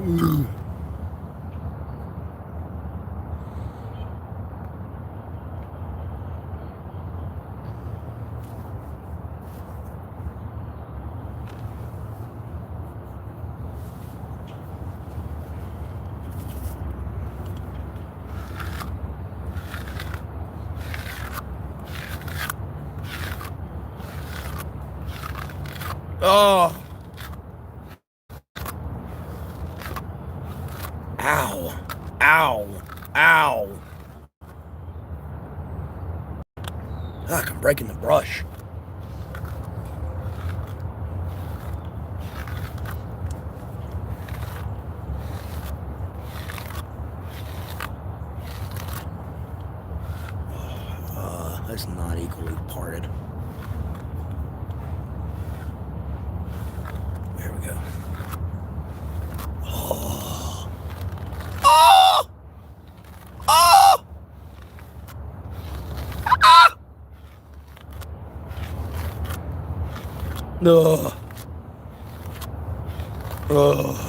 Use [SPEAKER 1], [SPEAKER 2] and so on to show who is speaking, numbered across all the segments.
[SPEAKER 1] Oh. Ow. Ow. Ow. Fuck, I'm breaking the brush. That's not equally parted. There we go. Oh. Oh! Oh! Ah! No. Oh.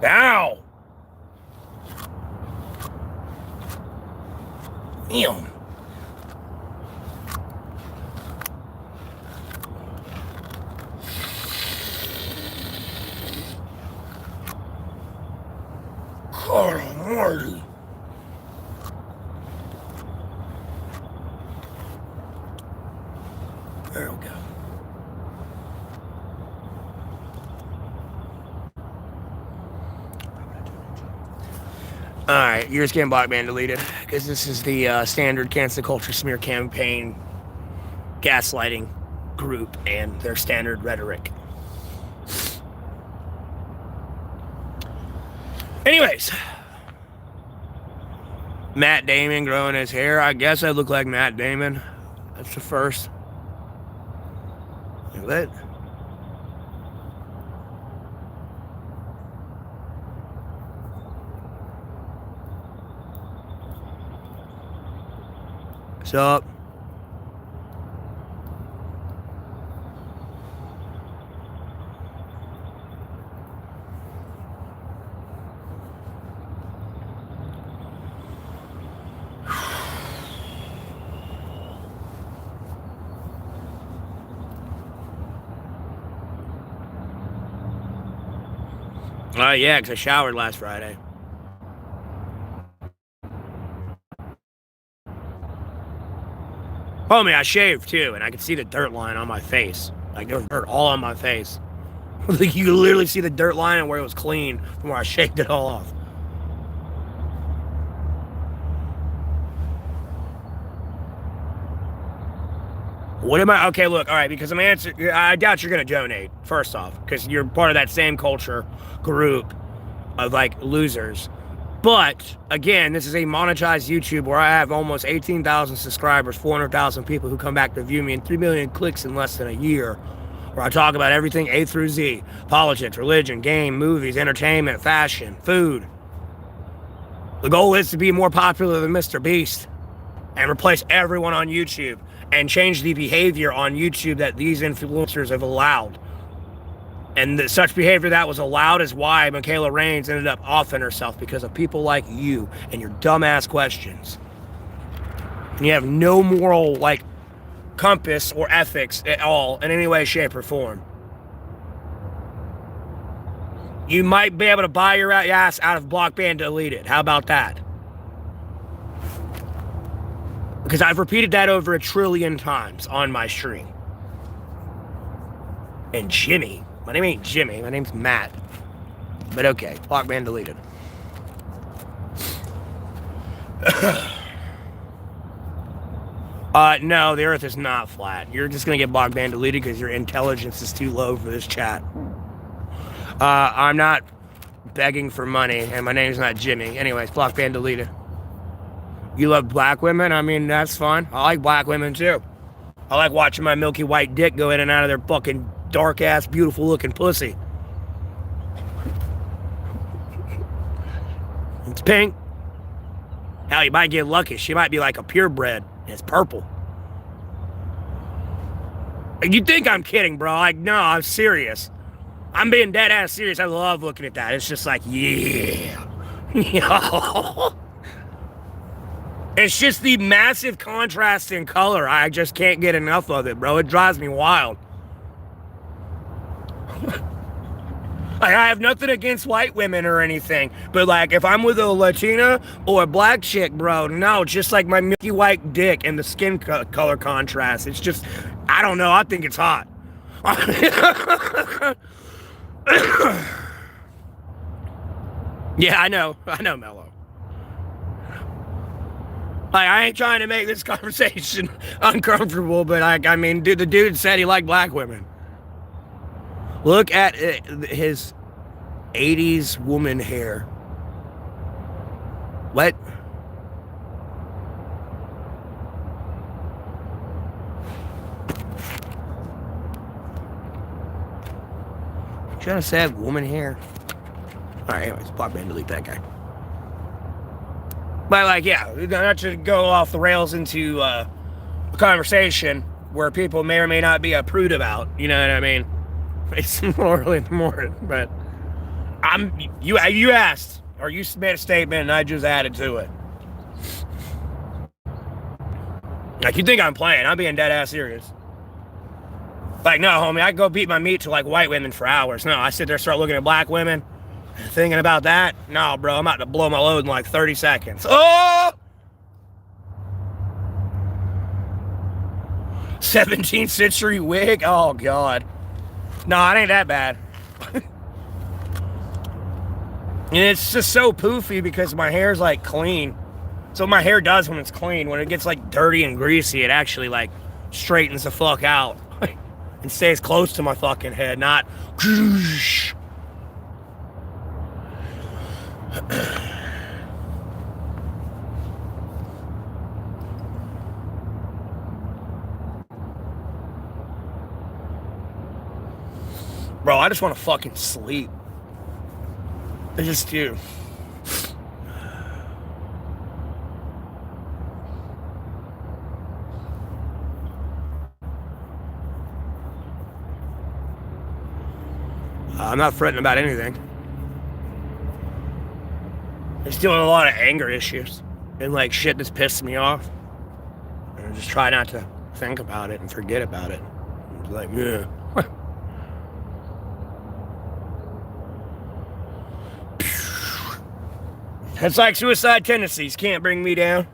[SPEAKER 1] Ow! Damn. God almighty. There we go. Alright, you're just getting block ban deleted, because this is the standard cancel culture smear campaign gaslighting group and their standard rhetoric. Anyways, Matt Damon growing his hair. I guess I look like Matt Damon. That's the first. Look at that. What's up? Yeah, because I showered last Friday. Homie, I shaved too, and I could see the dirt line on my face. Like, there was dirt all on my face. Like, you could literally see the dirt line and where it was clean from where I shaved it all off. What am I? Okay, look, all right, because I doubt you're going to donate, first off, because you're part of that same culture group of, like, losers. But, again, this is a monetized YouTube where I have almost 18,000 subscribers, 400,000 people who come back to view me, and 3 million clicks in less than a year, where I talk about everything A through Z: politics, religion, game, movies, entertainment, fashion, food. The goal is to be more popular than Mr. Beast and replace everyone on YouTube and change the behavior on YouTube that these influencers have allowed. And such behavior that was allowed is why Michaela Raines ended up offing herself, because of people like you and your dumbass questions. And you have no moral, like, compass or ethics at all in any way, shape, or form. You might be able to buy your ass out of block ban deleted. How about that? Because I've repeated that over 1 trillion times on my stream. And Jimmy. My name ain't Jimmy. My name's Matt. But okay. Block ban deleted. No, the earth is not flat. You're just going to get block ban deleted because your intelligence is too low for this chat. I'm not begging for money, and my name's not Jimmy. Anyways, block ban deleted. You love black women? I mean, that's fun. I like black women, too. I like watching my milky white dick go in and out of their fucking dark-ass, beautiful-looking pussy. It's pink. Hell, you might get lucky. She might be like a purebred. It's purple. You think I'm kidding, bro? Like, no, I'm serious. I'm being dead ass serious. I love looking at that. It's just like, yeah. It's just the massive contrast in color. I just can't get enough of it, bro. It drives me wild. Like, I have nothing against white women or anything, but like, if I'm with a Latina or a black chick, bro, no, just like my milky white dick and the skin color contrast. It's just, I don't know. I think it's hot. Yeah, I know, Mello. Like, I ain't trying to make this conversation uncomfortable, but I mean, dude, the dude said he liked black women. Look at his 80s woman hair. What? You trying to say I have woman hair? Alright, anyways, pop in, delete that guy. But like, yeah, not to go off the rails into a conversation where people may or may not be a prude about, you know what I mean? It's more early in the morning, but you asked, or you made a statement, and I just added to it. Like, you think I'm playing? I'm being dead ass serious. Like, no, homie, I go beat my meat to like white women for hours. No, I sit there, start looking at black women, thinking about that. No, bro, I'm about to blow my load in like 30 seconds. Oh! 17th century wig? Oh, God. No, it ain't that bad. And it's just so poofy because my hair's like clean. So what my hair does when it's clean, when it gets like dirty and greasy, it actually like straightens the fuck out. And stays close to my fucking head, not Bro, I just want to fucking sleep. I just do. I'm not fretting about anything. Just dealing with a lot of anger issues and like shit that's pissed me off. And I just try not to think about it and forget about it. It's like, yeah. It's like suicide tendencies can't bring me down.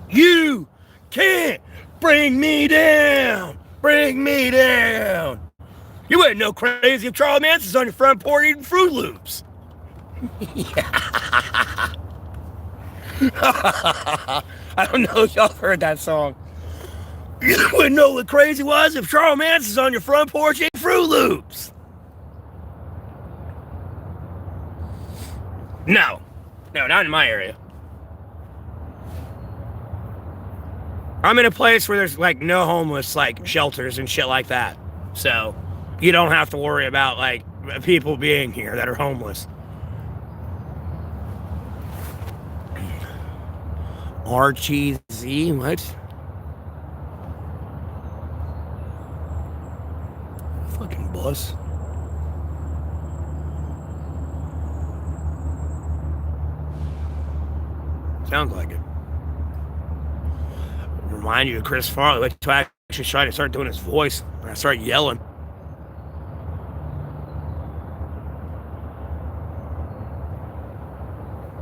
[SPEAKER 1] You can't bring me down. Bring me down. You wouldn't know crazy if Charles Manson's on your front porch eating Fruit Loops. I don't know if y'all heard that song. You wouldn't know what crazy was if Charles Manson's on your front porch eating Fruit Loops. No, not in my area. I'm in a place where there's like no homeless like shelters and shit like that. So you don't have to worry about like people being here that are homeless. RGZ, what? Fucking bus. Sounds like it. Remind you of Chris Farley. Wait till I actually try to start doing his voice. When I start yelling.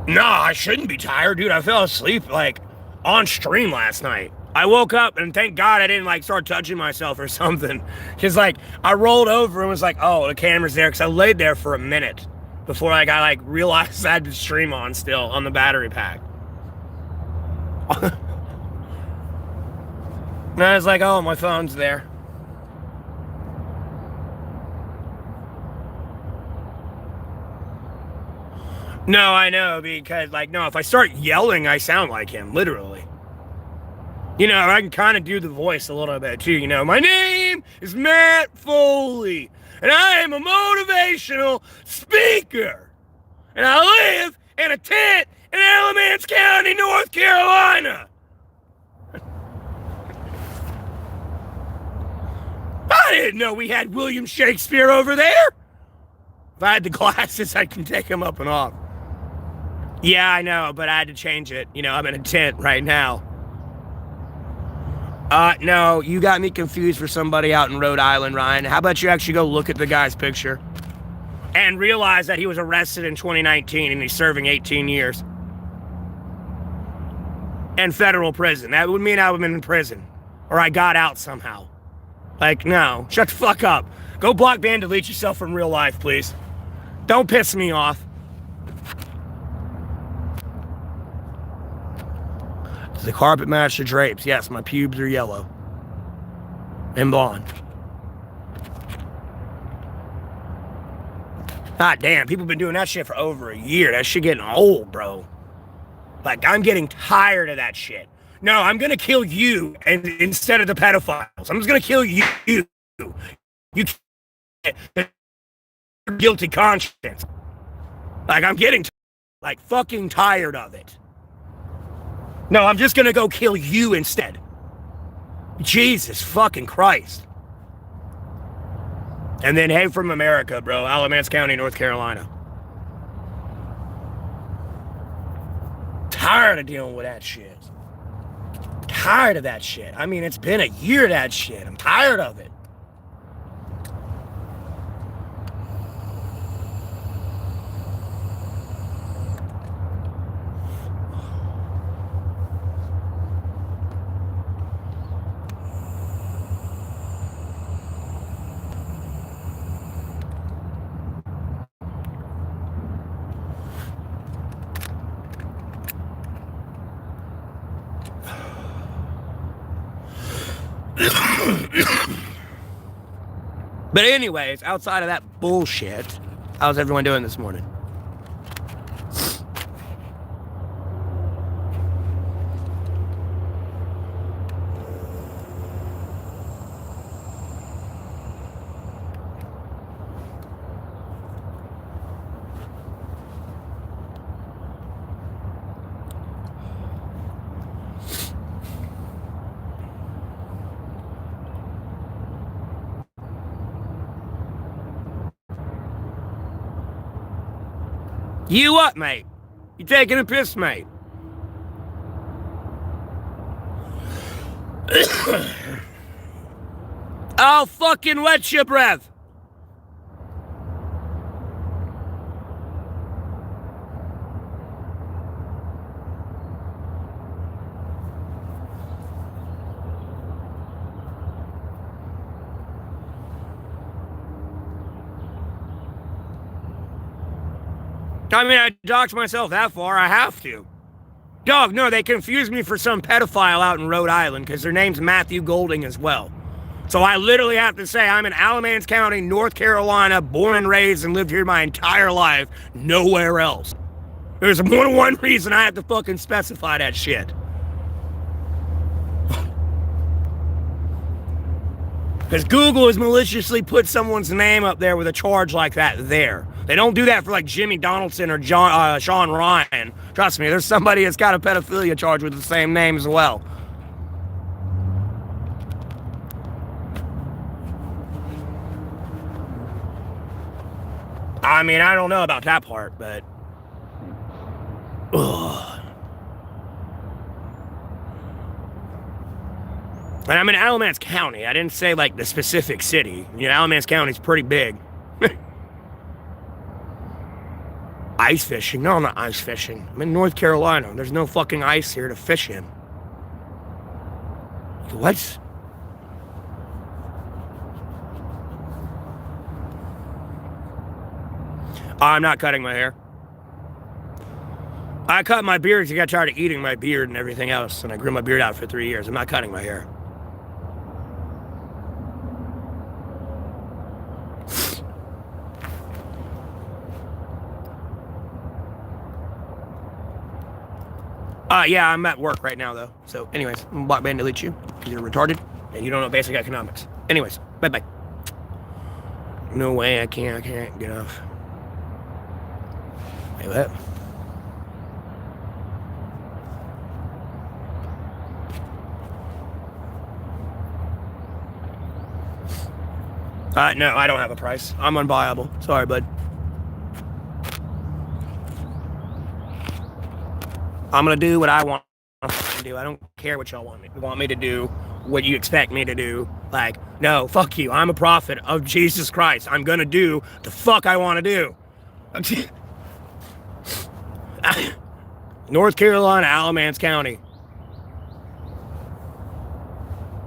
[SPEAKER 1] No, I shouldn't be tired, dude. I fell asleep like on stream last night. I woke up and thank God I didn't like start touching myself or something. Cause like I rolled over and was like, oh, the camera's there. Cause I laid there for a minute before like I like realized I had the stream on still on the battery pack. And I was like, oh, my phone's there. No, I know, because, like, no, if I start yelling, I sound like him, literally. You know, I can kind of do the voice a little bit, too, you know. My name is Matt Foley, and I am a motivational speaker. And I live in a tent in Alamance County, North Carolina. I didn't know we had William Shakespeare over there. If I had the glasses, I can take them up and off. Yeah, I know, but I had to change it. You know, I'm in a tent right now. No, you got me confused for somebody out in Rhode Island, Ryan. How about you actually go look at the guy's picture and realize that he was arrested in 2019 and he's serving 18 years in federal prison. That would mean I would have been in prison or I got out somehow. Like, no, shut the fuck up. Go block, ban, delete yourself from real life, please. Don't piss me off. Does the carpet match the drapes? Yes, my pubes are yellow and blonde. God damn, people have been doing that shit for over a year. That shit getting old, bro. Like, I'm getting tired of that shit. No, I'm gonna kill you and instead of the pedophiles. I'm just gonna kill you. You can't. Guilty conscience. Like, I'm getting like fucking tired of it. No, I'm just gonna go kill you instead. Jesus fucking Christ. And then, hey, from America, bro. Alamance County, North Carolina. Tired of dealing with that shit. Tired of that shit. I mean, it's been a year of that shit. I'm tired of it. But anyways, outside of that bullshit, how's everyone doing this morning? You what, mate? You taking a piss, mate? I'll fucking wet your breath. I mean, I doxed myself that far, I have to. Dog, no, they confused me for some pedophile out in Rhode Island because their name's Matthew Golding as well. So I literally have to say I'm in Alamance County, North Carolina, born and raised and lived here my entire life, nowhere else. There's more than one reason I have to fucking specify that shit. Because Google has maliciously put someone's name up there with a charge like that there. They don't do that for like Jimmy Donaldson or Sean Ryan. Trust me, there's somebody that's got a pedophilia charge with the same name as well. I mean, I don't know about that part, but... Ugh. And I'm in Alamance County. I didn't say, like, the specific city. You know, Alamance County's pretty big. Ice fishing? No, I'm not ice fishing. I'm in North Carolina. There's no fucking ice here to fish in. What? I'm not cutting my hair. I cut my beard because I got tired of eating my beard and everything else, and I grew my beard out for 3 years. I'm not cutting my hair. Yeah, I'm at work right now, though. So, anyways, I'm gonna block, ban, delete you because you're retarded and you don't know basic economics. Anyways, bye-bye. No way, I can't get off. Wait, what? No, I don't have a price. I'm unbuyable. Sorry, bud. I'm gonna do what I want to do. I don't care what y'all want me to do, what you expect me to do. Like, no, fuck you. I'm a prophet of Jesus Christ. I'm gonna do the fuck I want to do. North Carolina, Alamance County.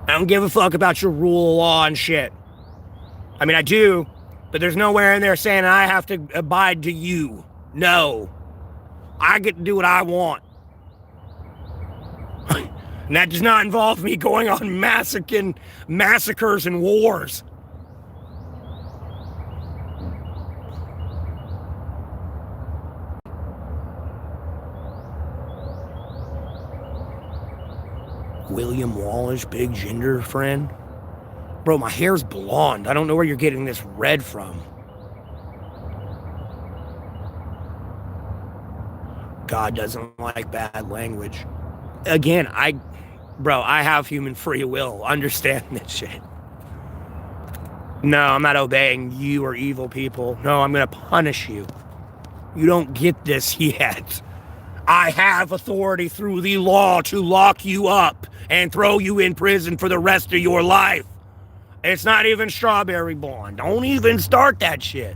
[SPEAKER 1] I don't give a fuck about your rule of law and shit. I mean, I do, but there's nowhere in there saying I have to abide to you. No. I get to do what I want. And that does not involve me going on massacres and wars. William Wallace, big gender friend. Bro, my hair's blonde. I don't know where you're getting this red from. God doesn't like bad language. Again, I have human free will. Understand this shit. No, I'm not obeying you or evil people. No, I'm going to punish you. You don't get this yet. I have authority through the law to lock you up and throw you in prison for the rest of your life. It's not even strawberry blonde. Don't even start that shit.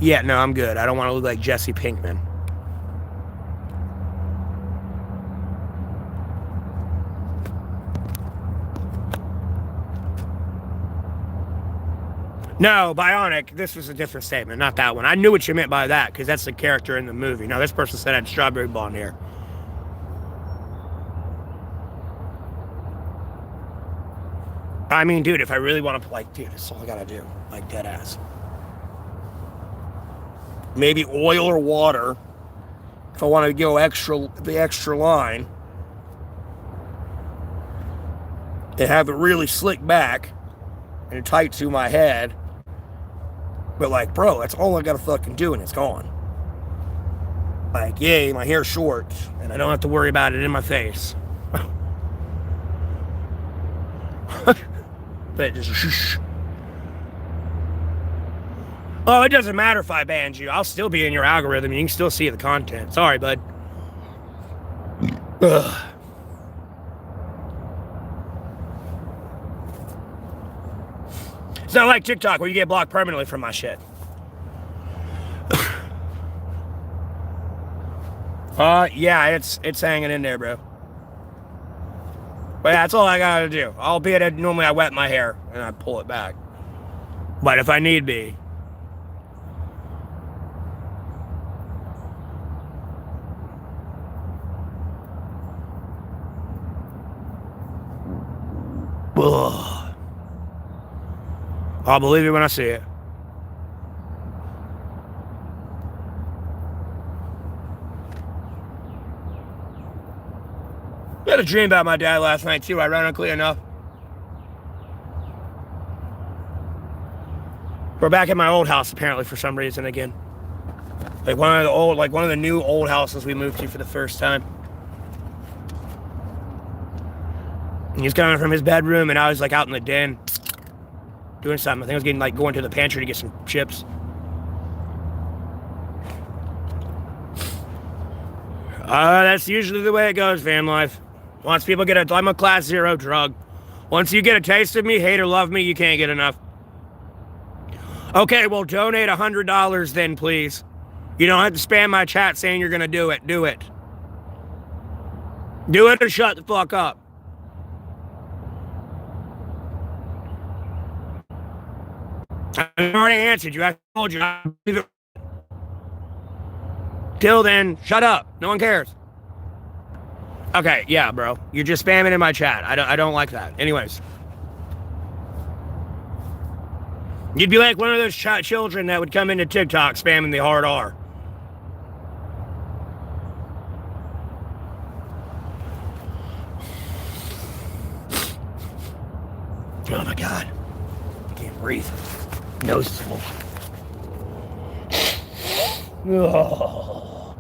[SPEAKER 1] Yeah, no, I'm good. I don't want to look like Jesse Pinkman. No, Bionic, this was a different statement, not that one. I knew what you meant by that, because that's the character in the movie. Now, this person said I had strawberry blonde hair. I mean, dude, if I really want to, like, dude, that's all I gotta do. Like, dead ass. Maybe oil or water, if I want to go the extra line, and have it really slick back and tight to my head. But like, bro, that's all I gotta fucking do and it's gone. Like, yay, my hair's short and I don't have to worry about it in my face. But just shh. Oh, it doesn't matter if I banned you. I'll still be in your algorithm and you can still see the content. Sorry, bud. Ugh. It's not like TikTok where you get blocked permanently from my shit. Yeah, it's hanging in there, bro. But yeah, that's all I gotta do. Albeit normally I wet my hair and I pull it back. But if I need be. Ugh. I'll believe it when I see it. I had a dream about my dad last night too, ironically enough. We're back at my old house apparently for some reason again. Like one of the new old houses we moved to for the first time. And he's coming from his bedroom and I was like out in the den doing something. I think I was going to the pantry to get some chips. That's usually the way it goes, fam life. Once people I'm a class 0 drug. Once you get a taste of me, hate or love me, you can't get enough. Okay, well, donate $100 then, please. You don't have to spam my chat saying you're gonna do it. Do it. Do it or shut the fuck up. I already answered you. I told you. Till then, shut up. No one cares. Okay, yeah, bro. You're just spamming in my chat. I don't like that. Anyways. You'd be like one of those children that would come into TikTok spamming the hard R. Oh my God. I can't breathe. Nose is full. Oh.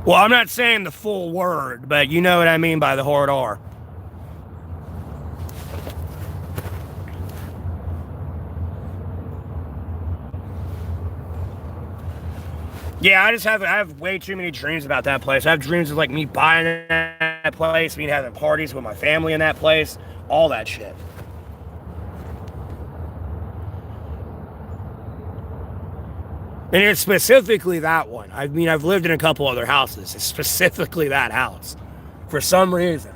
[SPEAKER 1] Well, I'm not saying the full word, but you know what I mean by the hard R. Yeah, I have way too many dreams about that place. I have dreams of like me buying that place, me having parties with my family in that place, all that shit. And it's specifically that one. I mean, I've lived in a couple other houses. It's specifically that house. For some reason.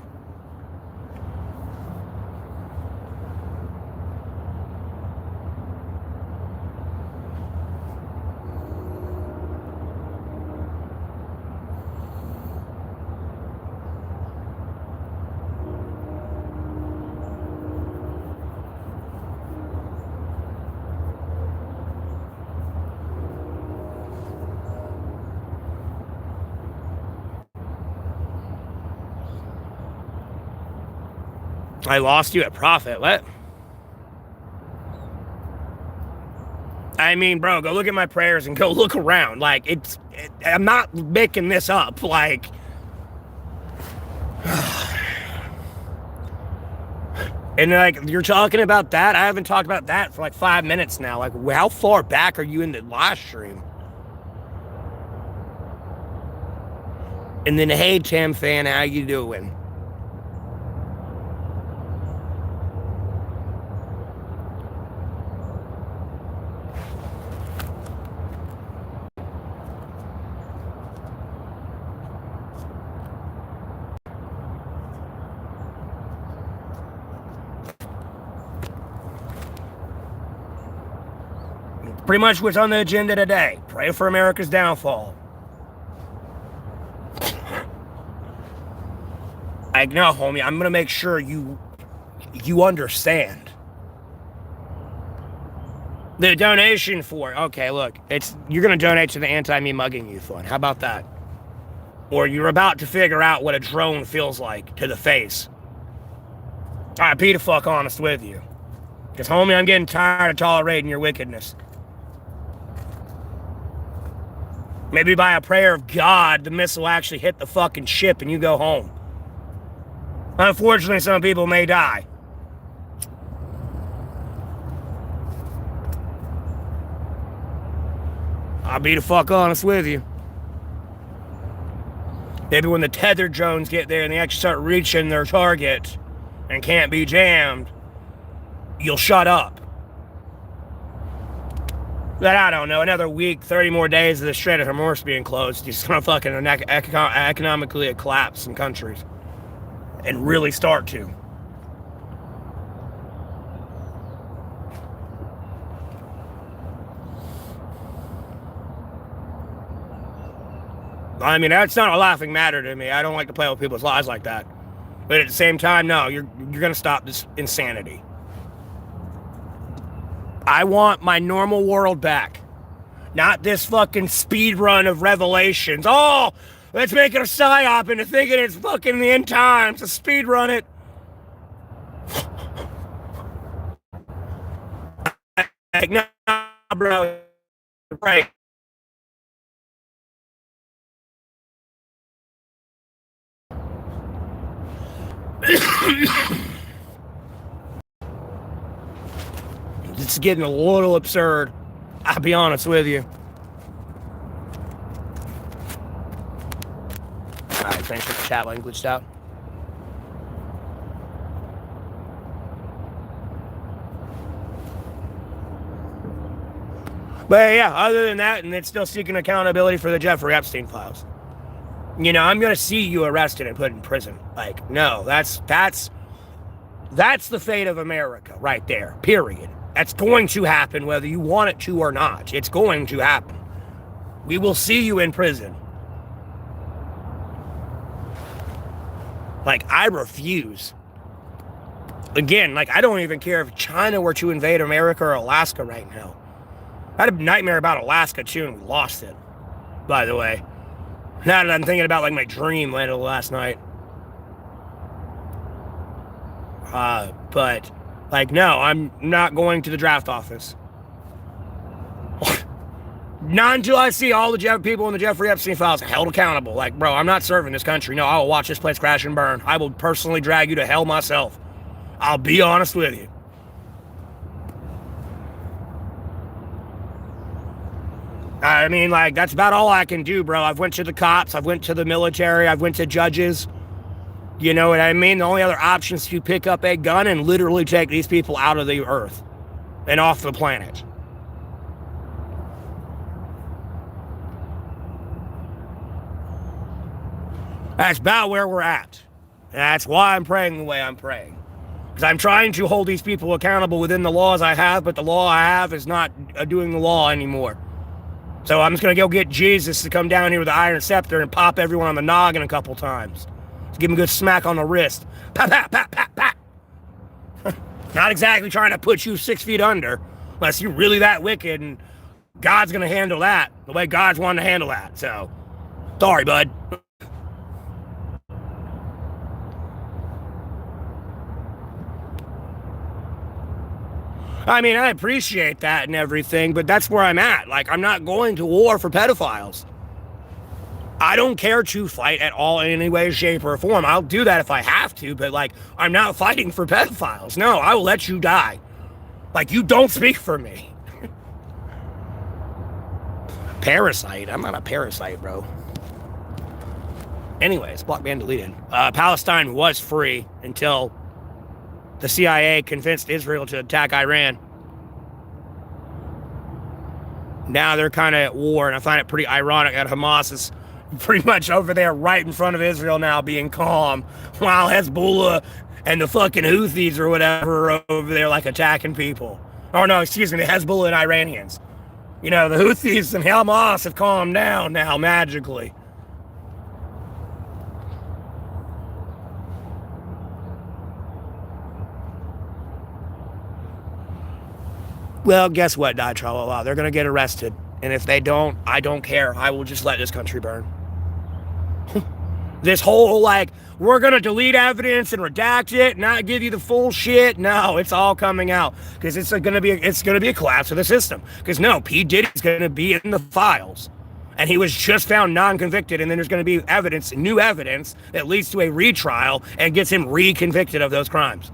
[SPEAKER 1] I lost you at profit. What? I mean, bro, go look at my prayers and go look around. Like, I'm not making this up. Like, and like, you're talking about that? I haven't talked about that for like 5 minutes now. Like, how far back are you in the live stream? And then, hey, Tam fan, how you doing? Pretty much what's on the agenda today. Pray for America's downfall. Like, no, homie, I'm gonna make sure you understand. The donation for it. Okay, look, you're gonna donate to the anti-me mugging you fund. How about that? Or you're about to figure out what a drone feels like to the face. Alright, be the fuck honest with you. Because, homie, I'm getting tired of tolerating your wickedness. Maybe by a prayer of God, the missile actually hit the fucking ship and you go home. Unfortunately, some people may die. I'll be the fuck honest with you. Maybe when the tethered drones get there and they actually start reaching their target and can't be jammed, you'll shut up. But I don't know, another week, 30 more days of the Strait of Hormuz being closed, it's gonna fucking economically collapse in countries. And really start to. I mean, that's not a laughing matter to me. I don't like to play with people's lives like that. But at the same time, no, you're gonna stop this insanity. I want my normal world back. Not this fucking speed run of revelations. Oh, let's make it a psyop into thinking it's fucking the end times. Let's speed run it. Like, no, bro. Right. It's getting a little absurd. I'll be honest with you. Alright, thanks for the chat line glitched out. But yeah, other than that, and it's still seeking accountability for the Jeffrey Epstein files. You know, I'm gonna see you arrested and put in prison. Like, no, that's the fate of America right there. Period. That's going to happen whether you want it to or not. It's going to happen. We will see you in prison. Like, I refuse. Again, like, I don't even care if China were to invade America or Alaska right now. I had a nightmare about Alaska too, and we lost it, by the way. Now that I'm thinking about, like, my dream landed last night. But, like, no, I'm not going to the draft office. Not until I see all the people in the Jeffrey Epstein files held accountable. Like, bro, I'm not serving this country. No, I will watch this place crash and burn. I will personally drag you to hell myself. I'll be honest with you. I mean, like, that's about all I can do, bro. I've went to the cops. I've went to the military. I've went to judges. You know what I mean? The only other option is to pick up a gun and literally take these people out of the earth and off the planet. That's about where we're at. And that's why I'm praying the way I'm praying. Because I'm trying to hold these people accountable within the laws I have, but the law I have is not doing the law anymore. So I'm just going to go get Jesus to come down here with the iron scepter and pop everyone on the noggin a couple times. Give him a good smack on the wrist. Pat, pat, pat, pat, pat. Not exactly trying to put you 6 feet under, unless you're really that wicked, and God's going to handle that the way God's wanting to handle that. So, sorry, bud. I mean, I appreciate that and everything, but that's where I'm at. Like, I'm not going to war for pedophiles. I don't care to fight at all in any way, shape, or form. I'll do that if I have to, but, like, I'm not fighting for pedophiles. No, I will let you die. Like, you don't speak for me. Parasite? I'm not a parasite, bro. Anyways, block ban deleted. Palestine was free until the CIA convinced Israel to attack Iran. Now they're kind of at war, and I find it pretty ironic that Hamas is pretty much over there right in front of Israel now being calm, while Hezbollah and the fucking Houthis or whatever are over there like attacking people. Oh no, excuse me, the Hezbollah and Iranians. You know, the Houthis and Hamas have calmed down now magically. Well, guess what, Tralala? They're going to get arrested. And if they don't, I don't care. I will just let this country burn. This whole, like, we're going to delete evidence and redact it, not give you the full shit. No, it's all coming out. Because it's going to be a collapse of the system. Because, no, P. Diddy's going to be in the files. And he was just found non-convicted. And then there's going to be evidence, new evidence, that leads to a retrial and gets him re-convicted of those crimes.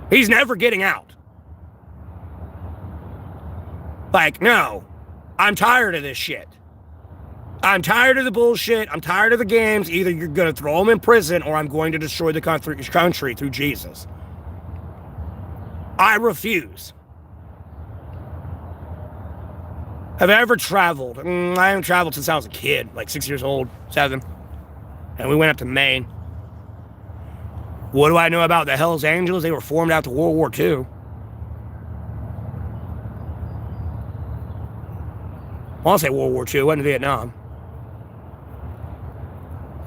[SPEAKER 1] He's never getting out. Like, no, I'm tired of this shit. I'm tired of the bullshit. I'm tired of the games. Either you're going to throw him in prison or I'm going to destroy the country through Jesus. I refuse. Have I ever traveled? I haven't traveled since I was a kid, like 6 years old, 7. And we went up to Maine. What do I know about the Hells Angels? They were formed after World War II. I want to say World War II. It wasn't Vietnam.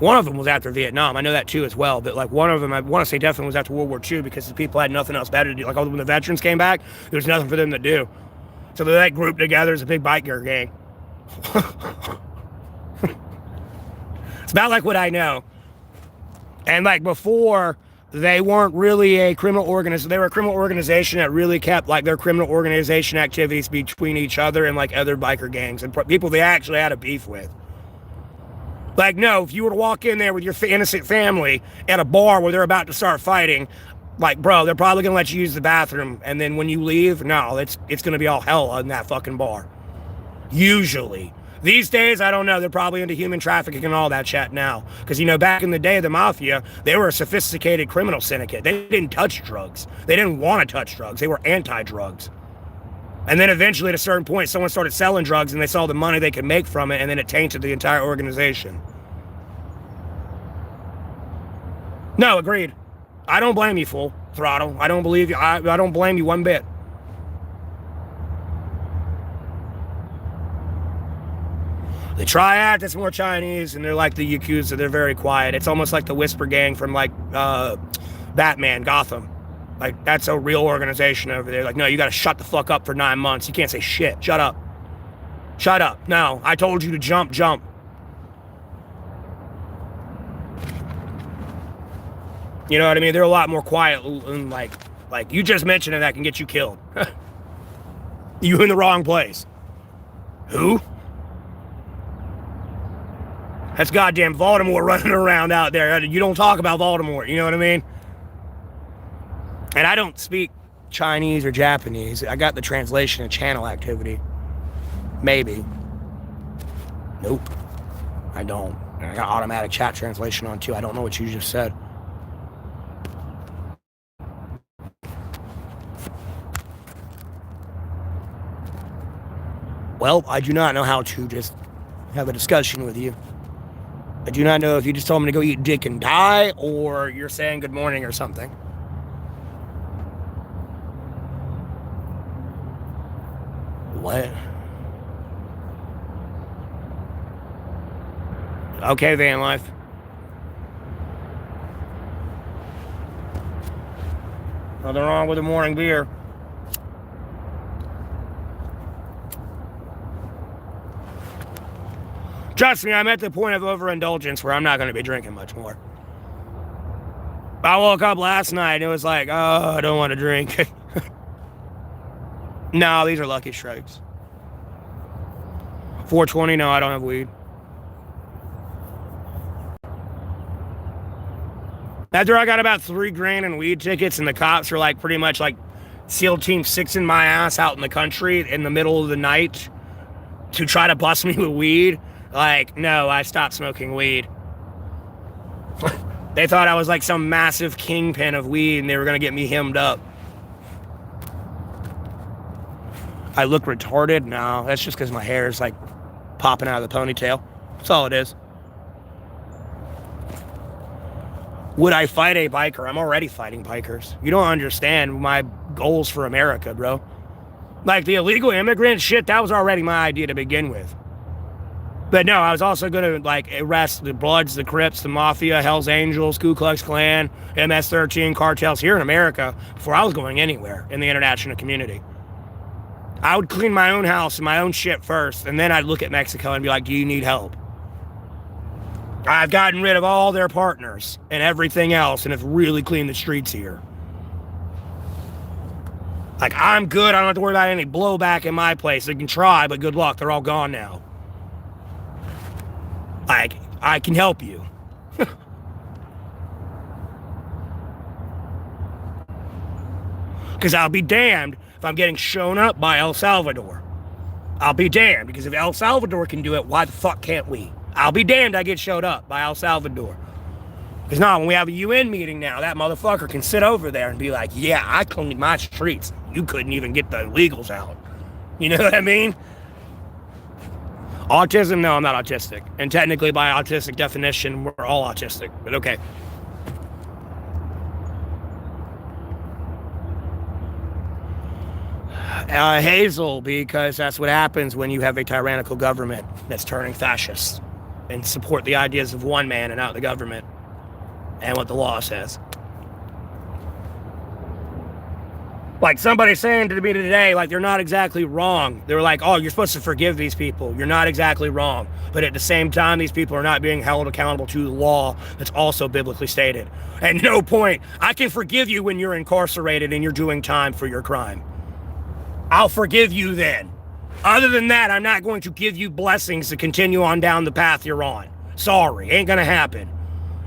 [SPEAKER 1] One of them was after Vietnam. I know that too as well. But like one of them, I want to say definitely was after World War II because the people had nothing else better to do. Like when the veterans came back, there was nothing for them to do. So they like grouped together as a big biker gang. It's about like what I know. And like before, they weren't really a criminal organization. They were a criminal organization that really kept like their criminal organization activities between each other and like other biker gangs and people they actually had a beef with. Like, no, if you were to walk in there with your innocent family at a bar where they're about to start fighting, like, bro, they're probably gonna let you use the bathroom, and then when you leave, no, it's gonna be all hell in that fucking bar. Usually. These days, I don't know, they're probably into human trafficking and all that shit now. Because, you know, back in the day of the mafia, they were a sophisticated criminal syndicate. They didn't touch drugs. They didn't want to touch drugs. They were anti-drugs. And then eventually, at a certain point, someone started selling drugs and they saw the money they could make from it, and then it tainted the entire organization. No, agreed. I don't blame you, fool, Throttle. I don't believe you. I don't blame you one bit. The Triad, that's more Chinese, and they're like the Yakuza. They're very quiet. It's almost like the Whisper Gang from like Batman, Gotham. Like, that's a real organization over there. Like, no, you got to shut the fuck up for 9 months. You can't say shit. Shut up. Shut up. No, I told you to jump, jump. You know what I mean? They're a lot more quiet and like you just mentioned it, that can get you killed. You in the wrong place. Who? That's goddamn Voldemort running around out there. You don't talk about Voldemort, you know what I mean? And I don't speak Chinese or Japanese. I got the translation and channel activity. Maybe. Nope. I don't. And I got automatic chat translation on too. I don't know what you just said. Well, I do not know how to just have a discussion with you. I do not know if you just told me to go eat dick and die, or you're saying good morning or something. What? Okay, van life. Nothing wrong with a morning beer. Trust me, I'm at the point of overindulgence where I'm not going to be drinking much more. I woke up last night and it was like, oh, I don't want to drink. No, these are Lucky Strikes. 420, no, I don't have weed. After I got about $3,000 in weed tickets and the cops were like pretty much like SEAL Team 6 in my ass out in the country in the middle of the night to try to bust me with weed, like, no, I stopped smoking weed. They thought I was like some massive kingpin of weed and they were going to get me hemmed up. I look retarded? No, that's just because my hair is like popping out of the ponytail. That's all it is. Would I fight a biker? I'm already fighting bikers. You don't understand my goals for America, bro. Like the illegal immigrant shit, that was already my idea to begin with. But no, I was also going to like arrest the Bloods, the Crips, the Mafia, Hells Angels, Ku Klux Klan, MS-13 cartels here in America before I was going anywhere in the international community. I would clean my own house and my own shit first, and then I'd look at Mexico and be like, do you need help? I've gotten rid of all their partners and everything else, and it's really cleaned the streets here. Like, I'm good. I don't have to worry about any blowback in my place. They can try, but good luck. They're all gone now. Like, I can help you. Because I'll be damned if I'm getting shown up by El Salvador. I'll be damned, because if El Salvador can do it, why the fuck can't we? I'll be damned I get showed up by El Salvador. Because now, when we have a UN meeting now, that motherfucker can sit over there and be like, yeah, I cleaned my streets. You couldn't even get the illegals out. You know what I mean? Autism? No, I'm not autistic. And technically, by autistic definition, we're all autistic. But okay. Hazel, because that's what happens when you have a tyrannical government that's turning fascist and support the ideas of one man and not the government and what the law says. Like somebody saying to me today, like, they're not exactly wrong. They were like, oh, you're supposed to forgive these people. You're not exactly wrong. But at the same time, these people are not being held accountable to the law that's also biblically stated. At no point, I can forgive you when you're incarcerated and you're doing time for your crime. I'll forgive you then. Other than that, I'm not going to give you blessings to continue on down the path you're on. Sorry, ain't gonna happen.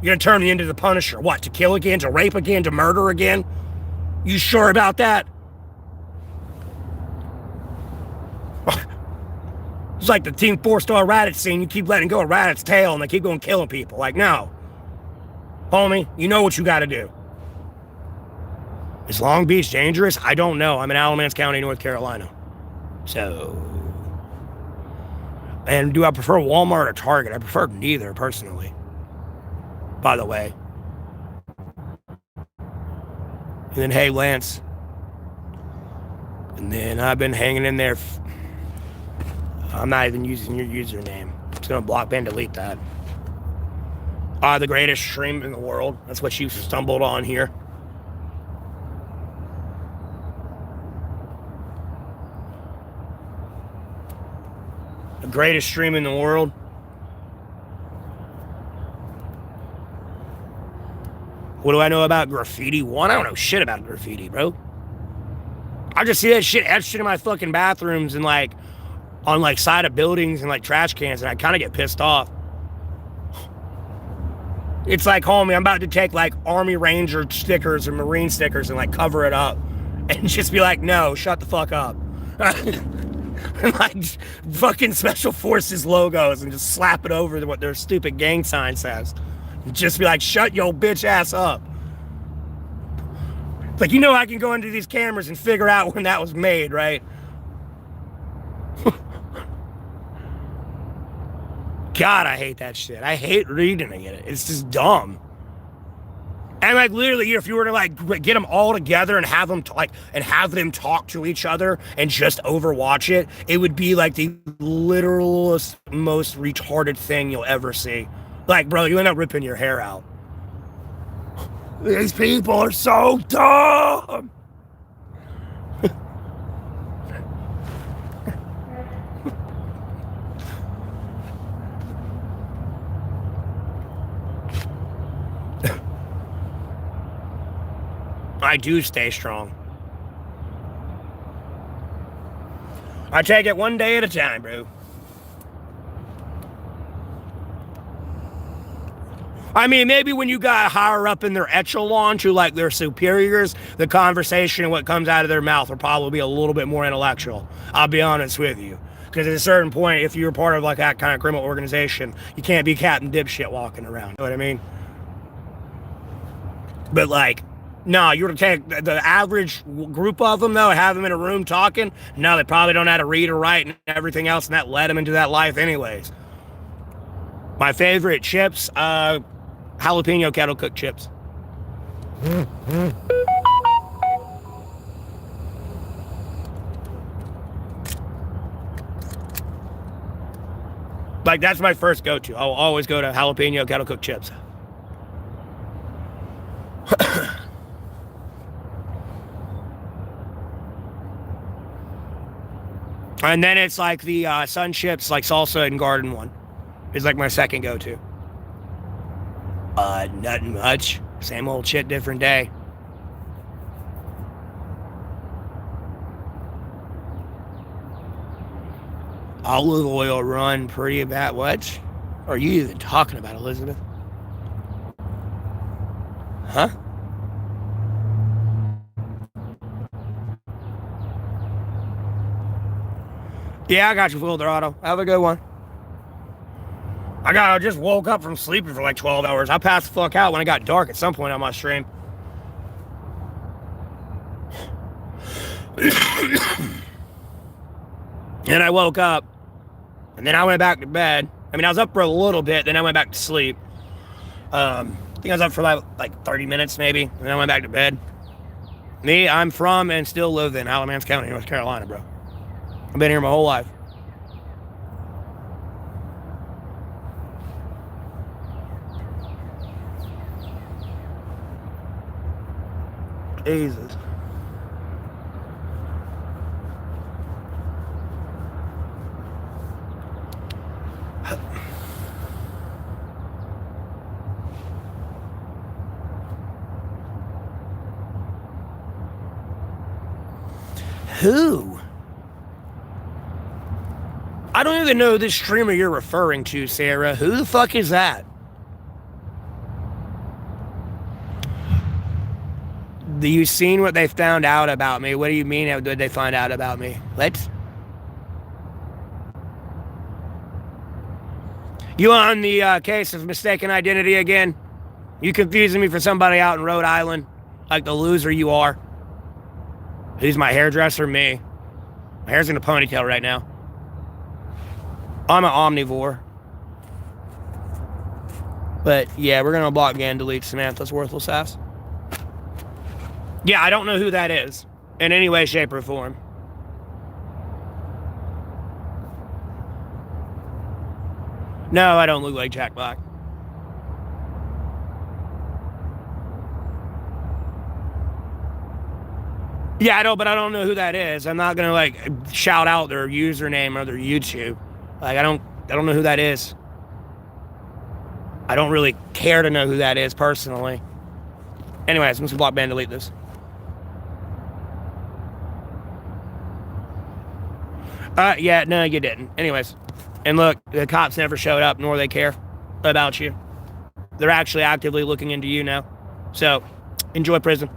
[SPEAKER 1] You're gonna turn me into the Punisher. What, to kill again, to rape again, to murder again? You sure about that? It's like the Team 4-star Raditz scene. You keep letting go of Raditz's tail and they keep going killing people. Like, no. Homie, you know what you gotta do. Is Long Beach dangerous? I don't know. I'm in Alamance County, North Carolina. So... And do I prefer Walmart or Target? I prefer neither, personally. By the way. And then, hey, Lance. And then I've been hanging in there. I'm not even using your username. I'm just going to block and delete that. The greatest stream in the world. That's what you stumbled on here. The greatest stream in the world. What do I know about graffiti? One, I don't know shit about graffiti, bro. I just see that shit etched into my fucking bathrooms and like on like side of buildings and like trash cans, and I kind of get pissed off. It's like, homie, I'm about to take like Army Ranger stickers or Marine stickers and like cover it up and just be like, no, shut the fuck up. And like fucking Special Forces logos and just slap it over what their stupid gang sign says. Just be like, shut your bitch ass up. It's like, I can go into these cameras and figure out when that was made, right? God, I hate that shit. I hate reading it. It's just dumb. And like literally, if you were to like get them all together and have them have them talk to each other and just overwatch it, it would be like the literalest, most retarded thing you'll ever see. Like, bro, you end up ripping your hair out. These people are so dumb. I do stay strong. I take it one day at a time, bro. I mean, maybe when you got higher up in their echelon to like their superiors, the conversation and what comes out of their mouth will probably be a little bit more intellectual. I'll be honest with you. Because at a certain point, if you're part of like that kind of criminal organization, you can't be Captain Dipshit walking around. You know what I mean? But like, no, you were to take the average group of them, though, and have them in a room talking. No, they probably don't know how to read or write and everything else, and that led them into that life anyways. My favorite chips, jalapeno kettle cooked chips. Like, that's my first go-to. I'll always go to jalapeno kettle cooked chips. And then it's like the sun chips, like salsa and garden one. Is like my second go-to. Nothing much. Same old shit, different day. Olive oil run pretty bad. What are you even talking about, Elizabeth? Huh? Yeah, I got you, Full Throttle. Have a good one. I just woke up from sleeping for like 12 hours. I passed the fuck out when it got dark at some point on my stream. And I woke up, and then I went back to bed. I mean, I was up for a little bit, then I went back to sleep. I think I was up for like 30 minutes maybe, and then I went back to bed. Me, I'm from and still live in Alamance County, North Carolina, bro. I've been here my whole life. Jesus. Who? I don't even know this streamer you're referring to, Sarah. Who the fuck is that? You seen what they found out about me? What do you mean, how did they find out about me? What? You on the case of mistaken identity again? You confusing me for somebody out in Rhode Island? Like the loser you are? Who's my hairdresser? Me. My hair's in a ponytail right now. I'm an omnivore. But yeah, we're gonna block and delete Samantha's worthless ass. Yeah, I don't know who that is in any way, shape, or form. No, I don't look like Jack Black. Yeah, I don't, but I don't know who that is. I'm not gonna like shout out their username or their YouTube. Like I don't know who that is. I don't really care to know who that is personally. Anyways, I'm just gonna block ban delete this. Yeah, no, you didn't. Anyways, and look, the cops never showed up, nor they care about you. They're actually actively looking into you now. So, enjoy prison.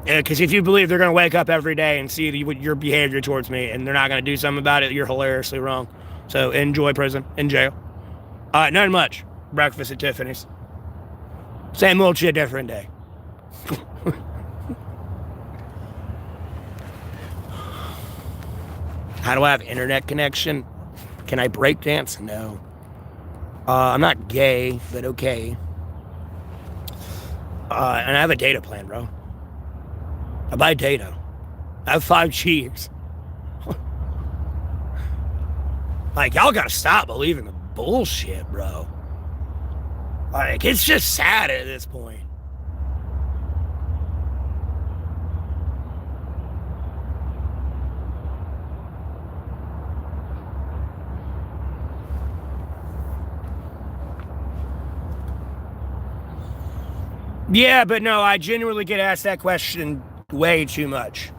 [SPEAKER 1] Because if you believe they're going to wake up every day and see your behavior towards me and they're not going to do something about it, you're hilariously wrong. So, enjoy prison, in jail. Not much. Breakfast at Tiffany's. Same old shit, different day. How do I have internet connection? Can I break dance? No. I'm not gay, but okay. And I have a data plan, bro. I buy data. I have 5Gs. Like, y'all gotta stop believing the bullshit, bro. Like, it's just sad at this point. Yeah, but no, I genuinely get asked that question way too much.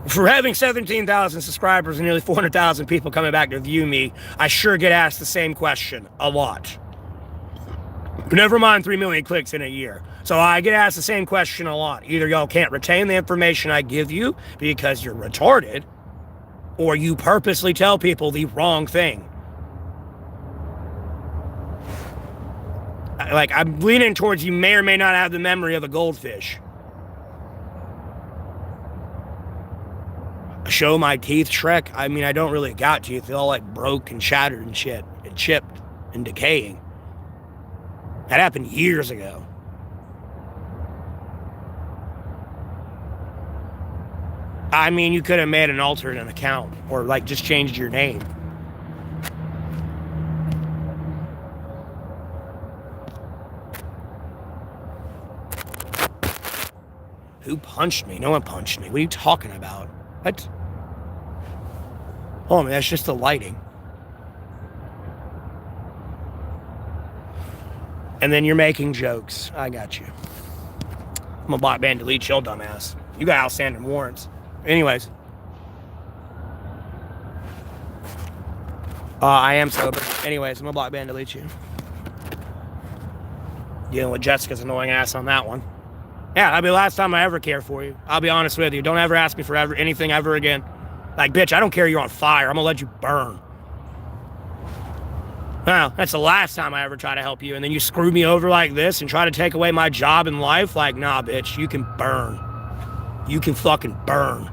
[SPEAKER 1] For having 17,000 subscribers and nearly 400,000 people coming back to view me, I sure get asked the same question a lot. Never mind 3 million clicks in a year. So I get asked the same question a lot. Either y'all can't retain the information I give you because you're retarded, or you purposely tell people the wrong thing. Like, I'm leaning towards you may or may not have the memory of a goldfish. Show my teeth, Shrek? I mean, I don't really got teeth. They're all like broke and shattered and shit, and chipped and decaying. That happened years ago. I mean, you could have made an alternate account or like just changed your name. Who punched me? No one punched me. What are you talking about? What? Oh, man, that's just the lighting. And then you're making jokes. I got you. I'm gonna block ban delete your dumbass. You got outstanding warrants. Anyways. I am sober. Anyways, I'm gonna block ban delete you. Dealing with Jessica's annoying ass on that one. Yeah, that'll be the last time I ever care for you. I'll be honest with you. Don't ever ask me for anything ever again. Like, bitch, I don't care you're on fire. I'm gonna let you burn. Well, that's the last time I ever try to help you, and then you screw me over like this and try to take away my job in life? Like, nah, bitch, you can burn. You can fucking burn.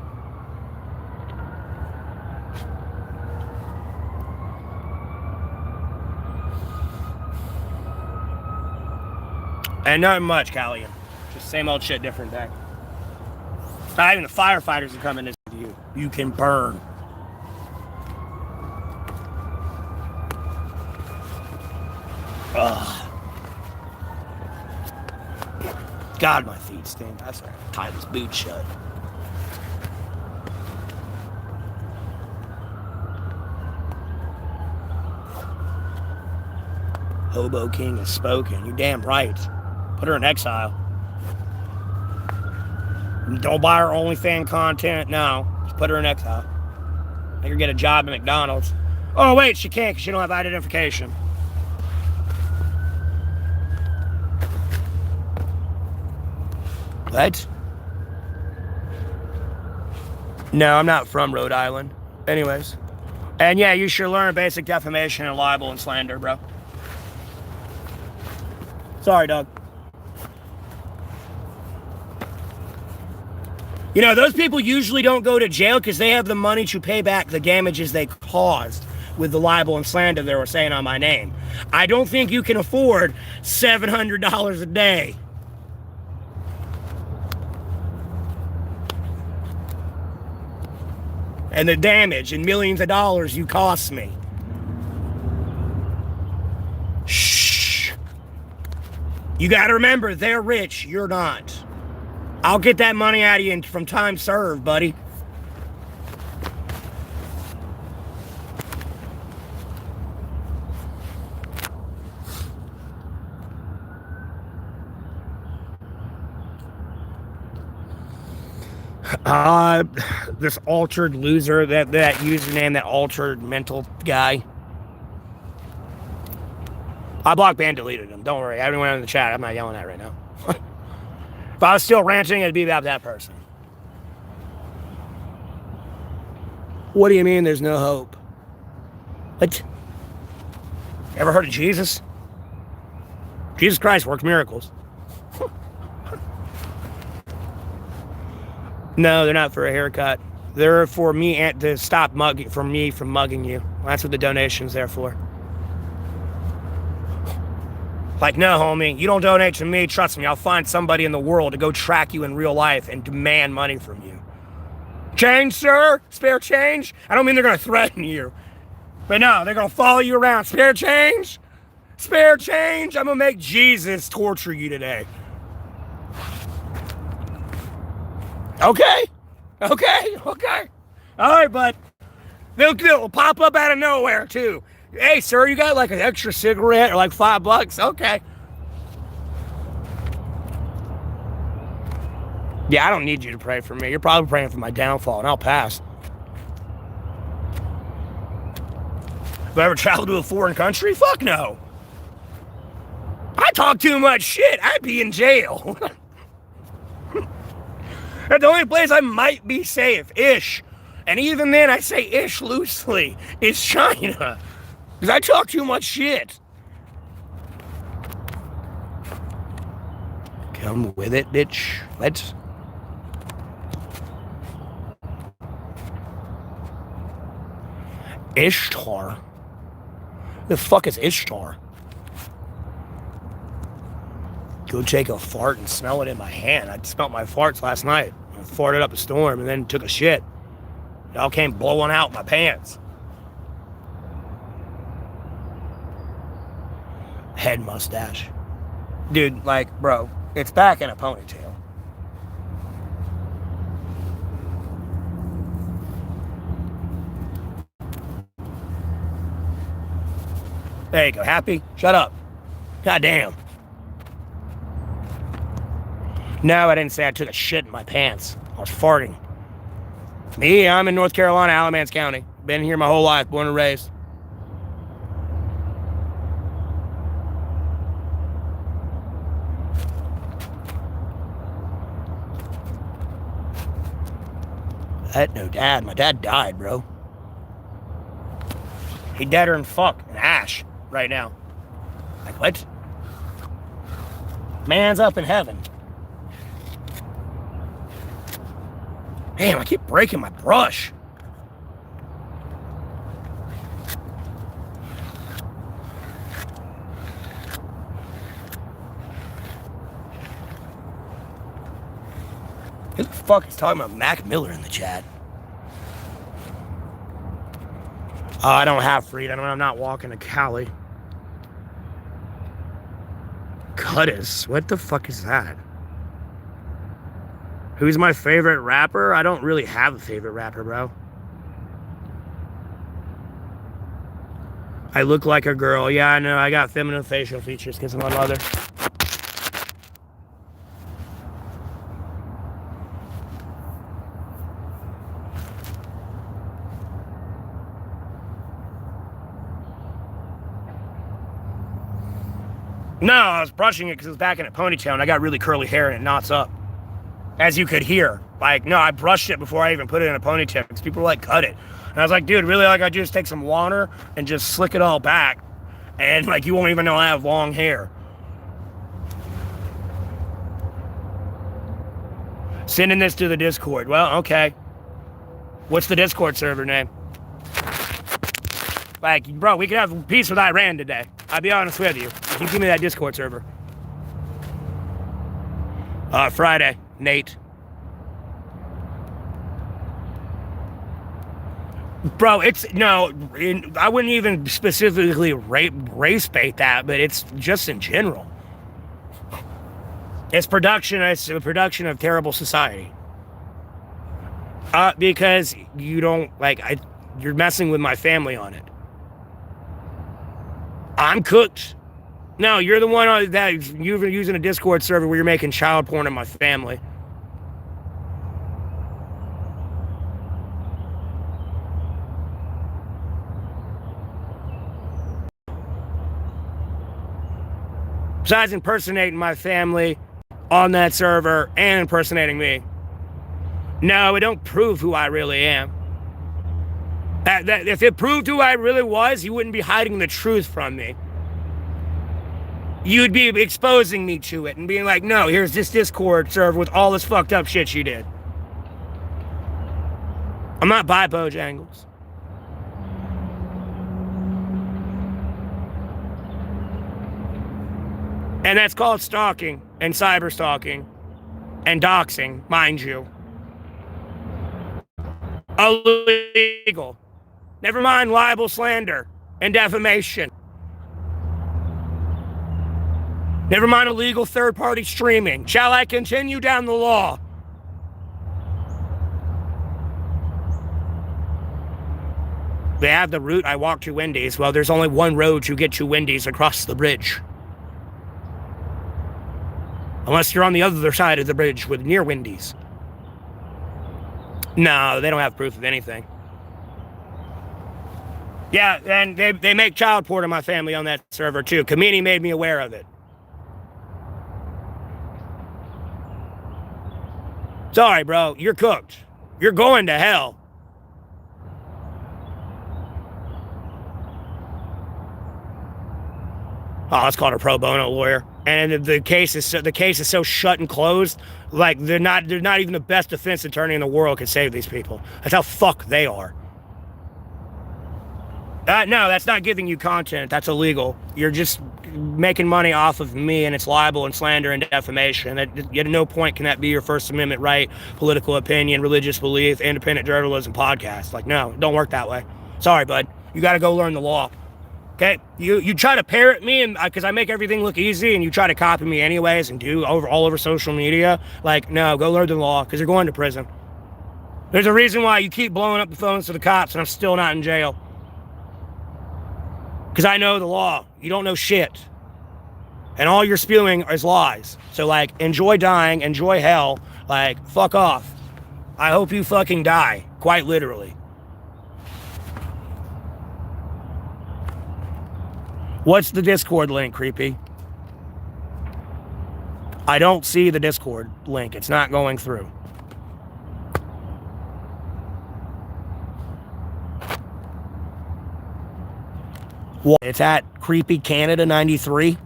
[SPEAKER 1] And not much, Callian. Just same old shit, different day. Not even the firefighters are coming to you. You can burn. Ugh. God, my feet stink. I have to tie this boot shut. Hobo King has spoken. You're damn right. Put her in exile. Don't buy her OnlyFans content. No. Just put her in exile. Make her get a job at McDonald's. Oh, wait, she can't because she don't have identification. What? No, I'm not from Rhode Island. Anyways. And yeah, you should learn basic defamation and libel and slander, bro. Sorry, Doug. You know, those people usually don't go to jail because they have the money to pay back the damages they caused with the libel and slander they were saying on my name. I don't think you can afford $700 a day. And the damage and millions of dollars you cost me. Shh. You gotta remember, they're rich, you're not. I'll get that money out of you from time served, buddy. Uh, this altered loser, that username, that altered mental guy. I blocked and deleted him. Don't worry. Everyone in the chat, I'm not yelling at right now. If I was still ranting, it'd be about that person. What do you mean there's no hope? What? Ever heard of Jesus? Jesus Christ worked miracles. No, they're not for a haircut. They're for me to stop mugging, from mugging you. That's what the donation's there for. Like, no, homie, you don't donate to me. Trust me, I'll find somebody in the world to go track you in real life and demand money from you. Change, sir? Spare change? I don't mean they're going to threaten you. But no, they're going to follow you around. Spare change? Spare change? I'm going to make Jesus torture you today. Okay. All right, bud. They'll pop up out of nowhere, too. Hey, sir, you got like an extra cigarette or like $5? Okay. Yeah, I don't need you to pray for me. You're probably praying for my downfall, and I'll pass. Have I ever traveled to a foreign country? Fuck no. I talk too much shit. I'd be in jail. That's the only place I might be safe-ish. And even then, I say ish loosely. It's China. Because I talk too much shit. Come with it, bitch. Let's... Ishtar? The fuck is Ishtar? Go take a fart and smell it in my hand. I smelled my farts last night. I farted up a storm and then took a shit. It all came blowing out my pants. Head mustache. Dude, like, bro, it's back in a ponytail. There you go. Happy? Shut up. God damn. No, I didn't say I took a shit in my pants. I was farting. Me, I'm in North Carolina, Alamance County. Been here my whole life, born and raised. I had no dad. My dad died, bro. He deader than fuck. An ash right now. Like, what? Man's up in heaven. Damn, I keep breaking my brush. Who the fuck is talking about Mac Miller in the chat? Oh, I don't have freedom. I'm not walking to Cali. Courteous. What the fuck is that? Who's my favorite rapper? I don't really have a favorite rapper, bro. I look like a girl. Yeah, I know. I got feminine facial features because of my mother. No, I was brushing it because it was back in a ponytail and I got really curly hair and it knots up. As you could hear. Like, no, I brushed it before I even put it in a ponytail because people were like, cut it. And I was like, dude, really, like, I just take some water and just slick it all back. And, like, you won't even know I have long hair. Sending this to the Discord. Well, okay. What's the Discord server name? Like, bro, we could have peace with Iran today. I'll be honest with you. If you give me that Discord server. Friday. Nate. Bro, it's, no, I wouldn't even specifically race bait that, but it's just in general. It's a production of terrible society. Because you don't, like, you're messing with my family on it. I'm cooked. No, you're the one that you're using a Discord server where you're making child porn of my family. Besides impersonating my family on that server and impersonating me. No, it don't prove who I really am. If it proved who I really was, you wouldn't be hiding the truth from me. You'd be exposing me to it and being like, no, here's this Discord server with all this fucked up shit you did. I'm not by Bojangles. And that's called stalking and cyberstalking and doxing, mind you. Illegal. Never mind libel, slander, and defamation. Never mind illegal third-party streaming. Shall I continue down the law? They have the route I walk to Wendy's. Well, there's only one road to get to Wendy's across the bridge. Unless you're on the other side of the bridge with near Wendy's. No, they don't have proof of anything. Yeah, and they make child porn of my family on that server too. Kamini made me aware of it. Sorry, bro, you're cooked. You're going to hell. Oh, let's call it a pro bono lawyer. And the case is so shut and closed. Like they're not even the best defense attorney in the world can save these people. That's how fucked they are. No, that's not giving you content. That's illegal. You're just making money off of me, and it's libel and slander and defamation. At no point can that be your First Amendment right, political opinion, religious belief, independent journalism, podcast. Like, no, it don't work that way. Sorry, bud. You got to go learn the law. Okay? You try to parrot me, and because I make everything look easy, and you try to copy me anyways and do all over social media. Like, no, go learn the law, because you're going to prison. There's a reason why you keep blowing up the phones to the cops, and I'm still not in jail. Because I know the law. You don't know shit. And all you're spewing is lies. So, like, enjoy dying, enjoy hell. Like, fuck off. I hope you fucking die. Quite literally. What's the Discord link, creepy? I don't see the Discord link. It's not going through. What? It's at Creepy Canada 93.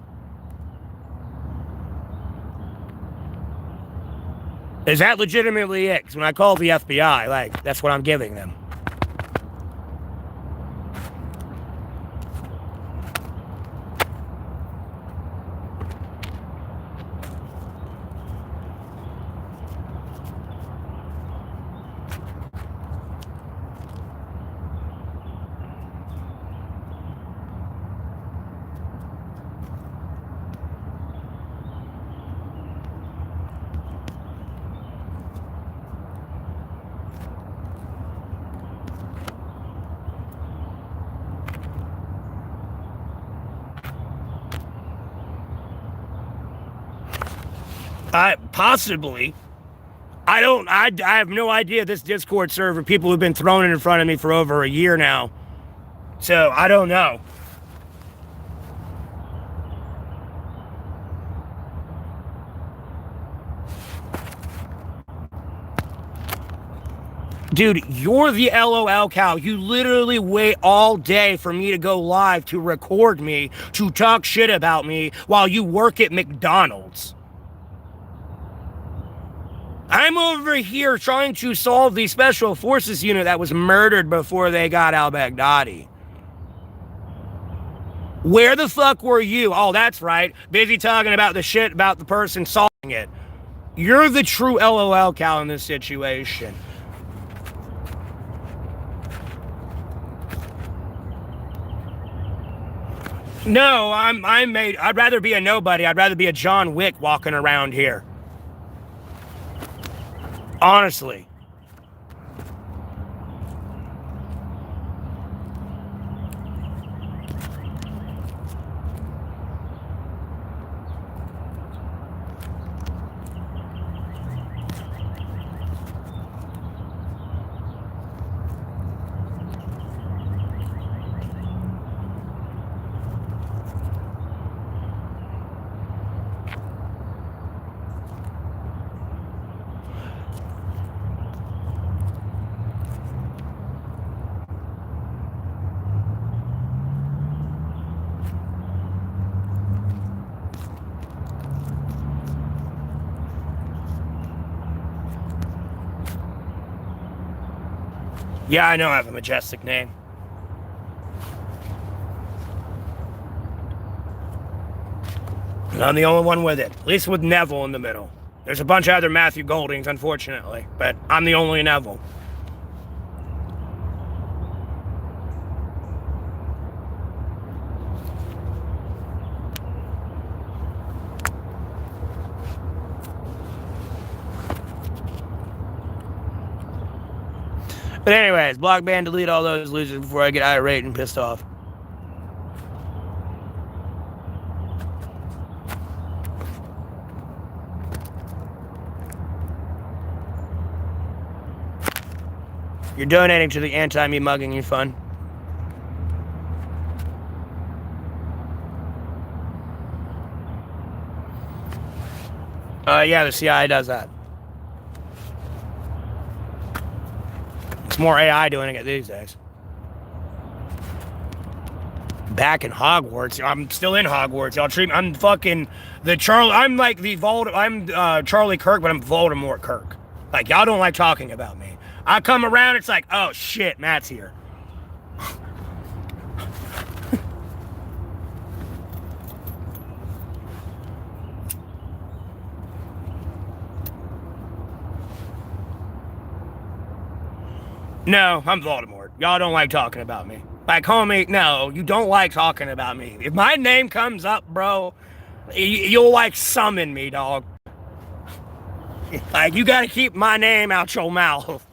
[SPEAKER 1] Is that legitimately it? Because when I call the FBI, like, that's what I'm giving them. Possibly. I have no idea this Discord server, people have been throwing it in front of me for over a year now. So, I don't know. Dude, you're the LOL cow. You literally wait all day for me to go live to record me, to talk shit about me while you work at McDonald's. I'm over here trying to solve the special forces unit that was murdered before they got al-Baghdadi. Where the fuck were you? Oh, that's right. Busy talking about the shit about the person solving it. You're the true LOL cow in this situation. No, I'd rather be a nobody. I'd rather be a John Wick walking around here. Honestly. Yeah, I know I have a majestic name. And I'm the only one with it. At least with Neville in the middle. There's a bunch of other Matthew Goldings, unfortunately. But I'm the only Neville. But anyways, block, ban, delete all those losers before I get irate and pissed off. You're donating to the anti-me mugging you fund. Yeah, the CIA does that. It's more AI doing it these days. Back in Hogwarts. I'm still in Hogwarts. Y'all treat me. I'm fucking the Charlie. I'm like the I'm Charlie Kirk, but I'm Voldemort Kirk. Like, y'all don't like talking about me. I come around, it's like, oh shit, Matt's here. No, I'm Voldemort. Y'all don't like talking about me. Like, homie, no, you don't like talking about me. If my name comes up, bro, you'll like summon me, dog. Like, you gotta keep my name out your mouth.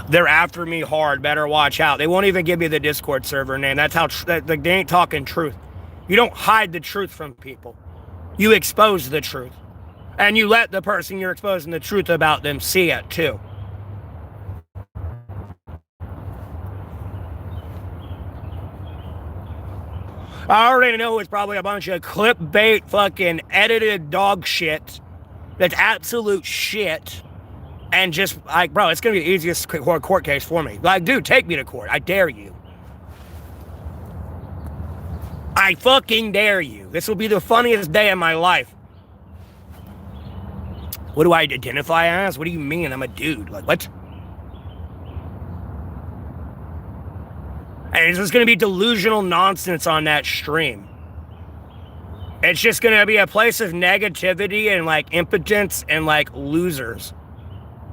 [SPEAKER 1] They're after me hard. Better watch out. They won't even give me the Discord server name. That's how they ain't talking truth. You don't hide the truth from people. You expose the truth. And you let the person you're exposing the truth about them see it, too. I already know it's probably a bunch of clickbait fucking edited dog shit. That's absolute shit. And just, like, bro, it's going to be the easiest court case for me. Like, dude, take me to court. I dare you. I fucking dare you. This will be the funniest day of my life. What do I identify as? What do you mean? I'm a dude. Like, what? And it's just going to be delusional nonsense on that stream. It's just going to be a place of negativity and, like, impotence and, like, losers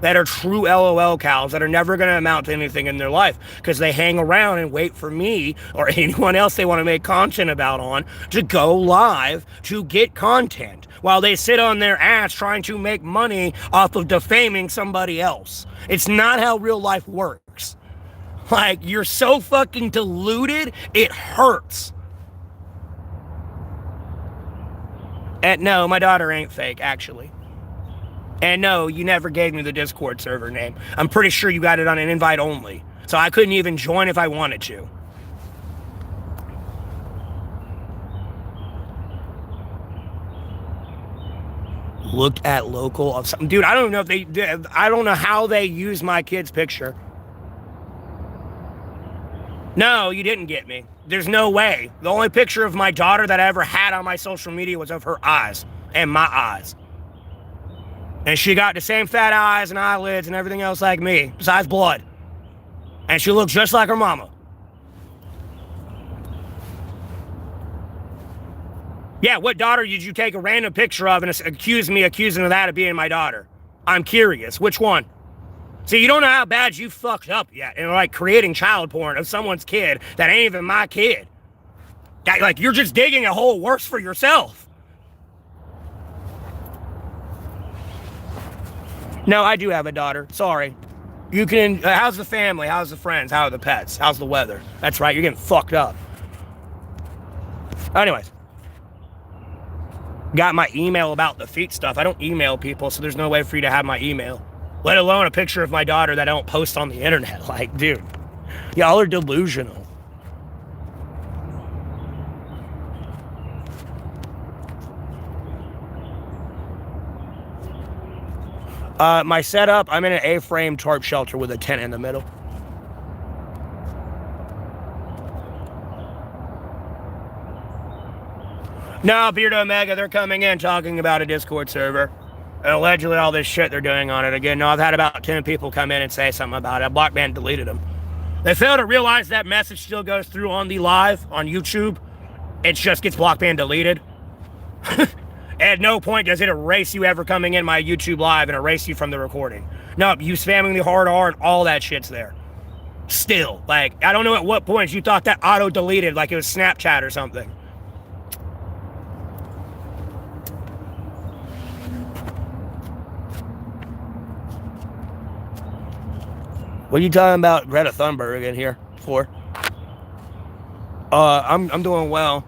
[SPEAKER 1] that are true LOL cows that are never going to amount to anything in their life because they hang around and wait for me or anyone else they want to make content about on to go live to get content while they sit on their ass trying to make money off of defaming somebody else. It's not how real life works. Like, you're so fucking deluded, it hurts. And no, my daughter ain't fake, actually. And no, you never gave me the Discord server name. I'm pretty sure you got it on an invite only. So I couldn't even join if I wanted to. Looked at local of something. Dude, I don't know if they did. I don't know how they use my kid's picture. No, you didn't get me. There's no way. The only picture of my daughter that I ever had on my social media was of her eyes and my eyes. And she got the same fat eyes and eyelids and everything else like me, besides blood. And she looks just like her mama. Yeah, what daughter did you take a random picture of and accusing of that of being my daughter? I'm curious. Which one? See, you don't know how bad you fucked up yet and like creating child porn of someone's kid that ain't even my kid. Like, you're just digging a hole worse for yourself. No, I do have a daughter. Sorry. You can, how's the family? How's the friends? How are the pets? How's the weather? That's right, you're getting fucked up. Anyways. Got my email about the feet stuff. I don't email people, so there's no way for you to have my email. Let alone a picture of my daughter that I don't post on the internet. Like, dude, y'all are delusional. My setup, I'm in an A-frame tarp shelter with a tent in the middle. No, Beard Omega, they're coming in talking about a Discord server. And allegedly all this shit they're doing on it. Again, no, I've had about 10 people come in and say something about it. Blockman deleted them. They fail to realize that message still goes through on the live on YouTube. It just gets Blockman deleted. At no point does it erase you ever coming in my YouTube live and erase you from the recording. No, you spamming the hard R and all that shit's there. Still, like, I don't know at what point you thought that auto-deleted like it was Snapchat or something. What are you talking about Greta Thunberg in here for? I'm doing well.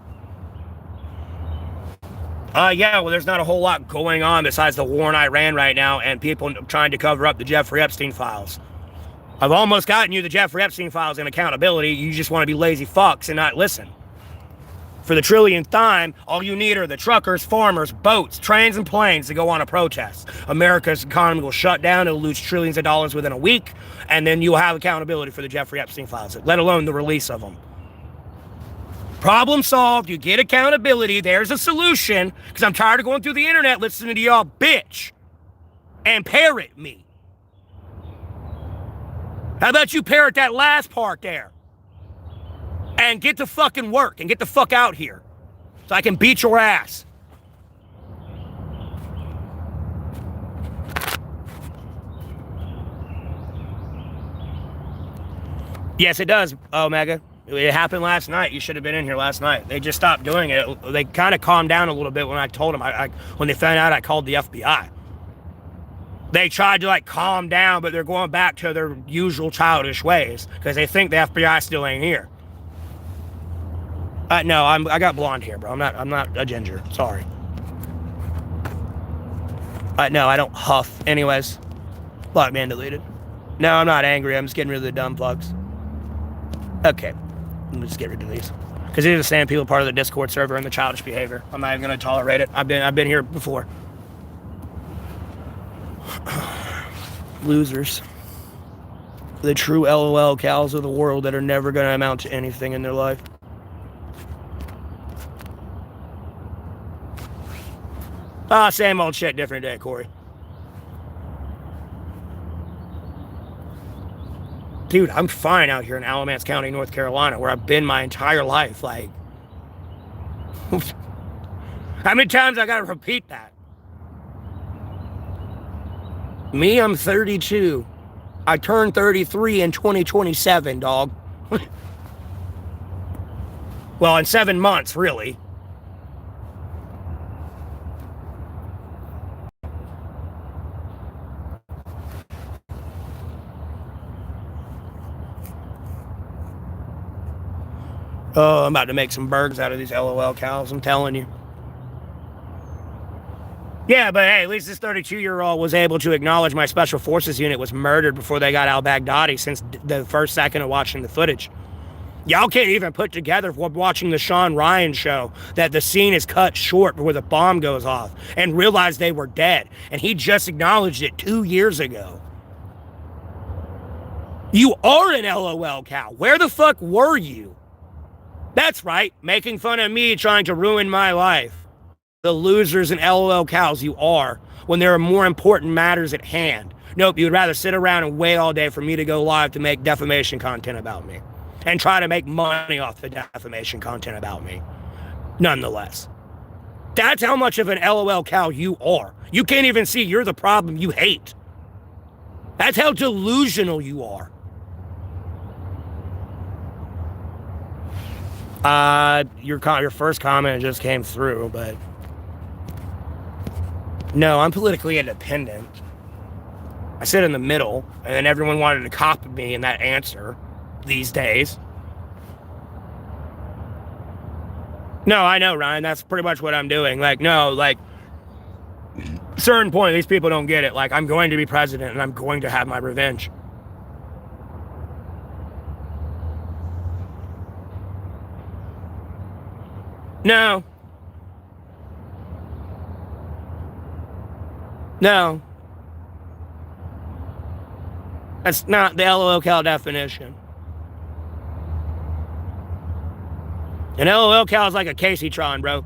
[SPEAKER 1] Yeah, well, there's not a whole lot going on besides the war in Iran right now and people trying to cover up the Jeffrey Epstein files. I've almost gotten you the Jeffrey Epstein files and accountability. You just want to be lazy fucks and not listen. For the trillionth time, all you need are the truckers, farmers, boats, trains, and planes to go on a protest. America's economy will shut down. It'll lose trillions of dollars within a week, and then you'll have accountability for the Jeffrey Epstein files, let alone the release of them. Problem solved. You get accountability. There's a solution. Because I'm tired of going through the internet listening to y'all bitch and parrot me. How about you parrot that last part there? And get to fucking work and get the fuck out here so I can beat your ass. Yes, it does, Omega. It happened last night. You should have been in here last night. They just stopped doing it. They kind of calmed down a little bit when I told them. When they found out, I called the FBI. They tried to like calm down, but they're going back to their usual childish ways because they think the FBI still ain't here. No, I got blonde hair, bro. I'm not a ginger. Sorry. No, I don't huff. Anyways, Blockman deleted. No, I'm not angry. I'm just getting rid of the dumb fucks. Okay, let me just get rid of these because these are the same people part of the Discord server and the childish behavior. I'm not even gonna tolerate it. I've been here before. Losers. The true LOL cows of the world that are never gonna amount to anything in their life. Same old shit, different day, Corey. Dude, I'm fine out here in Alamance County, North Carolina, where I've been my entire life. Like, how many times I gotta repeat that? Me, I'm 32. I turned 33 in 2027, dog. Well, in 7 months, really. Oh, I'm about to make some burgers out of these LOL cows, I'm telling you. Yeah, but hey, at least this 32-year-old was able to acknowledge my special forces unit was murdered before they got al-Baghdadi since the first second of watching the footage. Y'all can't even put together while watching the Sean Ryan show that the scene is cut short before the bomb goes off and realize they were dead. And he just acknowledged it 2 years ago. You are an LOL cow. Where the fuck were you? That's right, making fun of me trying to ruin my life. The losers and LOL cows you are when there are more important matters at hand. Nope, you'd rather sit around and wait all day for me to go live to make defamation content about me. And try to make money off the defamation content about me. Nonetheless. That's how much of an LOL cow you are. You can't even see you're the problem you hate. That's how delusional you are. Your first comment just came through, but no, I'm politically independent. I sit in the middle, and then everyone wanted to copy me in that answer these days. No, I know, Ryan, that's pretty much what I'm doing. Like, no, like, certain point, these people don't get it. Like, I'm going to be president, and I'm going to have my revenge. No. No. That's not the LOL cow definition. An LOL cow is like a Caseytron, bro.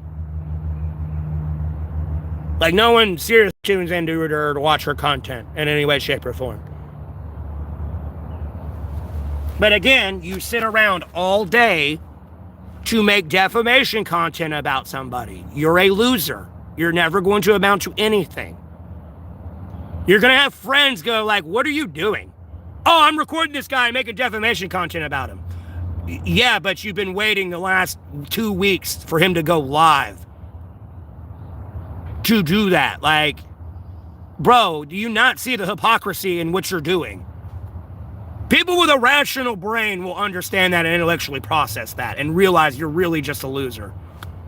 [SPEAKER 1] Like, no one seriously tunes into her to watch her content in any way, shape, or form. But again, you sit around all day to make defamation content about somebody. You're a loser. You're never going to amount to anything. You're going to have friends go like, what are you doing? Oh, I'm recording this guy and making defamation content about him. Yeah, but you've been waiting the last 2 weeks for him to go live to do that. Like, bro, do you not see the hypocrisy in what you're doing? People with a rational brain will understand that and intellectually process that and realize you're really just a loser.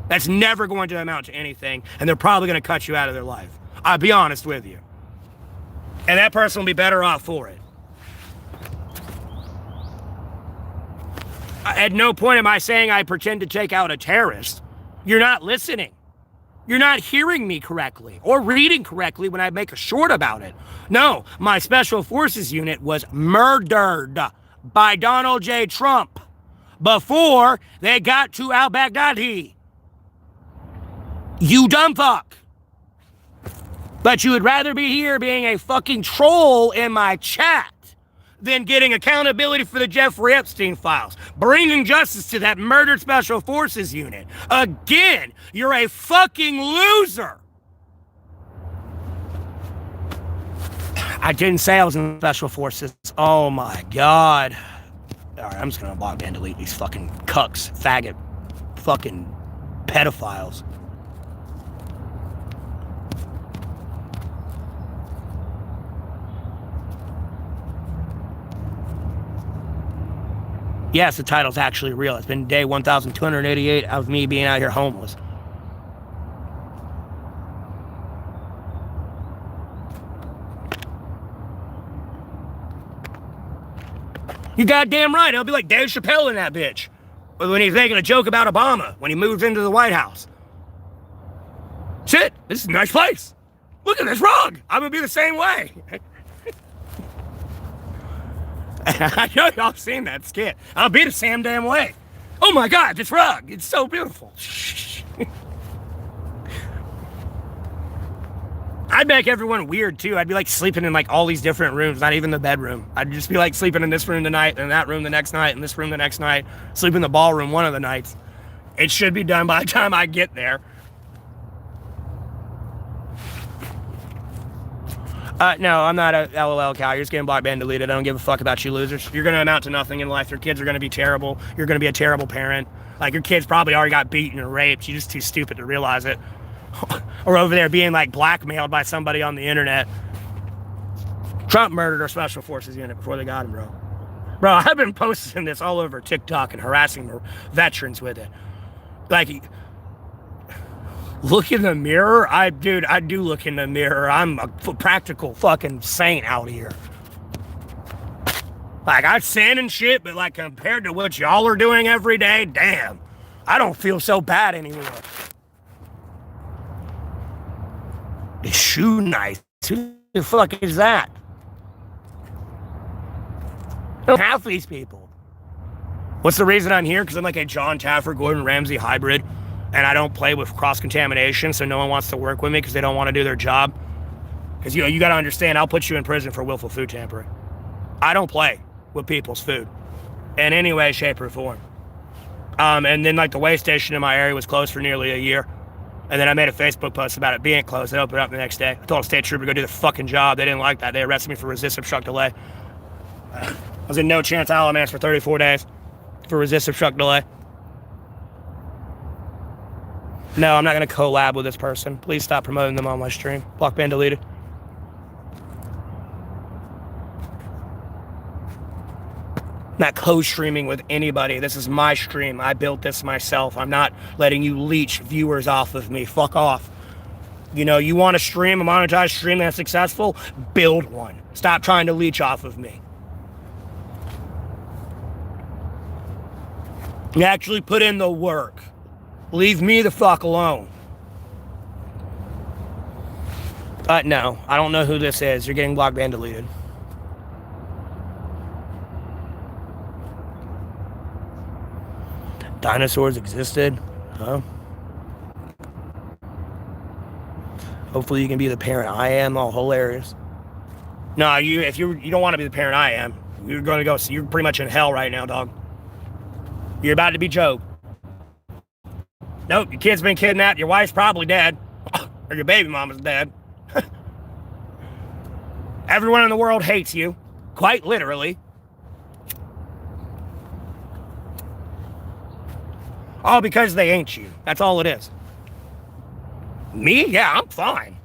[SPEAKER 1] That's never going to amount to anything, and they're probably going to cut you out of their life. I'll be honest with you. And that person will be better off for it. At no point am I saying I pretend to take out a terrorist. You're not listening. You're not hearing me correctly or reading correctly when I make a short about it. No, my Special Forces unit was murdered by Donald J. Trump before they got to al-Baghdadi. You dumb fuck. But you would rather be here being a fucking troll in my chat than getting accountability for the Jeffrey Epstein files, bringing justice to that murdered Special Forces unit. Again, you're a fucking loser. I didn't say I was in Special Forces. Oh my God. All right, I'm just gonna block and delete these fucking cucks, faggot, fucking pedophiles. Yes, the title's actually real. It's been day 1,288 of me being out here homeless. You goddamn right. It'll be like Dave Chappelle in that bitch when he's making a joke about Obama when he moves into the White House. Shit, this is a nice place. Look at this rug. I'm gonna be the same way. I know y'all seen that skit. I'll be the same damn way. Oh my God, this rug. It's so beautiful. I'd make everyone weird too. I'd be like sleeping in like all these different rooms, not even the bedroom. I'd just be like sleeping in this room tonight, and that room the next night, and this room the next night, sleep in the ballroom one of the nights. It should be done by the time I get there. No, I'm not a LOL cow. You're just getting blocked, banned, deleted. I don't give a fuck about you losers. You're going to amount to nothing in life. Your kids are going to be terrible. You're going to be a terrible parent. Like, your kids probably already got beaten or raped. You're just too stupid to realize it. Or over there being, like, blackmailed by somebody on the internet. Trump murdered our Special Forces unit before they got him, bro. Bro, I've been posting this all over TikTok and harassing veterans with it. Like, look in the mirror. I do look in the mirror. I'm a practical fucking saint out here. Like, I sin and shit, but like compared to what y'all are doing every day, damn, I don't feel so bad anymore. The shoe nice. Who the fuck is that? Half these people. What's the reason I'm here? Because I'm like a John Taffer, Gordon Ramsay hybrid. And I don't play with cross-contamination, so no one wants to work with me because they don't want to do their job. Because, you got to understand, I'll put you in prison for willful food tampering. I don't play with people's food in any way, shape, or form. And then, like, the weigh station in my area was closed for nearly a year. And then I made a Facebook post about it being closed. They opened up the next day. I told a state trooper to go do the fucking job. They didn't like that. They arrested me for resistive obstruct delay. I was in no chance Alamance for 34 days for resistive obstruct delay. No, I'm not going to collab with this person. Please stop promoting them on my stream. Block, ban, deleted. Not co-streaming with anybody. This is my stream. I built this myself. I'm not letting you leech viewers off of me. Fuck off. You want to stream, a monetized stream that's successful? Build one. Stop trying to leech off of me. You actually put in the work. Leave me the fuck alone. No, I don't know who this is. You're getting blocked, banned, deleted. Dinosaurs existed? Huh? Hopefully you can be the parent I am. All hilarious. No, if you don't want to be the parent I am, you're going to go. You're pretty much in hell right now, dog. You're about to be Job. Nope, your kid's been kidnapped. Your wife's probably dead, or your baby mama's dead. Everyone in the world hates you, quite literally. All because they ain't you. That's all it is. Me? Yeah, I'm fine.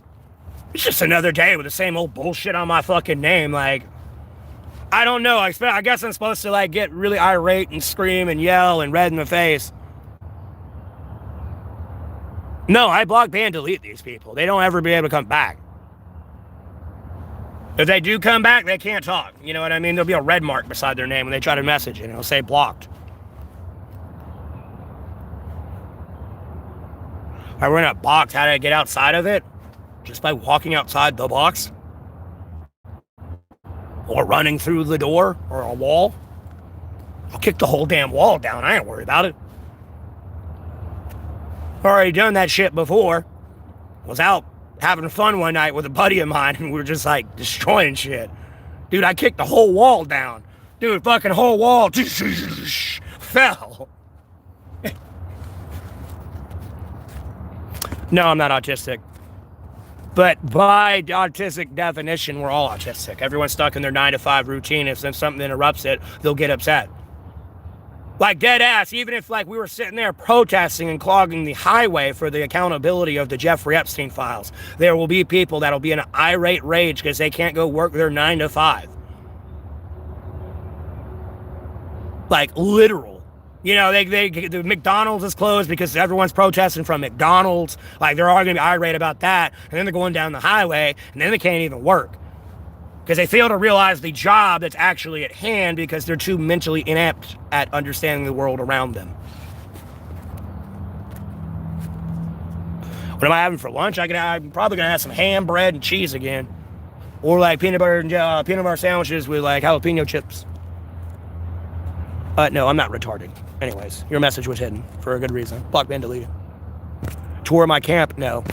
[SPEAKER 1] It's just another day with the same old bullshit on my fucking name. Like, I don't know. I guess I'm supposed to, like, get really irate and scream and yell and red in the face. No, I block, ban, delete these people. They don't ever be able to come back. If they do come back, they can't talk. You know what I mean? There'll be a red mark beside their name when they try to message it, and it'll say blocked. All right, we're in a box. How do I get outside of it? Just by walking outside the box? Or running through the door or a wall? I'll kick the whole damn wall down. I ain't worried about it. Already done that shit before. Was out having fun one night with a buddy of mine, and we were just like destroying shit. Dude, I kicked the whole wall down. Dude, fucking whole wall fell. No, I'm not autistic. But by autistic definition, we're all autistic. Everyone's stuck in their 9-to-5 routine. If something interrupts it, they'll get upset. Like dead ass, even if like we were sitting there protesting and clogging the highway for the accountability of the Jeffrey Epstein files, there will be people that'll be in an irate rage because they can't go work their 9-to-5. Like literal. You know, the McDonald's is closed because everyone's protesting from McDonald's. Like, they're all going to be irate about that. And then they're going down the highway, and then they can't even work. Because they fail to realize the job that's actually at hand because they're too mentally inept at understanding the world around them. What am I having for lunch? I'm probably going to have some ham, bread, and cheese again. Or, like, peanut butter sandwiches with, like, jalapeno chips. No, I'm not retarded. Anyways, your message was hidden for a good reason. Block, ban, deleted. Tour my camp? No.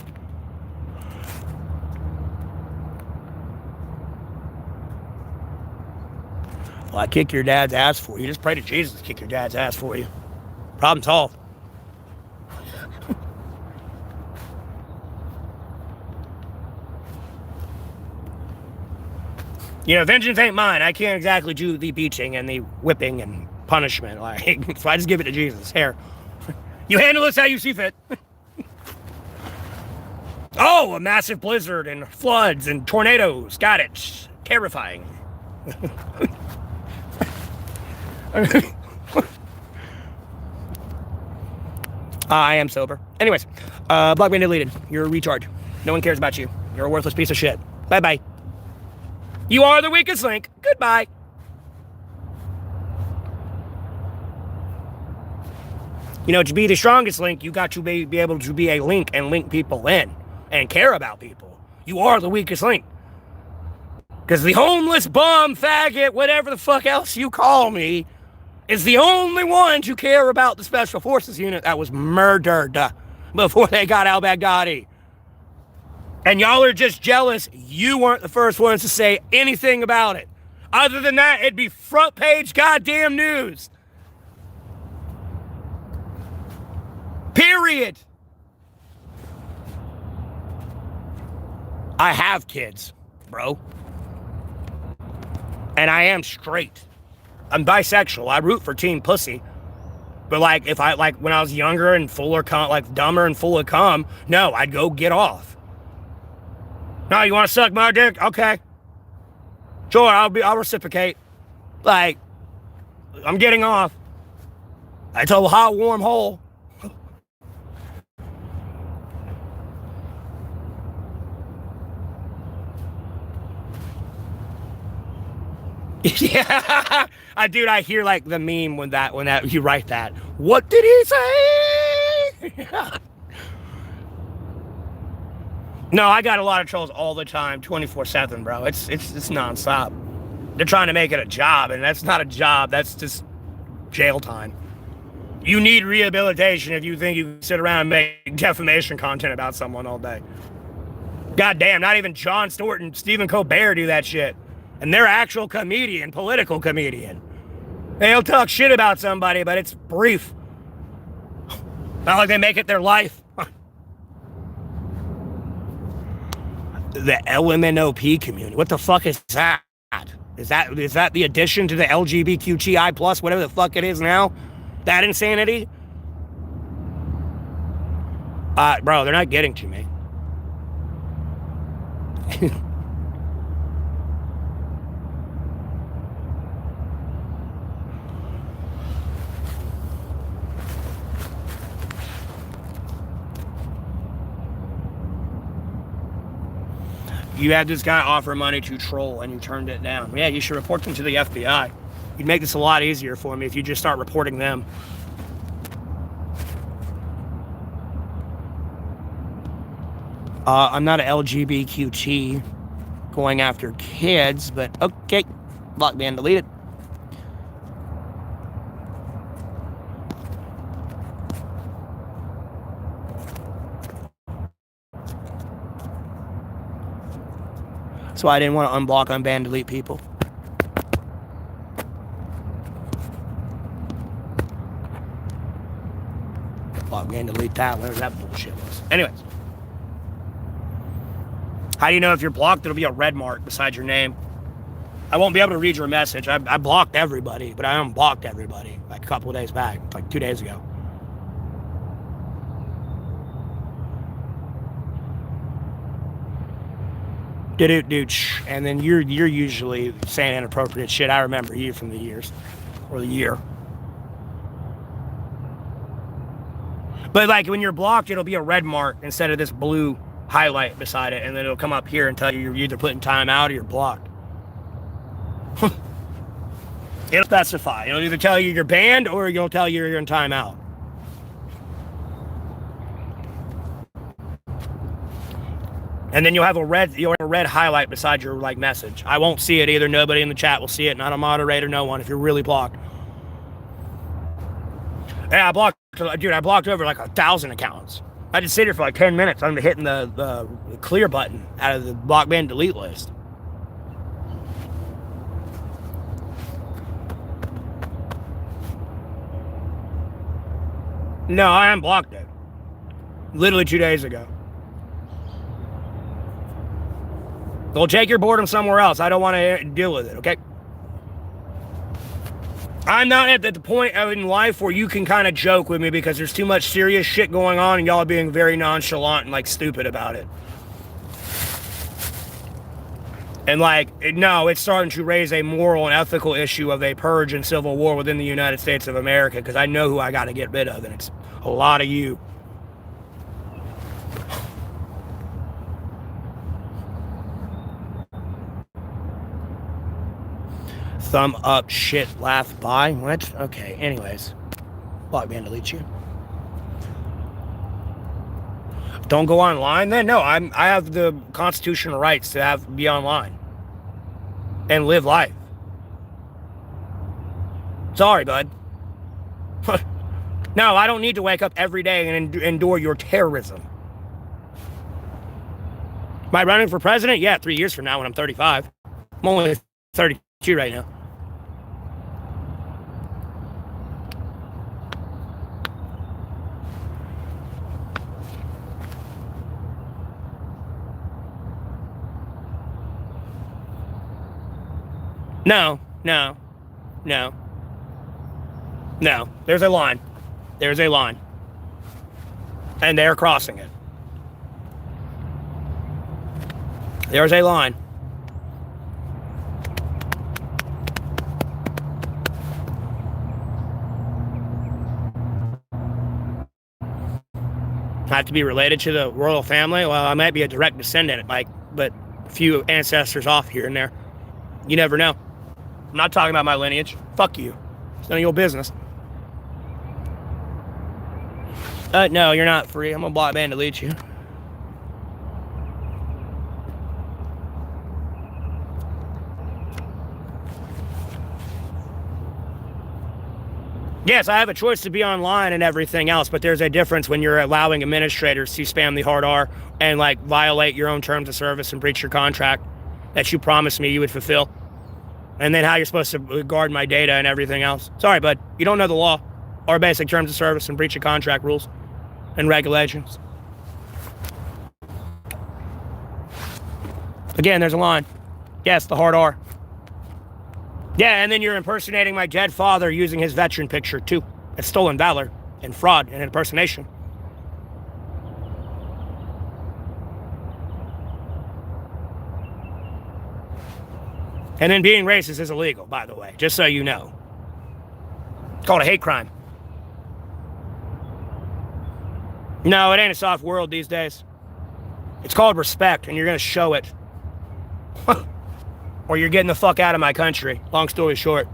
[SPEAKER 1] Well, I kick your dad's ass for you. Just pray to Jesus to kick your dad's ass for you. Problem solved. You know, vengeance ain't mine. I can't exactly do the beating and the whipping and punishment. Like, so I just give it to Jesus. Here. You handle this how you see fit. Oh, a massive blizzard and floods and tornadoes. Got it. Terrifying. I am sober. Anyways, block, ban, deleted. You're a retard. No one cares about you. You're a worthless piece of shit. Bye-bye. You are the weakest link. Goodbye. You know, to be the strongest link, you got to be able to be a link and link people in and care about people. You are the weakest link. Because the homeless bum, faggot, whatever the fuck else you call me, is the only one to care about the Special Forces unit that was murdered before they got al-Baghdadi. And y'all are just jealous you weren't the first ones to say anything about it. Other than that, it'd be front page goddamn news. Period. I have kids, bro. And I am straight. I'm bisexual. I root for Team Pussy. But like, if I, like, when I was younger and fuller cum, like dumber and full of cum, no, I'd go get off. No, you want to suck my dick? Okay. Sure, I'll reciprocate. Like, I'm getting off. It's a hot, warm hole. Yeah, dude, I hear like the meme when that you write that. What did he say? No, I got a lot of trolls all the time, 24/7, bro. It's nonstop. They're trying to make it a job, and that's not a job. That's just jail time. You need rehabilitation if you think you can sit around and make defamation content about someone all day. God damn, not even Jon Stewart and Stephen Colbert do that shit. And they're actual comedian, political comedian. They'll talk shit about somebody, but it's brief. Not like they make it their life. The LMNOP community. What the fuck is that? Is that the addition to the LGBTQI plus, whatever the fuck it is now? That insanity? Bro, they're not getting to me. You had this guy offer money to troll and you turned it down. Yeah, you should report them to the FBI. You'd make this a lot easier for me if you just start reporting them. I'm not an LGBTQ going after kids, but okay. Block ban deleted. That's why I didn't want to unblock, unban, delete people. Block, ban, delete that, whatever that bullshit was. Anyways. How do you know if you're blocked? It'll be a red mark beside your name. I won't be able to read your message. I blocked everybody, but I unblocked everybody like a couple of days back, like 2 days ago. And then you're usually saying inappropriate shit. I remember you from the years, or the year. But like when you're blocked, it'll be a red mark instead of this blue highlight beside it, and then it'll come up here and tell you you're either putting time out or you're blocked. It'll specify. It'll either tell you you're banned or it'll tell you you're in timeout. And then you'll have a red highlight beside your like message. I won't see it either. Nobody in the chat will see it. Not a moderator, no one. If you're really blocked. Yeah, I blocked over like 1,000 accounts. I just sit here for like 10 minutes. I'm hitting the clear button out of the block, ban, delete list. No, I unblocked it. Literally 2 days ago. Well, take your boredom somewhere else. I don't want to deal with it, okay? I'm not at the point in life where you can kind of joke with me because there's too much serious shit going on and y'all are being very nonchalant and like stupid about it. And like, no, it's starting to raise a moral and ethical issue of a purge and civil war within the United States of America because I know who I got to get rid of, and it's a lot of you. Thumb up, shit, laugh, bye. What? Okay, anyways. Block, ban, delete you. Don't go online then? No, I have the constitutional rights to be online. And live life. Sorry, bud. No, I don't need to wake up every day and endure your terrorism. Am I running for president? Yeah, 3 years from now when I'm 35. I'm only 32 right now. No. There's a line. There's a line. And they're crossing it. There's a line. Have to be related to the royal family? Well, I might be a direct descendant, Mike, but a few ancestors off here and there. You never know. I'm not talking about my lineage. Fuck you. It's none of your business. No, you're not free. I'm gonna block, ban, delete you. Yes, I have a choice to be online and everything else, but there's a difference when you're allowing administrators to spam the hard R and like violate your own terms of service and breach your contract that you promised me you would fulfill. And then how you're supposed to guard my data and everything else. Sorry, bud, you don't know the law or basic terms of service and breach of contract rules and regulations. Again, there's a line. Yes, the hard R. Yeah, and then you're impersonating my dead father using his veteran picture, too. It's stolen valor and fraud and impersonation. And then being racist is illegal, by the way, just so you know. It's called a hate crime. No, it ain't a soft world these days. It's called respect, and you're going to show it. Or you're getting the fuck out of my country. Long story short.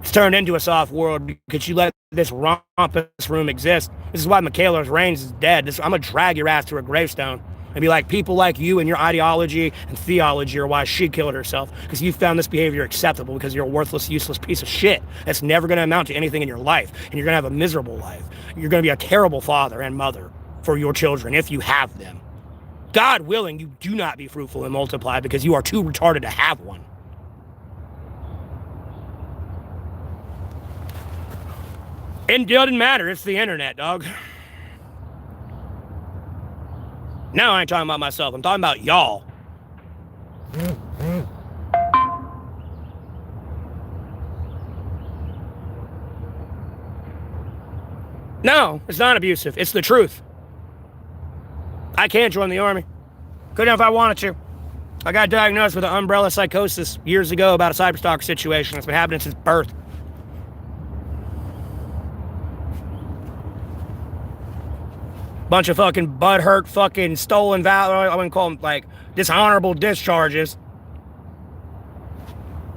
[SPEAKER 1] It's turned into a soft world because you let this rompous room exist. This is why Michaela's Reigns is dead. I'm going to drag your ass to a gravestone and be like, people like you and your ideology and theology are why she killed herself, because you found this behavior acceptable because you're a worthless, useless piece of shit that's never going to amount to anything in your life, and you're going to have a miserable life. You're going to be a terrible father and mother for your children if you have them. God willing, you do not be fruitful and multiply because you are too retarded to have one. It doesn't matter. It's the internet, dog. No, I ain't talking about myself. I'm talking about y'all. No, it's not abusive. It's the truth. I can't join the army. Couldn't if I wanted to. I got diagnosed with an umbrella psychosis years ago about a cyberstalker situation that's been happening since birth. Bunch of fucking butthurt, fucking stolen valor. I wouldn't call them like dishonorable discharges.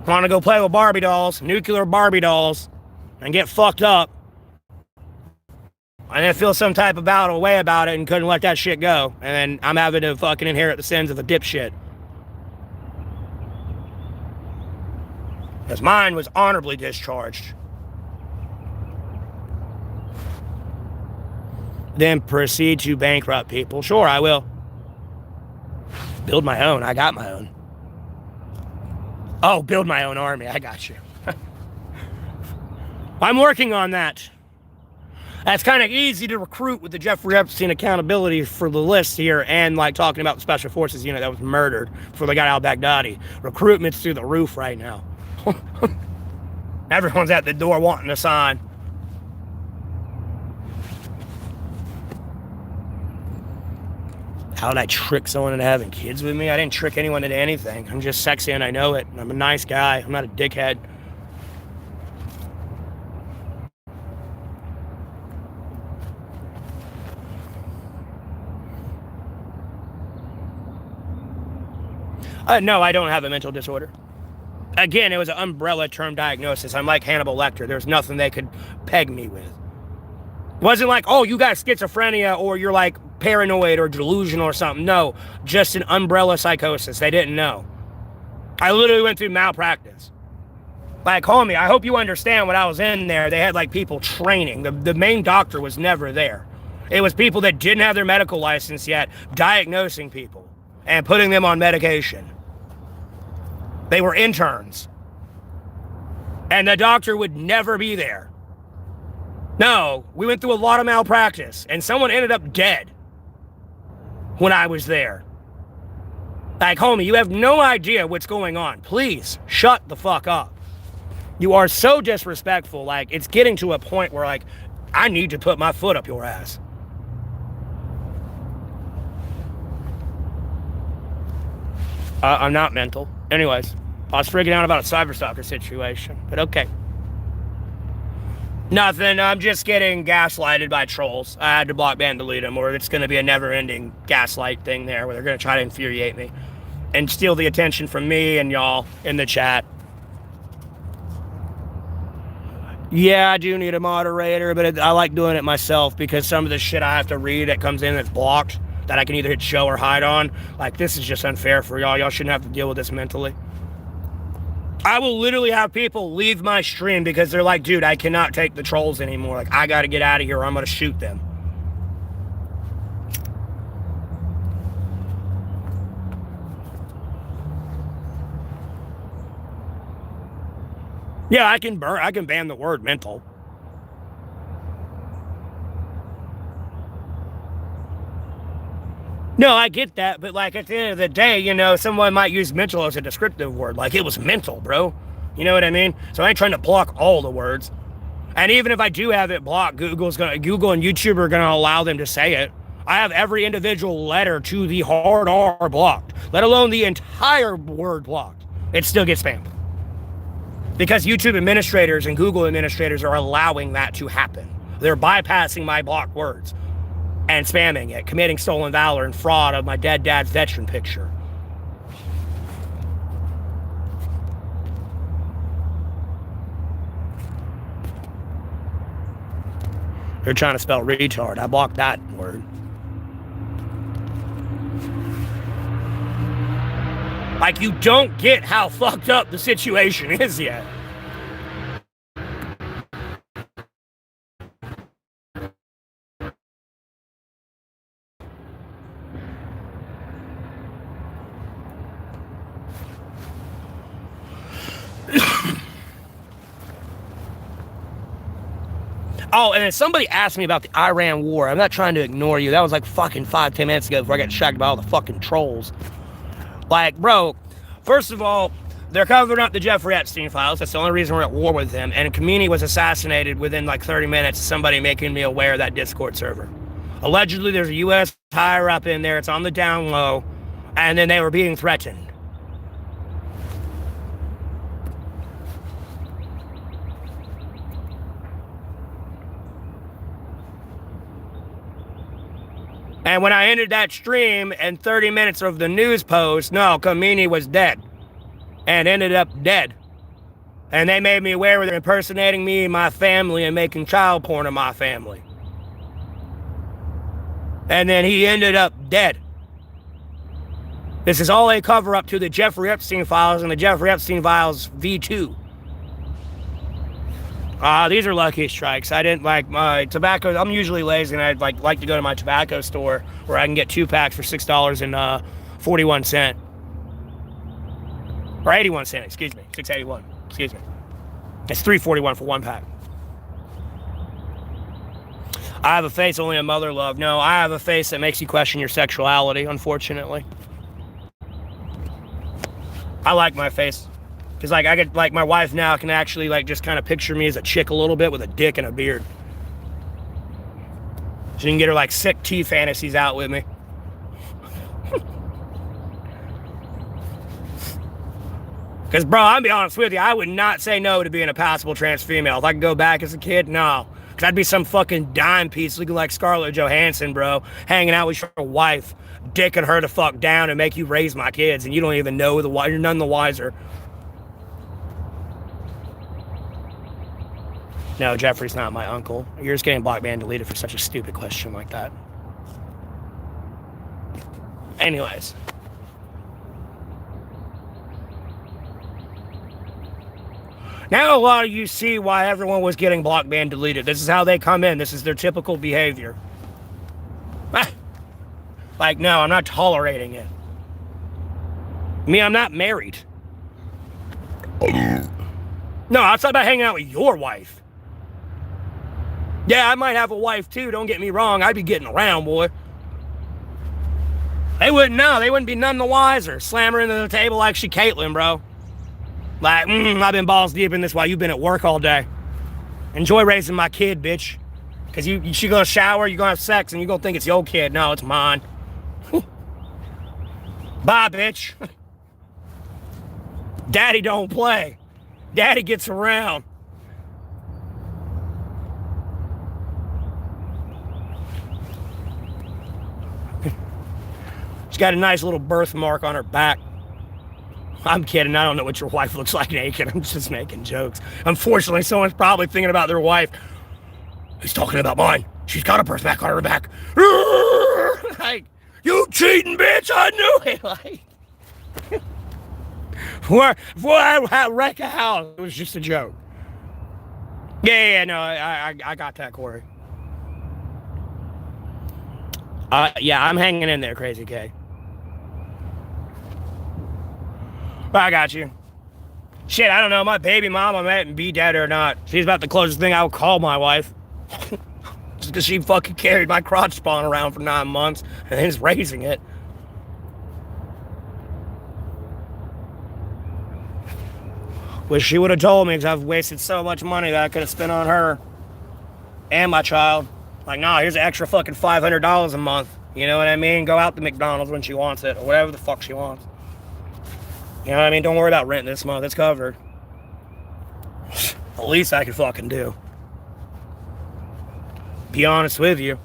[SPEAKER 1] Want to go play with Barbie dolls, nuclear Barbie dolls, and get fucked up. I didn't feel some type of way about it and couldn't let that shit go. And then I'm having to fucking inherit the sins of a dipshit. Because mine was honorably discharged. Then proceed to bankrupt people. Sure, I will. Build my own. I got my own. Oh, build my own army. I got you. I'm working on that. That's kind of easy to recruit with the Jeffrey Epstein accountability for the list here, and like talking about the Special Forces unit that was murdered before they got al-Baghdadi. Recruitment's through the roof right now. Everyone's at the door wanting to sign. How did I trick someone into having kids with me? I didn't trick anyone into anything. I'm just sexy and I know it. I'm a nice guy. I'm not a dickhead. No, I don't have a mental disorder. Again, it was an umbrella term diagnosis. I'm like Hannibal Lecter. There's nothing they could peg me with. It wasn't like, oh, you got schizophrenia or you're like paranoid or delusional or something. No, just an umbrella psychosis. They didn't know. I literally went through malpractice. Like, homie, I hope you understand when I was in there, they had like people training. The main doctor was never there. It was people that didn't have their medical license yet, diagnosing people and putting them on medication. They were interns. And the doctor would never be there. No, we went through a lot of malpractice, and someone ended up dead when I was there. Like, homie, you have no idea what's going on. Please, shut the fuck up. You are so disrespectful, like, it's getting to a point where, like, I need to put my foot up your ass. I'm not mental. Anyways, I was freaking out about a cyberstalker situation, but okay. Nothing, I'm just getting gaslighted by trolls. I had to block, ban, delete them, or it's going to be a never-ending gaslight thing there where they're going to try to infuriate me and steal the attention from me and y'all in the chat. Yeah, I do need a moderator, but I like doing it myself because some of the shit I have to read that comes in that's blocked, that I can either hit show or hide on, like, this is just unfair for y'all. Y'all shouldn't have to deal with this mentally. I will literally have people leave my stream because they're like, dude, I cannot take the trolls anymore. Like, I got to get out of here or I'm going to shoot them. Yeah, I can ban the word mental. No, I get that, but like at the end of the day, you know, someone might use mental as a descriptive word. Like, it was mental, bro. You know what I mean? So I ain't trying to block all the words. And even if I do have it blocked, Google and YouTube are gonna allow them to say it. I have every individual letter to the hard R blocked, let alone the entire word blocked. It still gets spammed. Because YouTube administrators and Google administrators are allowing that to happen. They're bypassing my blocked words and spamming it, committing stolen valor and fraud of my dead dad's veteran picture. They're trying to spell retard. I blocked that word. Like, you don't get how fucked up the situation is yet. Oh, and then somebody asked me about the Iran war. I'm not trying to ignore you. That was like fucking 5-10 minutes ago before I got distracted by all the fucking trolls. Like, bro, first of all, they're covering up the Jeffrey Epstein files. That's the only reason we're at war with him. And Kamini was assassinated within like 30 minutes of somebody making me aware of that Discord server. Allegedly, there's a U.S. higher up in there. It's on the down low. And then they were being threatened. And when I ended that stream and 30 minutes of the news post, no, Kamini was dead. And ended up dead. And they made me aware they're impersonating me and my family and making child porn of my family. And then he ended up dead. This is all a cover up to the Jeffrey Epstein files and the Jeffrey Epstein files V2. These are lucky strikes. I didn't like my tobacco. I'm usually lazy and I'd like to go to my tobacco store where I can get 2 packs for $6.41. Or 81 cents, excuse me. 6.81. Excuse me. It's $3.41 for 1 pack. I have a face only a mother loved. No, I have a face that makes you question your sexuality, unfortunately. I like my face. Because, like, I could, like, my wife now can actually, like, just kind of picture me as a chick a little bit with a dick and a beard. She can get her, like, sick tea fantasies out with me. Because, bro, I'll be honest with you, I would not say no to being a passable trans female. If I could go back as a kid, no. Because I'd be some fucking dime piece looking like Scarlett Johansson, bro, hanging out with your wife, dicking her to fuck down and make you raise my kids, and you don't even know you're none the wiser. No, Jeffrey's not my uncle. You're just getting blocked and deleted for such a stupid question like that. Anyways. Now a lot of you see why everyone was getting blocked and deleted. This is how they come in. This is their typical behavior. Like, no, I'm not tolerating it. I mean, I'm not married. No, outside about hanging out with your wife. Yeah, I might have a wife too, don't get me wrong. I'd be getting around, boy. They wouldn't know. They wouldn't be none the wiser. Slam her into the table like she Caitlyn, bro. Like, I've been balls deep in this while you've been at work all day. Enjoy raising my kid, bitch. Because she gonna shower, you gonna have sex, and you gonna think it's your kid. No, it's mine. Bye, bitch. Daddy don't play. Daddy gets around. She's got a nice little birthmark on her back. I'm kidding. I don't know what your wife looks like naked. I'm just making jokes. Unfortunately, someone's probably thinking about their wife. He's talking about mine. She's got a birthmark on her back. Like, you cheating bitch, I knew it. Like, Before I wreck a house, it was just a joke. Yeah, no, I got that, Corey. Yeah, I'm hanging in there, Crazy K. I got you. Shit, I don't know. My baby mama might be dead or not. She's about the closest thing I would call my wife. Just because she fucking carried my crotch spawn around for 9 months and then is raising it. Wish she would have told me, because I've wasted so much money that I could have spent on her and my child. Like, nah, here's an extra fucking $500 a month. You know what I mean? Go out to McDonald's when she wants it, or whatever the fuck she wants. You know what I mean? Don't worry about rent this month. It's covered. The least I could fucking do. Be honest with you.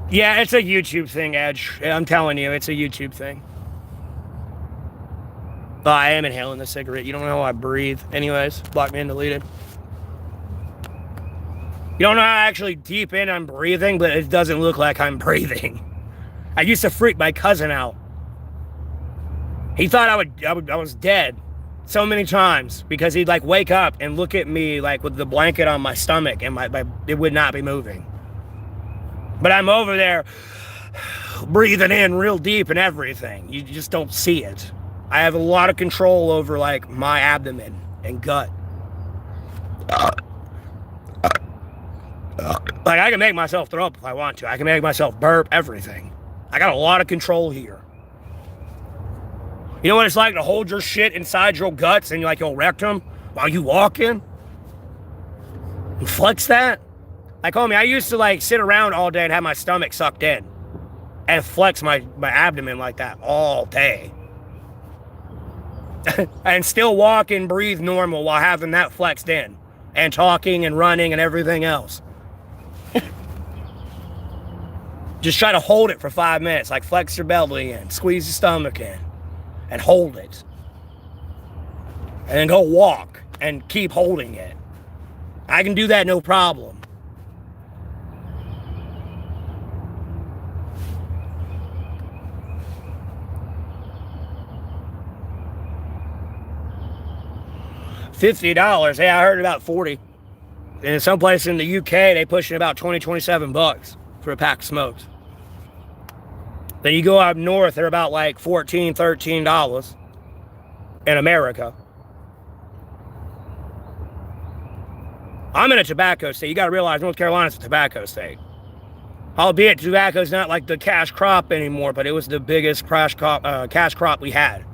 [SPEAKER 1] Yeah, it's a YouTube thing, Edge. I'm telling you, it's a YouTube thing. But I am inhaling the cigarette. You don't know how I breathe. Anyways, block me and deleted. You don't know how actually deep in I'm breathing, but it doesn't look like I'm breathing. I used to freak my cousin out. He thought I was dead so many times because he'd like wake up and look at me like with the blanket on my stomach and it would not be moving. But I'm over there breathing in real deep and everything. You just don't see it. I have a lot of control over like my abdomen and gut. Like I can make myself throw up if I want to. I can make myself burp, everything. I got a lot of control here. You know what it's like to hold your shit inside your guts and like your rectum while you walking? And flex that? Like, homie, I used to like sit around all day and have my stomach sucked in and flex my abdomen like that all day. And still walk and breathe normal while having that flexed in and talking and running and everything else. Just try to hold it for 5 minutes, like flex your belly in, squeeze your stomach in, and hold it. And then go walk and keep holding it. I can do that no problem. $50. Hey, I heard about 40. And someplace in the UK, they pushing about 20, 27 bucks for a pack of smokes. Then you go up north, they're about like $14, $13 in America. I'm in a tobacco state. You got to realize North Carolina's a tobacco state. Albeit tobacco's not like the cash crop anymore, but it was the biggest cash crop we had.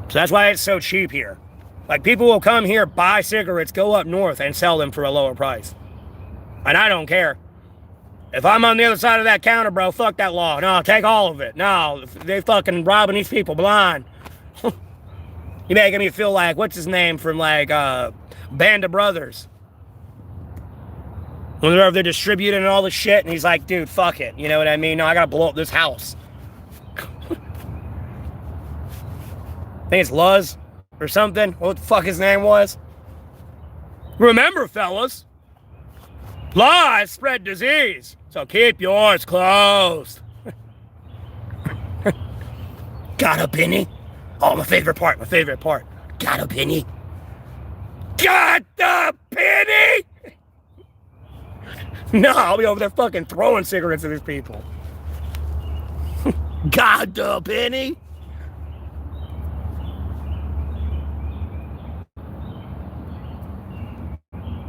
[SPEAKER 1] So that's why it's so cheap here. Like, people will come here, buy cigarettes, go up north, and sell them for a lower price. And I don't care. If I'm on the other side of that counter, bro, fuck that law. No, take all of it. No, they fucking robbing these people blind. You making me feel like, what's his name from, like, Band of Brothers? When they're distributing all the shit, and he's like, dude, fuck it. You know what I mean? No, I gotta blow up this house. I think it's Luz or something. What the fuck his name was? Remember, fellas, lies spread disease, so keep yours closed. Got a penny? Oh, my favorite part. Got a penny? Got the penny? No, I'll be over there fucking throwing cigarettes at these people. Got the penny?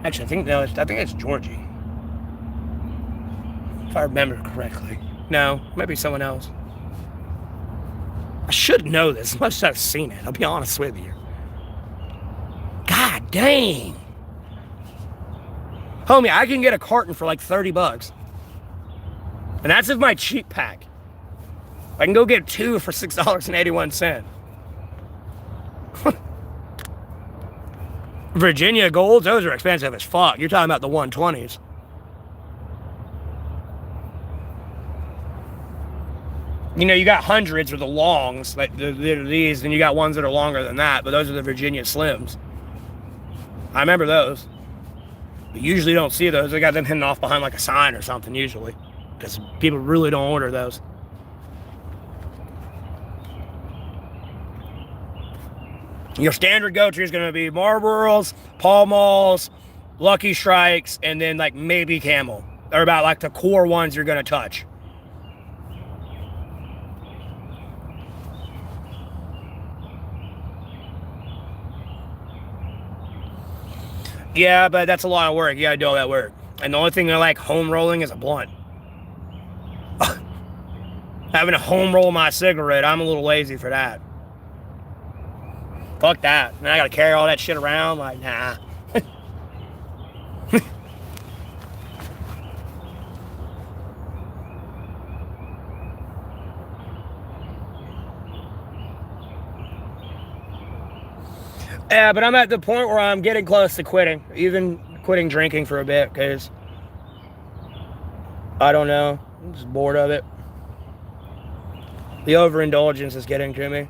[SPEAKER 1] Actually, I think it's Georgie. If I remember correctly. No, maybe someone else. I should know this, much as I've seen it. I'll be honest with you. God dang. Homie, I can get a carton for like 30 bucks. And that's if my cheap pack. I can go get 2 for $6.81. Virginia Golds, those are expensive as fuck. You're talking about the 120s. You know, you got hundreds or the longs, like these, and you got ones that are longer than that, but those are the Virginia Slims. I remember those. You usually don't see those. They got them hidden off behind like a sign or something, usually. Because people really don't order those. Your standard go-to is going to be Marlboros, Pall Malls, Lucky Strikes, and then like maybe Camel. They're about like the core ones you're going to touch. Yeah, but that's a lot of work. You gotta do all that work. And the only thing I like home rolling is a blunt. Having to home roll my cigarette, I'm a little lazy for that. Fuck that. And I gotta carry all that shit around. Like, nah. Yeah, but I'm at the point where I'm getting close to quitting. Even quitting drinking for a bit, because I don't know. I'm just bored of it. The overindulgence is getting to me.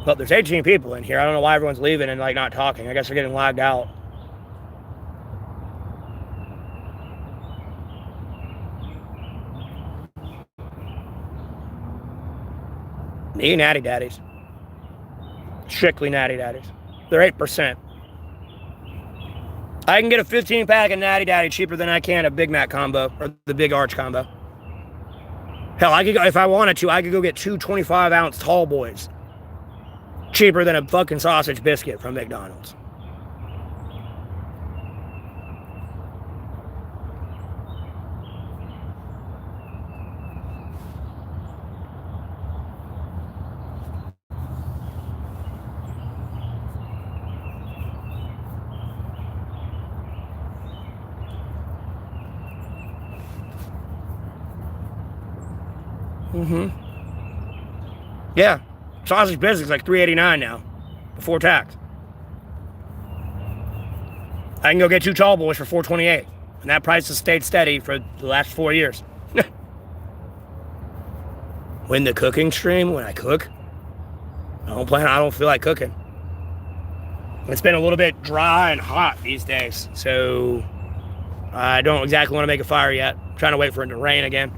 [SPEAKER 1] Look, there's 18 people in here. I don't know why everyone's leaving and like not talking. I guess they're getting lagged out. Me natty daddies. Strictly natty daddies. They're 8%. I can get a 15 pack of natty daddy cheaper than I can a Big Mac combo or the Big Arch combo. Hell, I could go, if I wanted to, I could go get two 25-ounce tall boys. Cheaper than a fucking sausage biscuit from McDonald's. Yeah. Sausage biscuit's like $3.89 now, before tax. I can go get two tall boys for $4.28, and that price has stayed steady for the last 4 years. When the cooking stream, when I cook, I don't feel like cooking. It's been a little bit dry and hot these days, so I don't exactly want to make a fire yet. I'm trying to wait for it to rain again.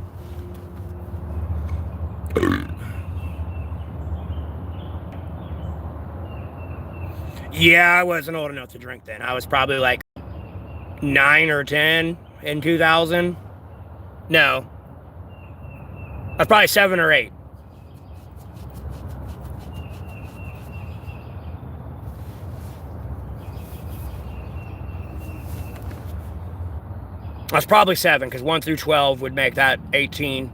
[SPEAKER 1] Yeah, I wasn't old enough to drink then. I was probably like 9 or 10 in 2000. No. I was probably 7 or 8. I was probably 7, because 1 through 12 would make that 18.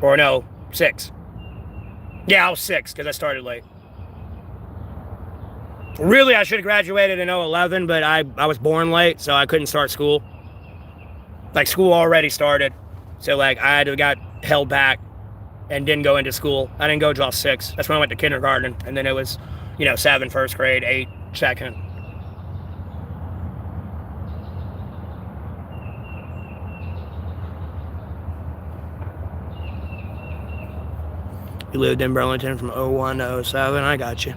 [SPEAKER 1] Or no, 6. Yeah, I was 6, because I started late. Really, I should have graduated in 2011, but I was born late, so I couldn't start school. Like, school already started. So, like, I got held back and didn't go into school. I didn't go till 6. That's when I went to kindergarten. And then it was, 7, first grade, 8, second. You lived in Burlington from 01 to 07. I got you.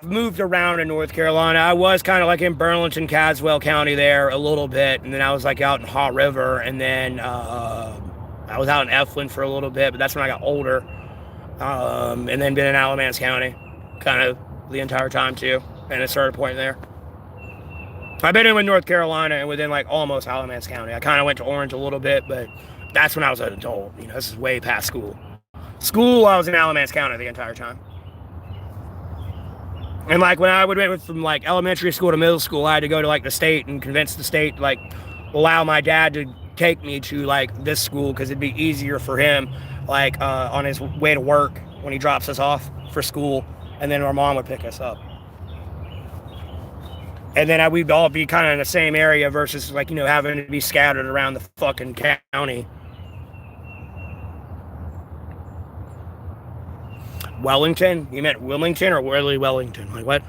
[SPEAKER 1] Moved around in North Carolina. I was kind of like in Burlington, Caswell County there a little bit, and then I was like out in Haw River, and then I was out in Eflin for a little bit, but that's when I got older, and then been in Alamance County kind of the entire time too, and it started pointing there. I've been in North Carolina and within like almost Alamance County. I kind of went to Orange a little bit, but that's when I was an adult. This is way past school. I was in Alamance County the entire time. And like when I would went from like elementary school to middle school, I had to go to like the state and convince the state like allow my dad to take me to like this school because it'd be easier for him like on his way to work when he drops us off for school, and then our mom would pick us up. And then we'd all be kind of in the same area versus like having to be scattered around the fucking county. Wellington? You meant Wilmington or really Wellington? Like what?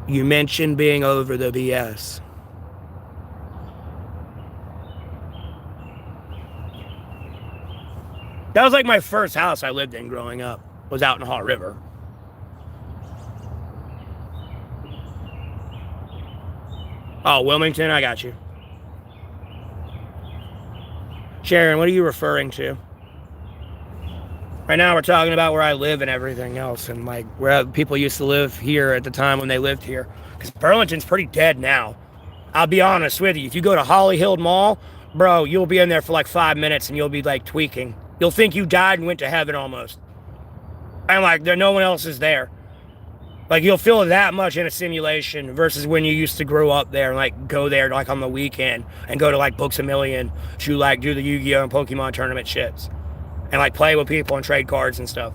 [SPEAKER 1] You mentioned being over the BS. That was like my first house I lived in growing up. Was out in Haw River. Oh, Wilmington, I got you. Sharon, what are you referring to? Right now we're talking about where I live and everything else, and like where people used to live here at the time when they lived here. Because Burlington's pretty dead now. I'll be honest with you. If you go to Holly Hill Mall, bro, you'll be in there for like 5 minutes and you'll be like tweaking. You'll think you died and went to heaven almost. And like no one else is there. Like you'll feel that much in a simulation versus when you used to grow up there and like go there like on the weekend and go to like Books A Million to like do the Yu-Gi-Oh and Pokemon tournament shits. And like play with people and trade cards and stuff.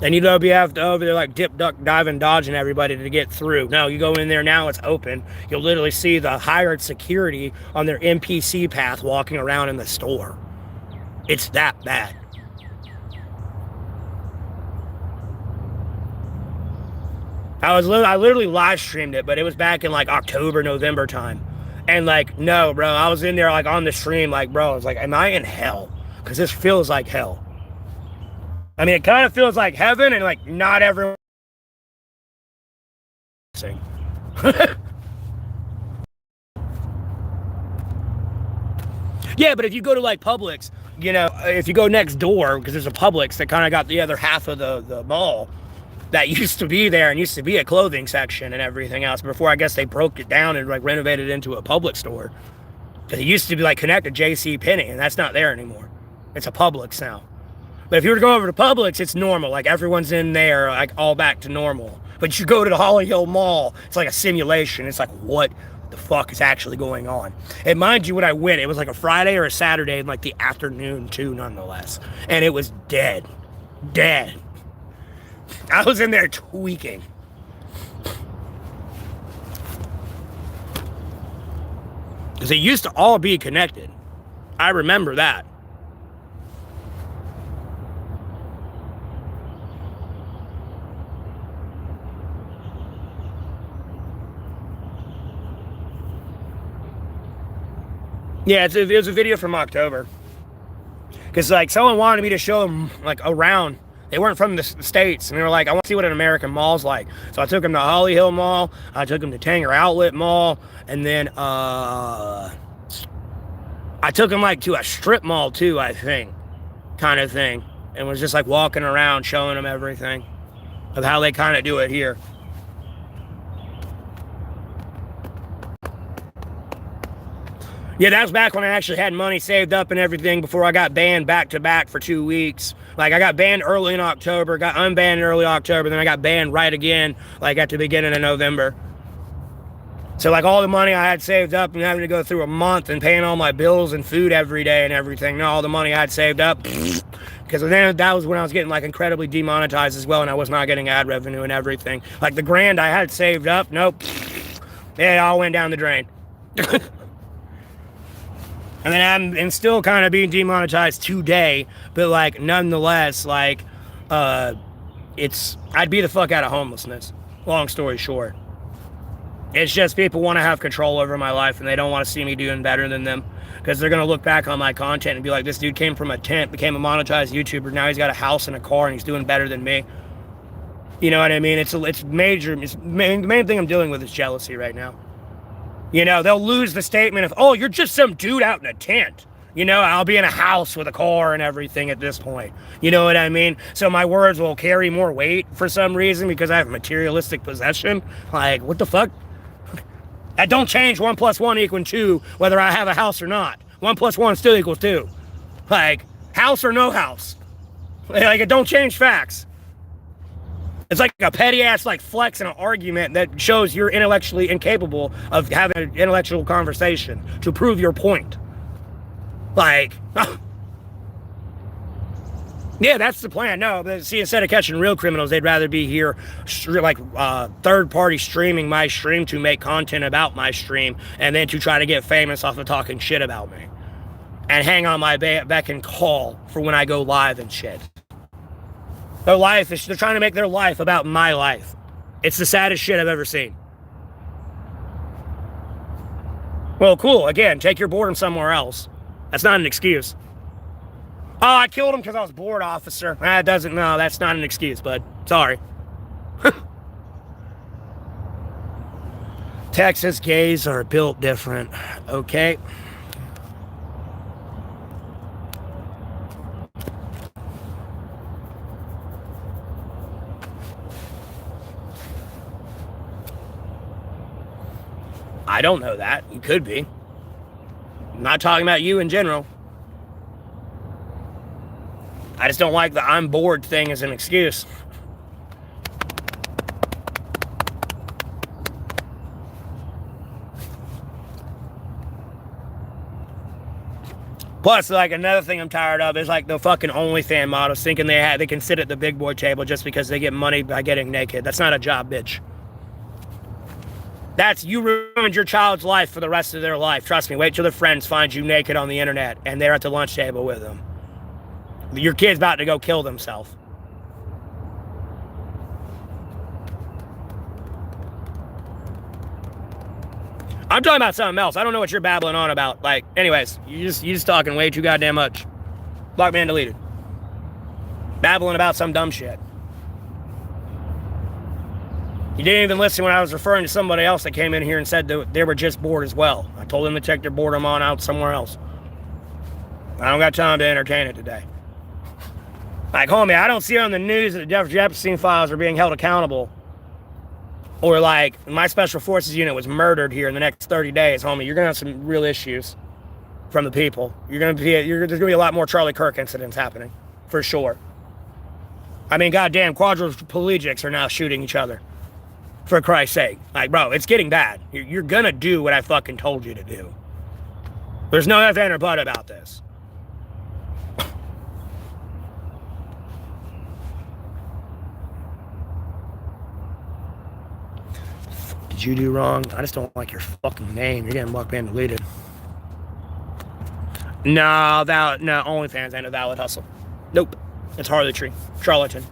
[SPEAKER 1] And you know, you have to over there like dip, duck, dive, and dodging everybody to get through. No, you go in there now, it's open. You'll literally see the hired security on their NPC path walking around in the store. It's that bad. I literally live streamed it, but it was back in like October, November time. And like, no, bro, I was in there like on the stream, like, bro, I was like, am I in hell? Because this feels like hell. I mean, it kind of feels like heaven, and like not everyone. Yeah, but if you go to like Publix, you know, if you go next door, because there's a Publix that kind of got the other half of the mall that used to be there and used to be a clothing section and everything else before I guess they broke it down and like renovated it into a Publix store. Because it used to be like connected to JCPenney, and that's not there anymore. It's a Publix now. But if you were to go over to Publix, it's normal. Like everyone's in there, like all back to normal. But you go to the Holly Hill Mall, it's like a simulation. It's like, what the fuck is actually going on? And mind you, when I went, it was like a Friday or a Saturday in like the afternoon too, nonetheless. And it was dead. Dead. I was in there tweaking. Because it used to all be connected. I remember that. Yeah, it was a video from October. Because, like, someone wanted me to show them, like, around. They weren't from the States. And they were like, I want to see what an American mall's like. So I took them to Holly Hill Mall. I took them to Tanger Outlet Mall. And then, I took them, like, to a strip mall, too, I think. Kind of thing. And was just, like, walking around, showing them everything. Of how they kind of do it here. Yeah, that was back when I actually had money saved up and everything before I got banned back to back for 2 weeks. Like, I got banned early in October, got unbanned in early October, then I got banned right again, like, at the beginning of November. So, like, all the money I had saved up and having to go through a month and paying all my bills and food every day and everything, all the money I had saved up, because then that was when I was getting, like, incredibly demonetized as well, and I was not getting ad revenue and everything. Like, the grand I had saved up, nope, it all went down the drain. And then I'm still kind of being demonetized today, but like nonetheless, like I'd be the fuck out of homelessness. Long story short. It's just people want to have control over my life and they don't want to see me doing better than them. Because they're going to look back on my content and be like, this dude came from a tent, became a monetized YouTuber, now he's got a house and a car and he's doing better than me. You know what I mean? The main thing I'm dealing with is jealousy right now. You know, they'll lose the statement of, oh, you're just some dude out in a tent. You know, I'll be in a house with a car and everything at this point. You know what I mean? So my words will carry more weight for some reason because I have materialistic possession. Like, what the fuck? That don't change 1 + 1 = 2, whether I have a house or not. 1 + 1 still equals 2. Like, house or no house. Like, it don't change facts. It's like a petty-ass, like, flex in an argument that shows you're intellectually incapable of having an intellectual conversation to prove your point. Like, yeah, that's the plan. No, but see, instead of catching real criminals, they'd rather be here, like, third-party streaming my stream to make content about my stream and then to try to get famous off of talking shit about me. And hang on my beck and call for when I go live and shit. They're trying to make their life about my life. It's the saddest shit I've ever seen. Well, cool. Again, take your boredom somewhere else. That's not an excuse. Oh, I killed him because I was bored, officer. That's not an excuse, bud. Sorry. Texas gays are built different. Okay. I don't know that. You could be. I'm not talking about you in general. I just don't like the I'm bored thing as an excuse. Plus, like, another thing I'm tired of is like the fucking OnlyFans models thinking they can sit at the big boy table just because they get money by getting naked. That's not a job, bitch. You ruined your child's life for the rest of their life. Trust me, wait till their friends find you naked on the internet and they're at the lunch table with them. Your kid's about to go kill themselves. I'm talking about something else. I don't know what you're babbling on about. Like, anyways, you just talking way too goddamn much. Block man deleted. Babbling about some dumb shit. You didn't even listen when I was referring to somebody else that came in here and said that they were just bored as well. I told them to check their boredom on out somewhere else. I don't got time to entertain it today. Like, homie, I don't see on the news that the Jeffrey Epstein files are being held accountable. Or like, my special forces unit was murdered here in the next 30 days, homie. You're gonna have some real issues from the people. There's gonna be a lot more Charlie Kirk incidents happening, for sure. I mean, goddamn, quadriplegics are now shooting each other. For Christ's sake. Like, bro, it's getting bad. You're gonna do what I fucking told you to do. There's no ifs, ands, or buts about this. Did you do wrong? I just don't like your fucking name. You're getting blocked and deleted. No, OnlyFans ain't a valid hustle. Nope. It's harlotry. Charlatan.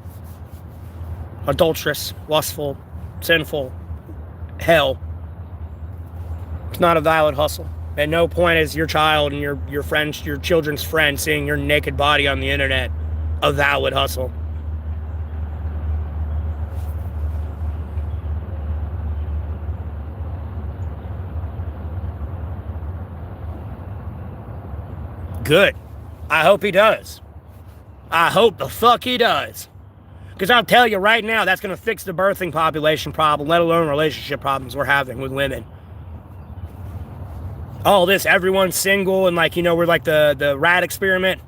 [SPEAKER 1] Adulterous. Lustful. Sinful. Hell. It's not a valid hustle. At no point is your child and your friends, your children's friend, seeing your naked body on the internet a valid hustle. Good. I hope he does. I hope the fuck he does. Because I'll tell you right now, that's going to fix the birthing population problem, let alone relationship problems we're having with women. All this, everyone's single, and like, we're like the rat experiment,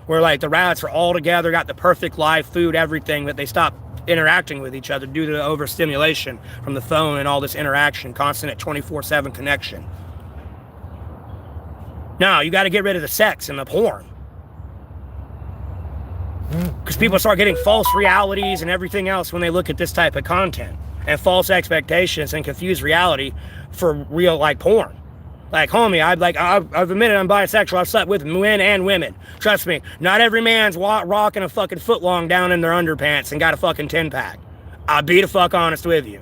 [SPEAKER 1] where like the rats are all together, got the perfect life, food, everything, but they stop interacting with each other due to the overstimulation from the phone and all this interaction, constant at 24/7 connection. No, you got to get rid of the sex and the porn. Because people start getting false realities and everything else when they look at this type of content. And false expectations and confuse reality for real, like, porn. Like, homie, I've admitted I'm bisexual. I've slept with men and women. Trust me, not every man's rocking a fucking footlong down in their underpants and got a fucking 10-pack. I'll be the fuck honest with you.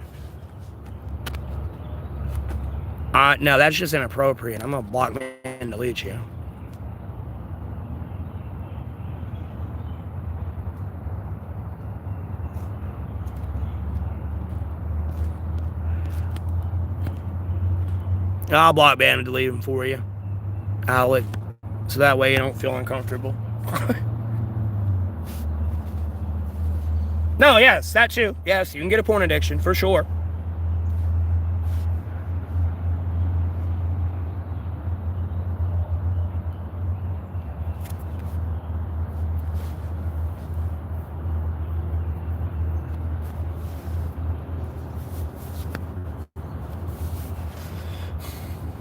[SPEAKER 1] No, that's just inappropriate. I'm gonna block me and delete you. I'll block ban and delete them for you, Alec, so that way you don't feel uncomfortable. No, yes, that too. Yes, you can get a porn addiction, for sure.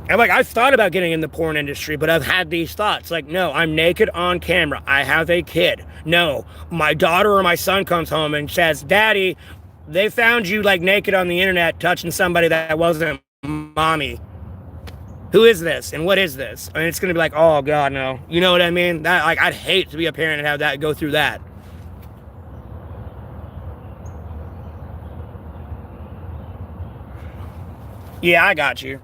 [SPEAKER 1] And like, I've thought about getting in the porn industry, but I've had these thoughts. Like, no, I'm naked on camera. I have a kid. No, my daughter or my son comes home and says, Daddy, they found you like naked on the internet touching somebody that wasn't mommy. Who is this? And what is this? And it's going to be like, oh, God, no. You know what I mean? That, like, I'd hate to be a parent and have that go through that. Yeah, I got you.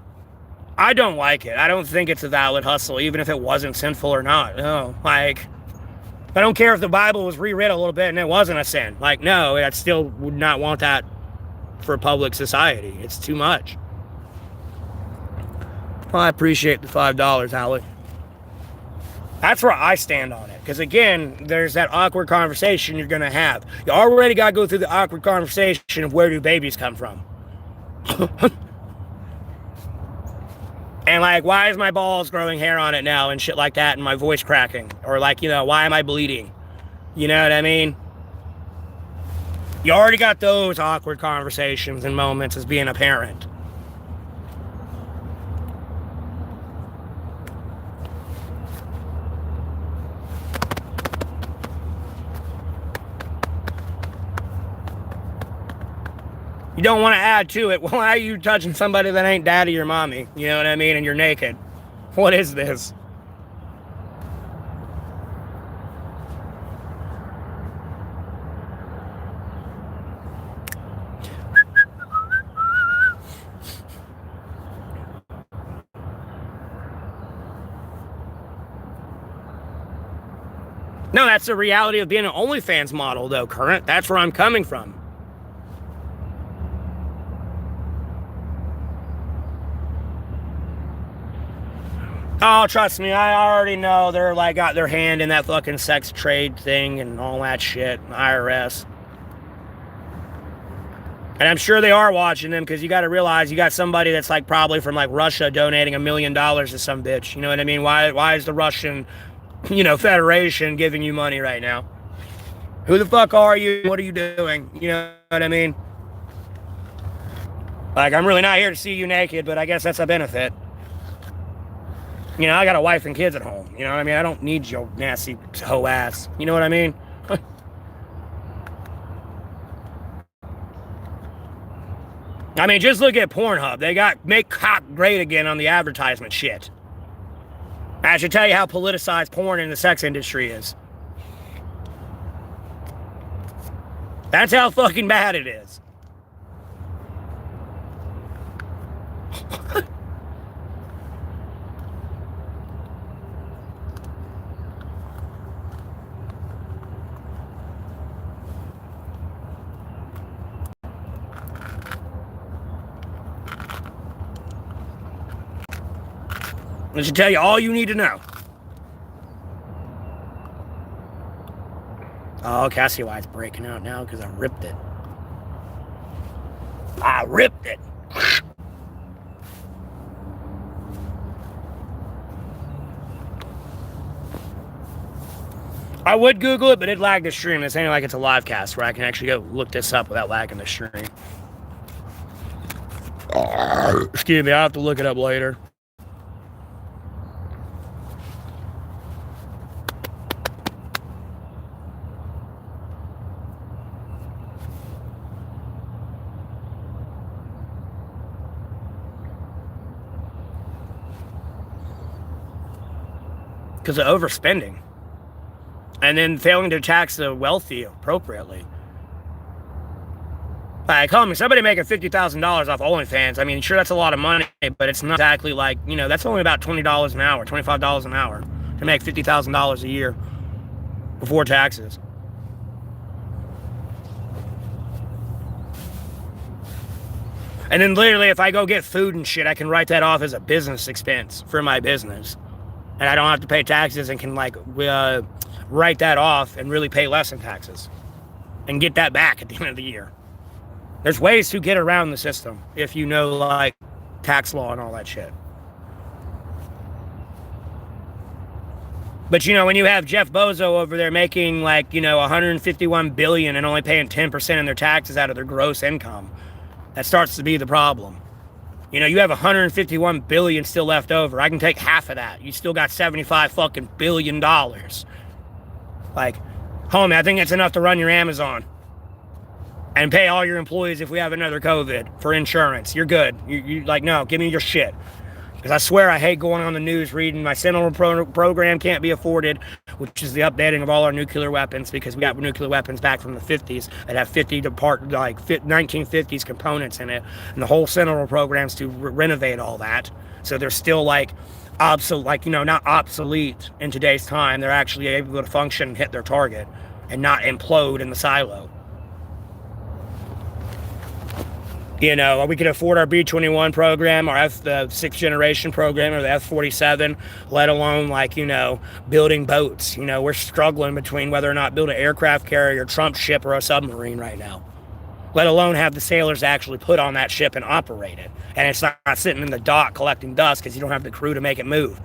[SPEAKER 1] I don't like it. I don't think it's a valid hustle, even if it wasn't sinful or not. No, like, I don't care if the Bible was reread a little bit and it wasn't a sin. Like, no, I still would not want that for public society. It's too much. Well, I appreciate the $5, Hallie. That's where I stand on it. Because again, there's that awkward conversation you're going to have. You already got to go through the awkward conversation of where do babies come from? And like, why is my balls growing hair on it now and shit like that and my voice cracking? Or like, why am I bleeding? You know what I mean? You already got those awkward conversations and moments as being a parent. You don't want to add to it. Why are you touching somebody that ain't daddy or mommy? You know what I mean? And you're naked. What is this? No, that's the reality of being an OnlyFans model, though, Current. That's where I'm coming from. Oh, trust me, I already know they're like got their hand in that fucking sex trade thing and all that shit, IRS. And I'm sure they are watching them because you got to realize you got somebody that's like probably from like Russia donating $1 million to some bitch. You know what I mean? Why is the Russian, Federation giving you money right now? Who the fuck are you? What are you doing? You know what I mean? Like, I'm really not here to see you naked, but I guess that's a benefit. I got a wife and kids at home. You know what I mean? I don't need your nasty hoe ass. You know what I mean? I mean, just look at Pornhub. They got make cock great again on the advertisement shit. I should tell you how politicized porn in the sex industry is. That's how fucking bad it is. I should tell you all you need to know. Oh, okay, I see why it's breaking out now, because I ripped it. I ripped it. I would Google it, but it lagged the stream. This ain't like it's a live cast where I can actually go look this up without lagging the stream. Excuse me, I'll have to look it up later. Because of overspending. And then failing to tax the wealthy appropriately. Like, somebody making $50,000 off OnlyFans. I mean, sure, that's a lot of money, but it's not exactly like, that's only about $20 an hour, $25 an hour to make $50,000 a year before taxes. And then literally, if I go get food and shit, I can write that off as a business expense for my business. And I don't have to pay taxes and can write that off and really pay less in taxes and get that back at the end of the year. There's ways to get around the system if you know like tax law and all that shit. But when you have Jeff Bezos over there making like, $151 billion and only paying 10% in their taxes out of their gross income, that starts to be the problem. You have $151 billion still left over. I can take half of that. You still got $75 fucking billion. Like, homie, I think that's enough to run your Amazon and pay all your employees if we have another COVID for insurance. You're good. You like, no, give me your shit. Because I swear I hate going on the news reading my Sentinel program can't be afforded, which is the updating of all our nuclear weapons, because we got nuclear weapons back from the 50s that have 1950s components in it, and the whole Sentinel program's to renovate all that. So they're still like obsolete, like, not obsolete in today's time. They're actually able to function and hit their target and not implode in the silo. We can afford our B-21 program, our the 6th generation program, or the F-47, let alone, building boats. We're struggling between whether or not build an aircraft carrier, Trump ship, or a submarine right now. Let alone have the sailors actually put on that ship and operate it. And it's not sitting in the dock collecting dust because you don't have the crew to make it move.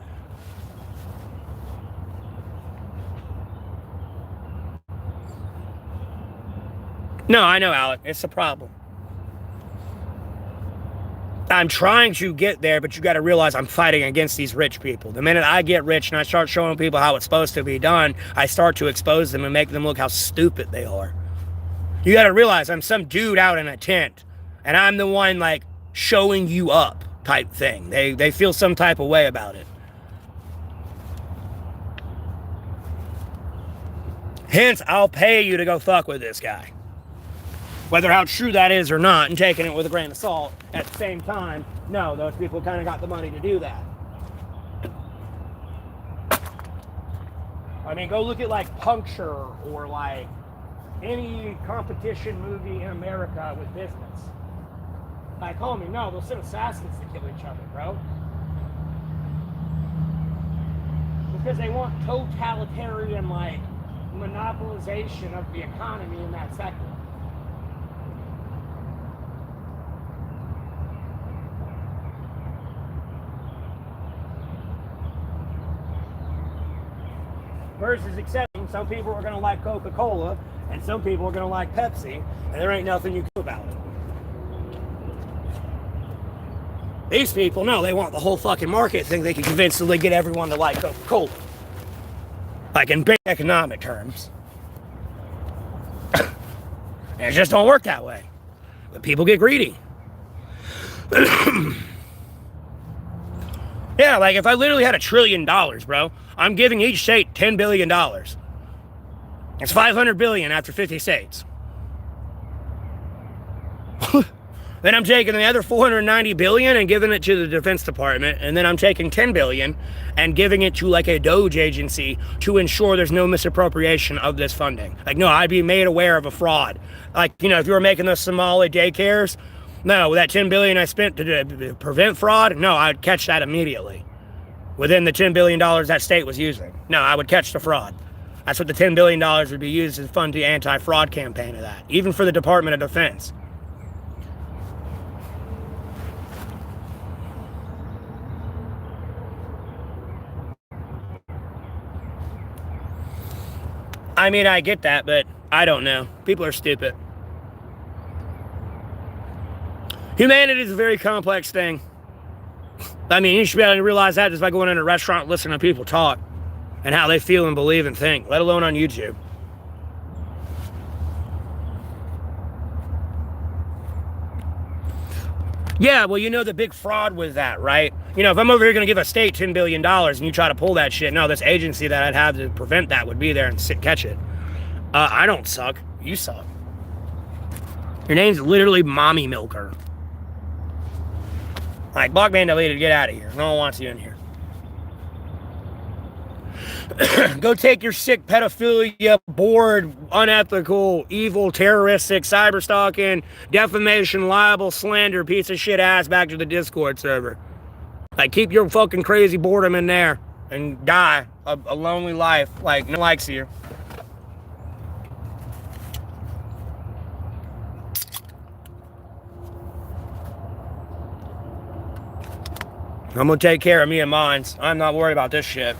[SPEAKER 1] No, I know, Alec. It's a problem. I'm trying to get there, but you got to realize I'm fighting against these rich people. The minute I get rich and I start showing people how it's supposed to be done, I start to expose them and make them look how stupid they are. You got to realize I'm some dude out in a tent, and I'm the one, showing you up type thing. They feel some type of way about it. Hence, I'll pay you to go fuck with this guy. Whether how true that is or not, and taking it with a grain of salt, at the same time, no, those people kind of got the money to do that. I mean, go look at Puncture or any competition movie in America with business. Homie, no, they'll send assassins to kill each other, bro. Because they want totalitarian, monopolization of the economy in that sector. Versus accepting some people are going to like Coca-Cola and some people are going to like Pepsi, and there ain't nothing you can do about it. These people, no, they want the whole fucking market, think they can convincingly get everyone to like Coca-Cola. In big economic terms. And it just don't work that way. But people get greedy. Yeah, if I literally had $1 trillion, bro, I'm giving each state $10 billion. It's $500 billion after 50 states. Then I'm taking the other $490 billion and giving it to the Defense Department, and then I'm taking $10 billion and giving it to a Doge agency to ensure there's no misappropriation of this funding. No, I'd be made aware of a fraud. If you were making those Somali daycares, no, that $10 billion I spent to prevent fraud, no, I'd catch that immediately. Within the $10 billion that state was using. No, I would catch the fraud. That's what the $10 billion would be used to fund the anti-fraud campaign of that, even for the Department of Defense. I mean, I get that, but I don't know. People are stupid. Humanity is a very complex thing. I mean, you should be able to realize that just by going in a restaurant and listening to people talk and how they feel and believe and think, let alone on YouTube. Yeah, well, the big fraud was that, right? If I'm over here going to give a state $10 billion and you try to pull that shit, no, this agency that I'd have to prevent that would be there and catch it. I don't suck. You suck. Your name's literally Mommy Milker. Blockman deleted, get out of here. No one wants you in here. Go take your sick pedophilia, bored, unethical, evil, terroristic, cyberstalking, defamation, libel, slander, piece of shit ass back to the Discord server. Keep your fucking crazy boredom in there and die a lonely life. No one likes you. I'm gonna take care of me and mine. I'm not worried about this shit.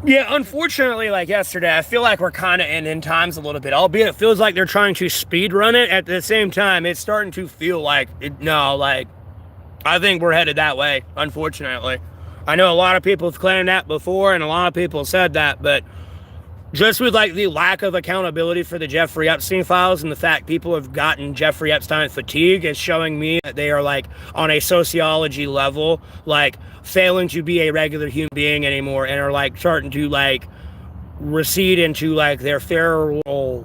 [SPEAKER 1] Yeah, unfortunately, like yesterday, I feel like we're kind of in end times a little bit, albeit it feels like they're trying to speed run it. At the same time, it's starting to feel like, I think we're headed that way, unfortunately. I know a lot of people have claimed that before, and a lot of people said that, but just with like the lack of accountability for the Jeffrey Epstein files and the fact people have gotten Jeffrey Epstein fatigue is showing me that they are like on a sociology level, like failing to be a regular human being anymore, and are like starting to like recede into like their feral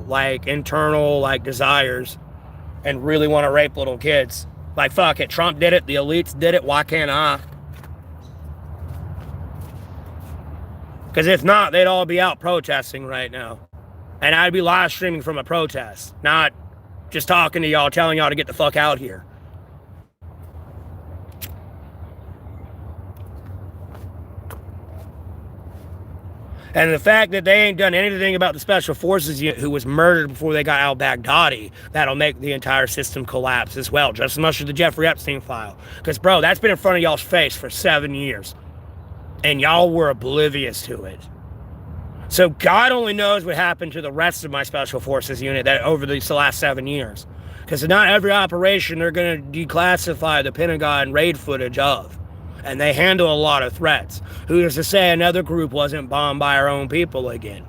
[SPEAKER 1] like internal like desires and really want to rape little kids. Like, fuck it, Trump did it, the elites did it, why can't I? Because if not, they'd all be out protesting right now. And I'd be live streaming from a protest, not just talking to y'all, telling y'all to get the fuck out here. And the fact that they ain't done anything about the Special Forces unit who was murdered before they got al-Baghdadi, that'll make the entire system collapse as well, just as much as the Jeffrey Epstein file. Because, bro, that's been in front of y'all's face for 7 years. And y'all were oblivious to it. So God only knows what happened to the rest of my Special Forces unit that over the last 7 years. Because not every operation they're going to declassify the Pentagon raid footage of. And they handle a lot of threats. Who's to say another group wasn't bombed by our own people again?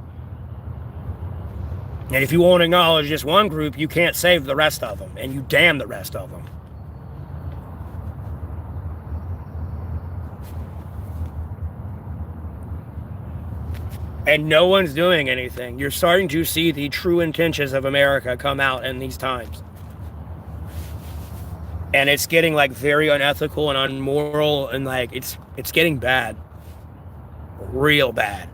[SPEAKER 1] And if you won't acknowledge just one group, you can't save the rest of them. And you damn the rest of them. And no one's doing anything. You're starting to see the true intentions of America come out in these times. And it's getting like very unethical and unmoral, and like it's getting bad. Real bad.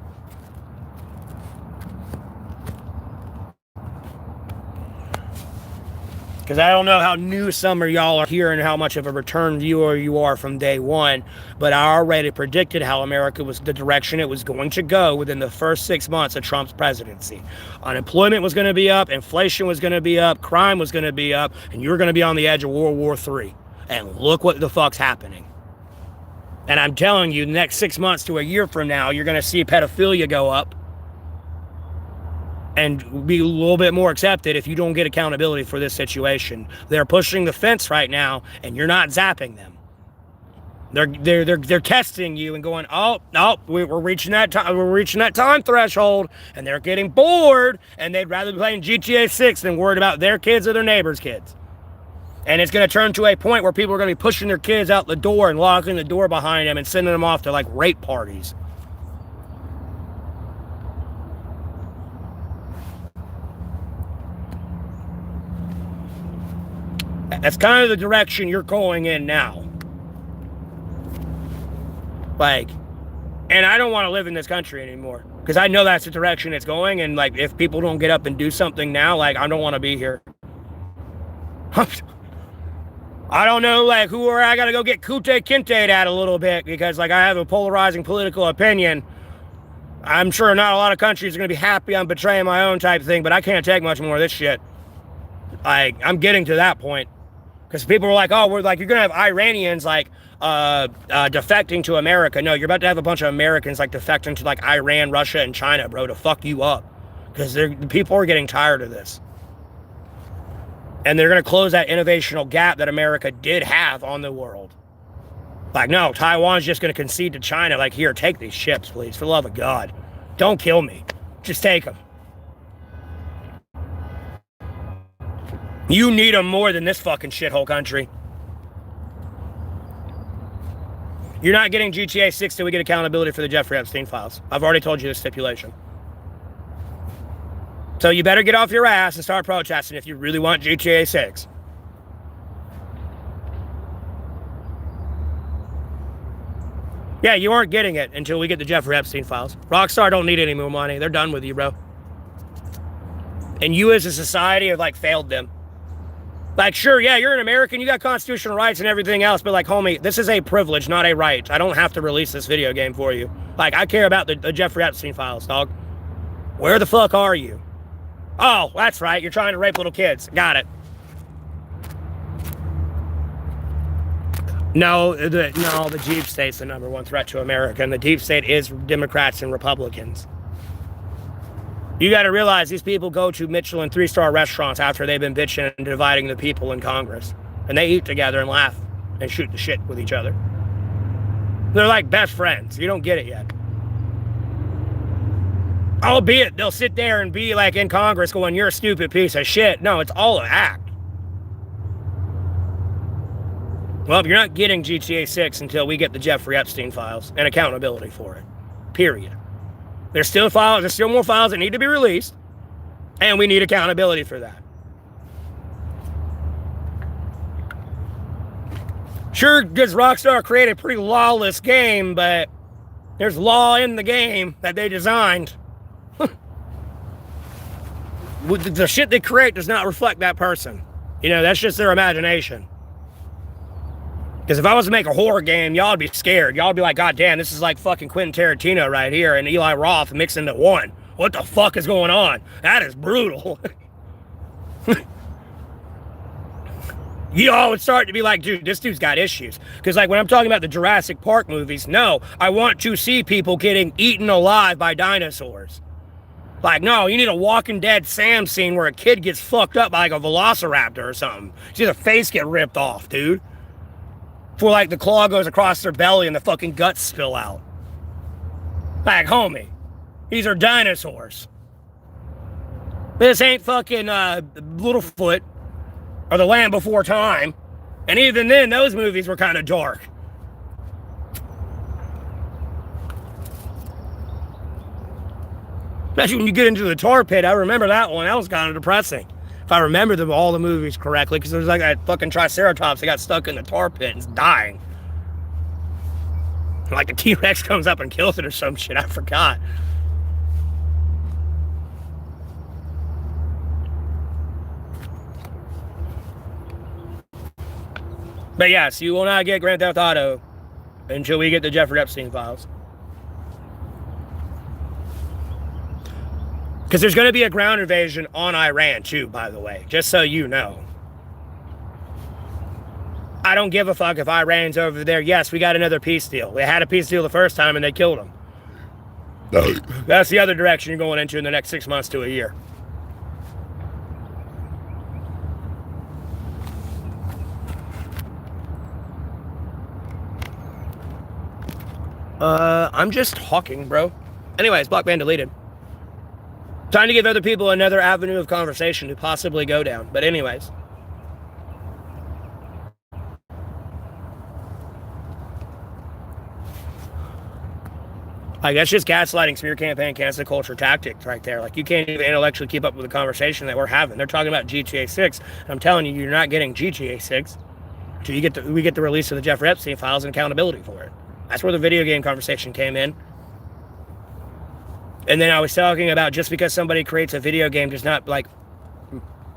[SPEAKER 1] Because I don't know how new some of y'all are here and how much of a return viewer you are from day one, but I already predicted how America was the direction it was going to go within the first 6 months of Trump's presidency. Unemployment was going to be up, inflation was going to be up, crime was going to be up, and you were going to be on the edge of World War III. And look what the fuck's happening. And I'm telling you, the next 6 months to a year from now, you're going to see pedophilia go up and be a little bit more accepted if you don't get accountability for this situation. They're pushing the fence right now, and you're not zapping them. They're testing you and going, we're reaching that time threshold, and they're getting bored, and they'd rather be playing GTA 6 than worried about their kids or their neighbors' kids. And it's going to turn to a point where people are going to be pushing their kids out the door and locking the door behind them and sending them off to like rape parties. That's kind of the direction you're going in now. Like, and I don't want to live in this country anymore. Because I know that's the direction it's going. And like, if people don't get up and do something now, like, I don't want to be here. I don't know, like, who or I got to go get Kute Kinte'd at a little bit. Because, like, I have a polarizing political opinion. I'm sure not a lot of countries are going to be happy I'm betraying my own type thing. But I can't take much more of this shit. Like, I'm getting to that point. Because people were like, you're going to have Iranians, like, defecting to America. No, you're about to have a bunch of Americans, like, defecting to, like, Iran, Russia, and China, bro, to fuck you up. Because the people are getting tired of this. And they're going to close that innovational gap that America did have on the world. Like, no, Taiwan's just going to concede to China. Like, here, take these ships, please, for the love of God. Don't kill me. Just take them. You need them more than this fucking shithole country. You're not getting GTA 6 till we get accountability for the Jeffrey Epstein files. I've already told you the stipulation. So you better get off your ass and start protesting if you really want GTA 6. Yeah, you aren't getting it until we get the Jeffrey Epstein files. Rockstar don't need any more money. They're done with you, bro. And you as a society have, like, failed them. Like, sure, yeah, you're an American, you got constitutional rights and everything else, but, like, homie, this is a privilege, not a right. I don't have to release this video game for you. Like, I care about the Jeffrey Epstein files, dog. Where the fuck are you? Oh, that's right, you're trying to rape little kids. Got it. No, the deep state's the number one threat to America, and the deep state is Democrats and Republicans. You got to realize these people go to Michelin 3-star restaurants after they've been bitching and dividing the people in Congress. And they eat together and laugh and shoot the shit with each other. They're like best friends. You don't get it yet. Albeit, they'll sit there and be like in Congress going, you're a stupid piece of shit. No, it's all an act. Well, you're not getting GTA 6 until we get the Jeffrey Epstein files and accountability for it. Period. There's still more files that need to be released, and we need accountability for that. Sure, does Rockstar create a pretty lawless game, but there's law in the game that they designed. The shit they create does not reflect that person. You know, that's just their imagination. Because if I was to make a horror game, y'all would be scared. Y'all would be like, God damn, this is like fucking Quentin Tarantino right here and Eli Roth mixed into one. What the fuck is going on? That is brutal. Y'all would start to be like, dude, this dude's got issues. Because like when I'm talking about the Jurassic Park movies, no, I want to see people getting eaten alive by dinosaurs. Like, no, you need a Walking Dead Sam scene where a kid gets fucked up by like a velociraptor or something. You see the face get ripped off, dude. Before like the claw goes across their belly and the fucking guts spill out. Like, homie, these are dinosaurs. This ain't fucking Littlefoot or The Land Before Time. And even then, those movies were kind of dark. Especially when you get into the tar pit. I remember that one. That was kind of depressing. If I remember all the movies correctly, because there was like that fucking Triceratops that got stuck in the tar pit and is dying. Like the T-Rex comes up and kills it or some shit. I forgot. But yes, you will not get Grand Theft Auto until we get the Jeffrey Epstein files. Because there's going to be a ground invasion on Iran too, by the way, just so you know. I don't give a fuck if Iran's over there. Yes, we got another peace deal. They had a peace deal the first time and they killed him. That's the other direction you're going into in the next 6 months to a year. I'm just talking, bro. Anyways, block ban deleted. Time to give other people another avenue of conversation to possibly go down. But anyways. Like, that's just gaslighting, smear campaign, cancel culture tactics right there. Like, you can't even intellectually keep up with the conversation that we're having. They're talking about GTA 6. And I'm telling you, you're not getting GTA 6 until we get the release of the Jeffrey Epstein files and accountability for it. That's where the video game conversation came in. And then I was talking about just because somebody creates a video game does not, like,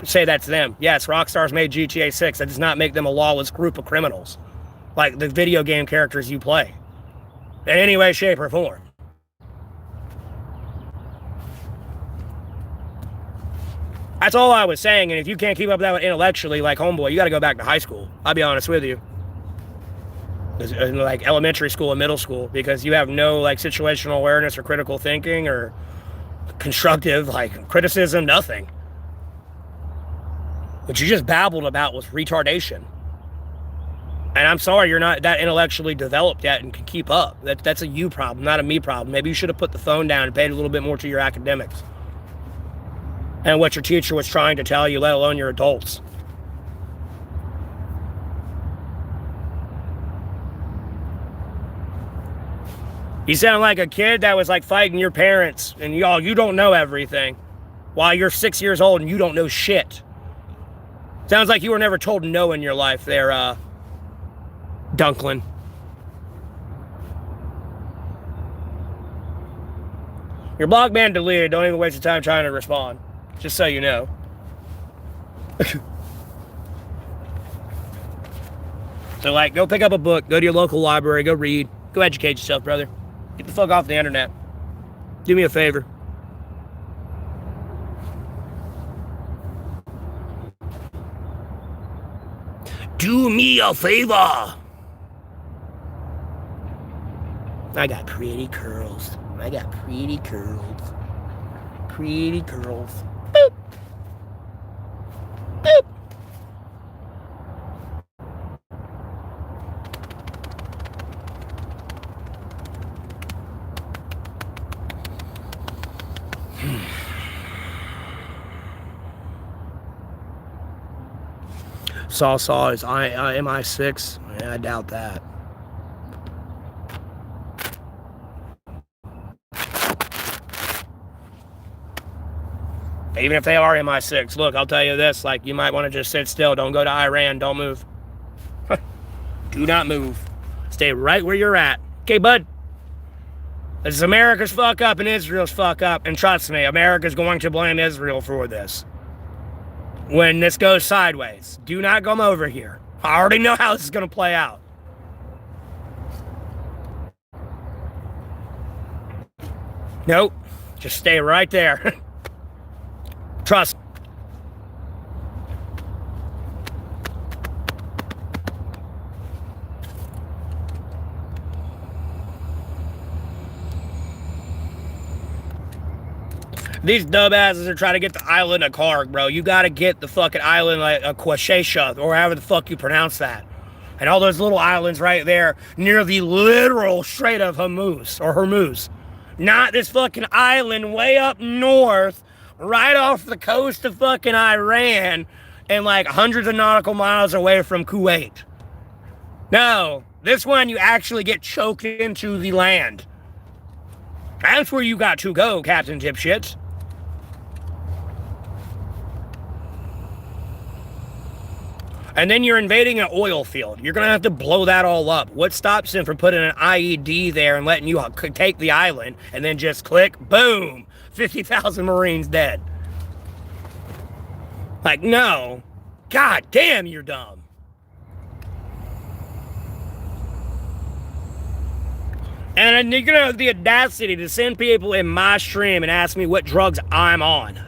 [SPEAKER 1] say that's them. Yes, Rockstar's made GTA 6. That does not make them a lawless group of criminals. Like the video game characters you play. In any way, shape, or form. That's all I was saying. And if you can't keep up with that intellectually, like, homeboy, you got to go back to high school. I'll be honest with you. Like elementary school and middle school, because you have no like situational awareness or critical thinking or constructive like criticism, nothing. What you just babbled about was retardation. And I'm sorry you're not that intellectually developed yet and can keep up. That's a you problem, not a me problem. Maybe you should have put the phone down and paid a little bit more to your academics and what your teacher was trying to tell you, let alone your adults. You sound like a kid that was like fighting your parents and you don't know everything while you're 6 years old and you don't know shit. Sounds like you were never told no in your life there, Dunklin. Your blog ban deleted. Don't even waste your time trying to respond. Just so you know. So like, go pick up a book, go to your local library, go read, go educate yourself, brother. Get the fuck off the internet. Do me a favor. Do me a favor. I got pretty curls. I got pretty curls. Pretty curls. Boop. Boop. Saw is MI6. Yeah, I doubt that. Even if they are MI6, look, I'll tell you this, like, you might want to just sit still. Don't go to Iran. Don't move. Do not move. Stay right where you're at. Okay, bud? This is America's fuck up and Israel's fuck up. And trust me, America's going to blame Israel for this. When this goes sideways, do not come over here. I already know how this is going to play out. Nope. Just stay right there. Trust. These dumbasses are trying to get the island a car, bro. You gotta get the fucking island like a Quashesha, or however the fuck you pronounce that. And all those little islands right there near the literal Strait of Hormuz. Not this fucking island way up north, right off the coast of fucking Iran, and like hundreds of nautical miles away from Kuwait. No, this one you actually get choked into the land. That's where you got to go, Captain Dipshits. And then you're invading an oil field. You're going to have to blow that all up. What stops them from putting an IED there and letting you take the island and then just click, boom, 50,000 Marines dead? Like, no. God damn, you're dumb. And you're going to have the audacity to send people in my stream and ask me what drugs I'm on.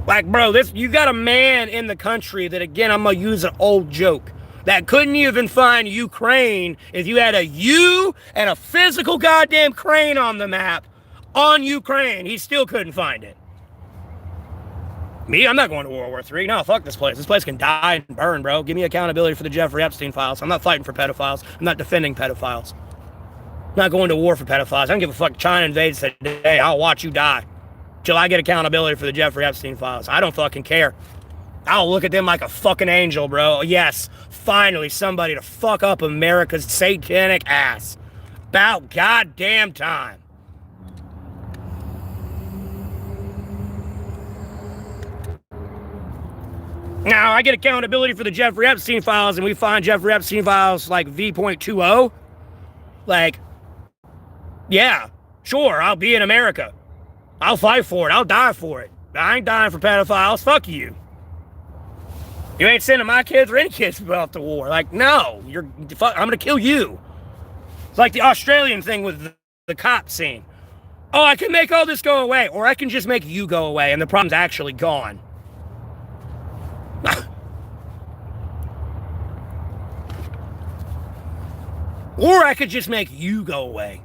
[SPEAKER 1] Like, bro, you got a man in the country that, again, I'm going to use an old joke, that couldn't even find Ukraine if you had a U and a physical goddamn crane on the map on Ukraine. He still couldn't find it. Me, I'm not going to World War III. No, fuck this place. This place can die and burn, bro. Give me accountability for the Jeffrey Epstein files. I'm not fighting for pedophiles. I'm not defending pedophiles. I'm not going to war for pedophiles. I don't give a fuck. China invades today. I'll watch you die till I get accountability for the Jeffrey Epstein files. I don't fucking care. I'll look at them like a fucking angel, bro. Yes, finally somebody to fuck up America's satanic ass. About goddamn time. Now, I get accountability for the Jeffrey Epstein files, and we find Jeffrey Epstein files like V.20. Like, yeah, sure, I'll be in America. I'll fight for it. I'll die for it. I ain't dying for pedophiles. Fuck you. You ain't sending my kids or any kids off to war. Like, no, I'm going to kill you. It's like the Australian thing with the cop scene. Oh, I can make all this go away, or I can just make you go away, and the problem's actually gone. Or I could just make you go away.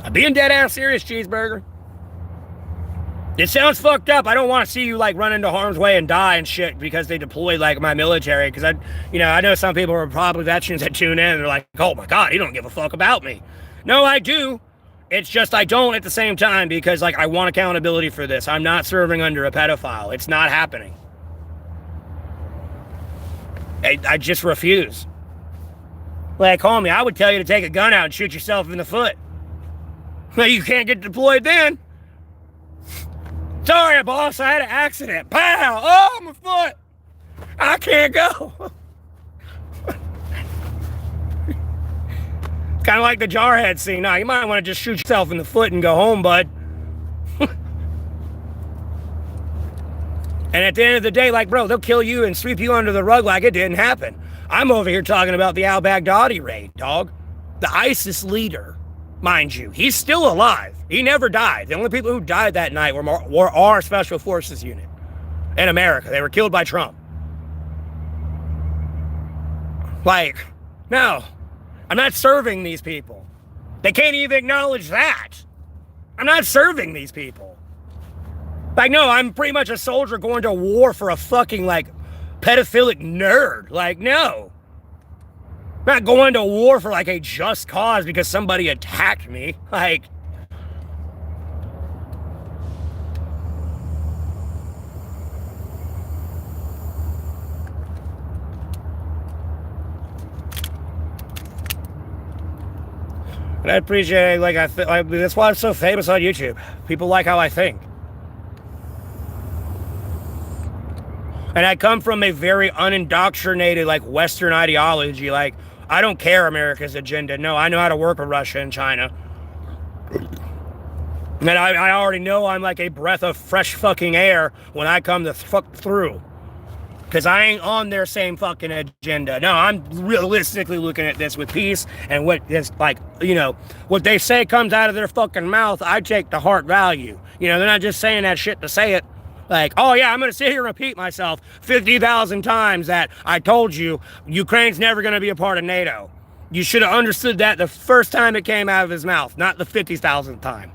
[SPEAKER 1] I'm being dead ass serious, Cheeseburger. It sounds fucked up. I don't want to see you like run into harm's way and die and shit because they deployed like my military. Because I know some people are probably veterans that tune in and they're like, oh my God, he don't give a fuck about me. No, I do. It's just I don't at the same time because like I want accountability for this. I'm not serving under a pedophile. It's not happening. I just refuse. Like, homie, I would tell you to take a gun out and shoot yourself in the foot. You can't get deployed then. Sorry, boss, I had an accident. Pow! Oh, my foot! I can't go. Kind of like the Jarhead scene. Now, you might want to just shoot yourself in the foot and go home, bud. And at the end of the day, like, bro, they'll kill you and sweep you under the rug like it didn't happen. I'm over here talking about the al-Baghdadi raid, dog. The ISIS leader, mind you. He's still alive. He never died. The only people who died that night were our Special Forces unit in America. They were killed by Trump. Like, no, I'm not serving these people. They can't even acknowledge that. I'm not serving these people. Like, no, I'm pretty much a soldier going to war for a fucking, like, pedophilic nerd. Like, no. I'm not going to war for, like, a just cause because somebody attacked me. Like, and I appreciate, like, that's why I'm so famous on YouTube. People like how I think. And I come from a very unindoctrinated, like, Western ideology. Like, I don't care America's agenda. No, I know how to work with Russia and China. And I already know I'm like a breath of fresh fucking air when I come to fuck through. Because I ain't on their same fucking agenda. No, I'm realistically looking at this with peace and what is, like, you know, what they say comes out of their fucking mouth, I take to heart value. You know, they're not just saying that shit to say it. Like, oh yeah, I'm going to sit here and repeat myself 50,000 times that I told you Ukraine's never going to be a part of NATO. You should have understood that the first time it came out of his mouth, not the 50,000th time.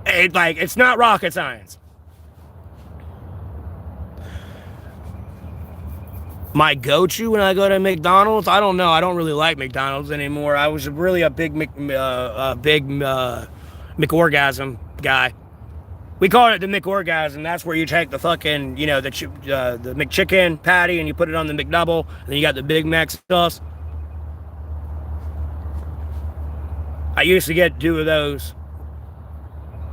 [SPEAKER 1] It's not rocket science. My go-to when I go to McDonald's, I don't know. I don't really like McDonald's anymore. I was really a big McOrgasm guy. We call it the McOrgasm. That's where you take the fucking, you know, the McChicken patty and you put it on the McDouble, and then you got the Big Mac sauce. I used to get 2 of those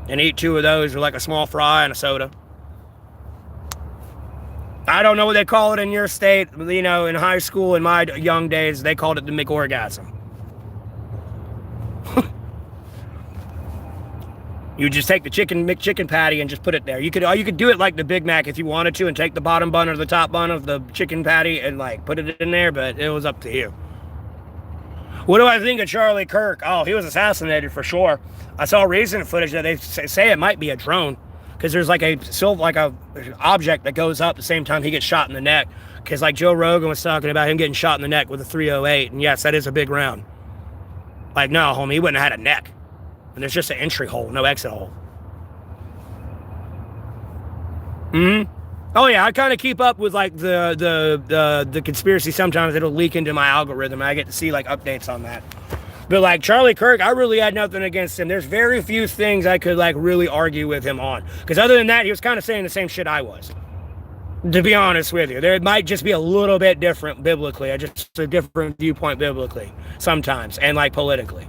[SPEAKER 1] and eat 2 of those with like a small fry and a soda. I don't know what they call it in your state. You know, in high school, in my young days, they called it the McOrgasm. You just take the McChicken patty and just put it there. You could do it like the Big Mac if you wanted to and take the bottom bun or the top bun of the chicken patty and like put it in there, but it was up to you. What do I think of Charlie Kirk? Oh, he was assassinated for sure. I saw recent footage that they say it might be a drone because there's like a object that goes up at the same time he gets shot in the neck. Because like Joe Rogan was talking about him getting shot in the neck with a .308, and yes, that is a big round. Like, no, homie, he wouldn't have had a neck. And there's just an entry hole, no exit hole. Oh yeah, I kind of keep up with like the conspiracy. Sometimes it'll leak into my algorithm. And I get to see like updates on that. But like Charlie Kirk, I really had nothing against him. There's very few things I could like really argue with him on. Because other than that, he was kind of saying the same shit I was. To be honest with you, there might just be a little bit different biblically. Just a different viewpoint biblically sometimes, and like politically.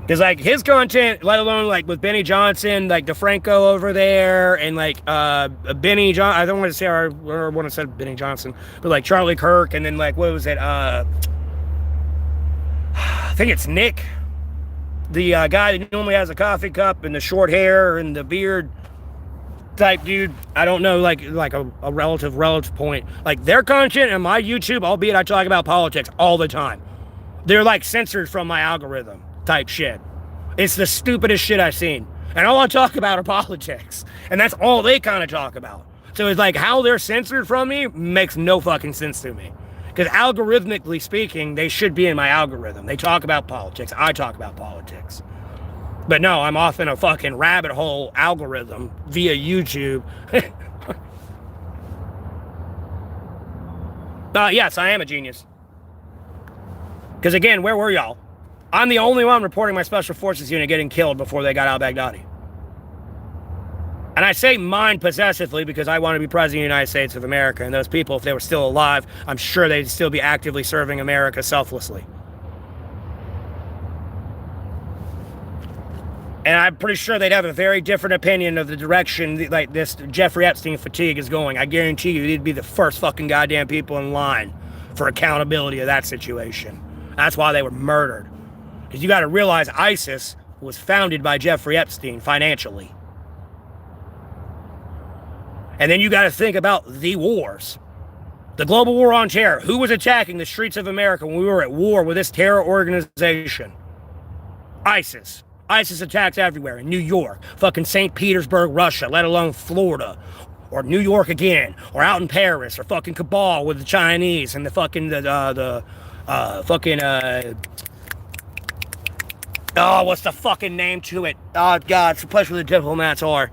[SPEAKER 1] Because, like, his content, let alone, like, with Benny Johnson, like, DeFranco over there, and, like, Benny Johnson, I don't want to say, I want to say Benny Johnson, but, like, Charlie Kirk, and then, like, what was it, I think it's Nick, the guy that normally has a coffee cup and the short hair and the beard type dude. I don't know, like a relative point. Like, their content on my YouTube, albeit I talk about politics all the time, they're, like, censored from my algorithm. Type shit. It's the stupidest shit I've seen. And all I talk about are politics. And that's all they kind of talk about. So it's like how they're censored from me makes no fucking sense to me. Because algorithmically speaking, they should be in my algorithm. They talk about politics. I talk about politics. But no, I'm off in a fucking rabbit hole algorithm via YouTube. Yes, I am a genius. Because again, where were y'all? I'm the only one reporting my special forces unit getting killed before they got al-Baghdadi. And I say mine possessively because I want to be president of the United States of America, and those people, if they were still alive, I'm sure they'd still be actively serving America selflessly. And I'm pretty sure they'd have a very different opinion of the direction like this Jeffrey Epstein fatigue is going. I guarantee you they'd be the first fucking goddamn people in line for accountability of that situation. That's why they were murdered. Because you got to realize ISIS was founded by Jeffrey Epstein financially. And then you got to think about the wars. The global war on terror. Who was attacking the streets of America when we were at war with this terror organization? ISIS. ISIS attacks everywhere. In New York, fucking St. Petersburg, Russia, let alone Florida. or New York again, or out in Paris, or fucking cabal with the Chinese and the fucking oh, what's the fucking name to it? Oh God, it's the place where the diplomats are.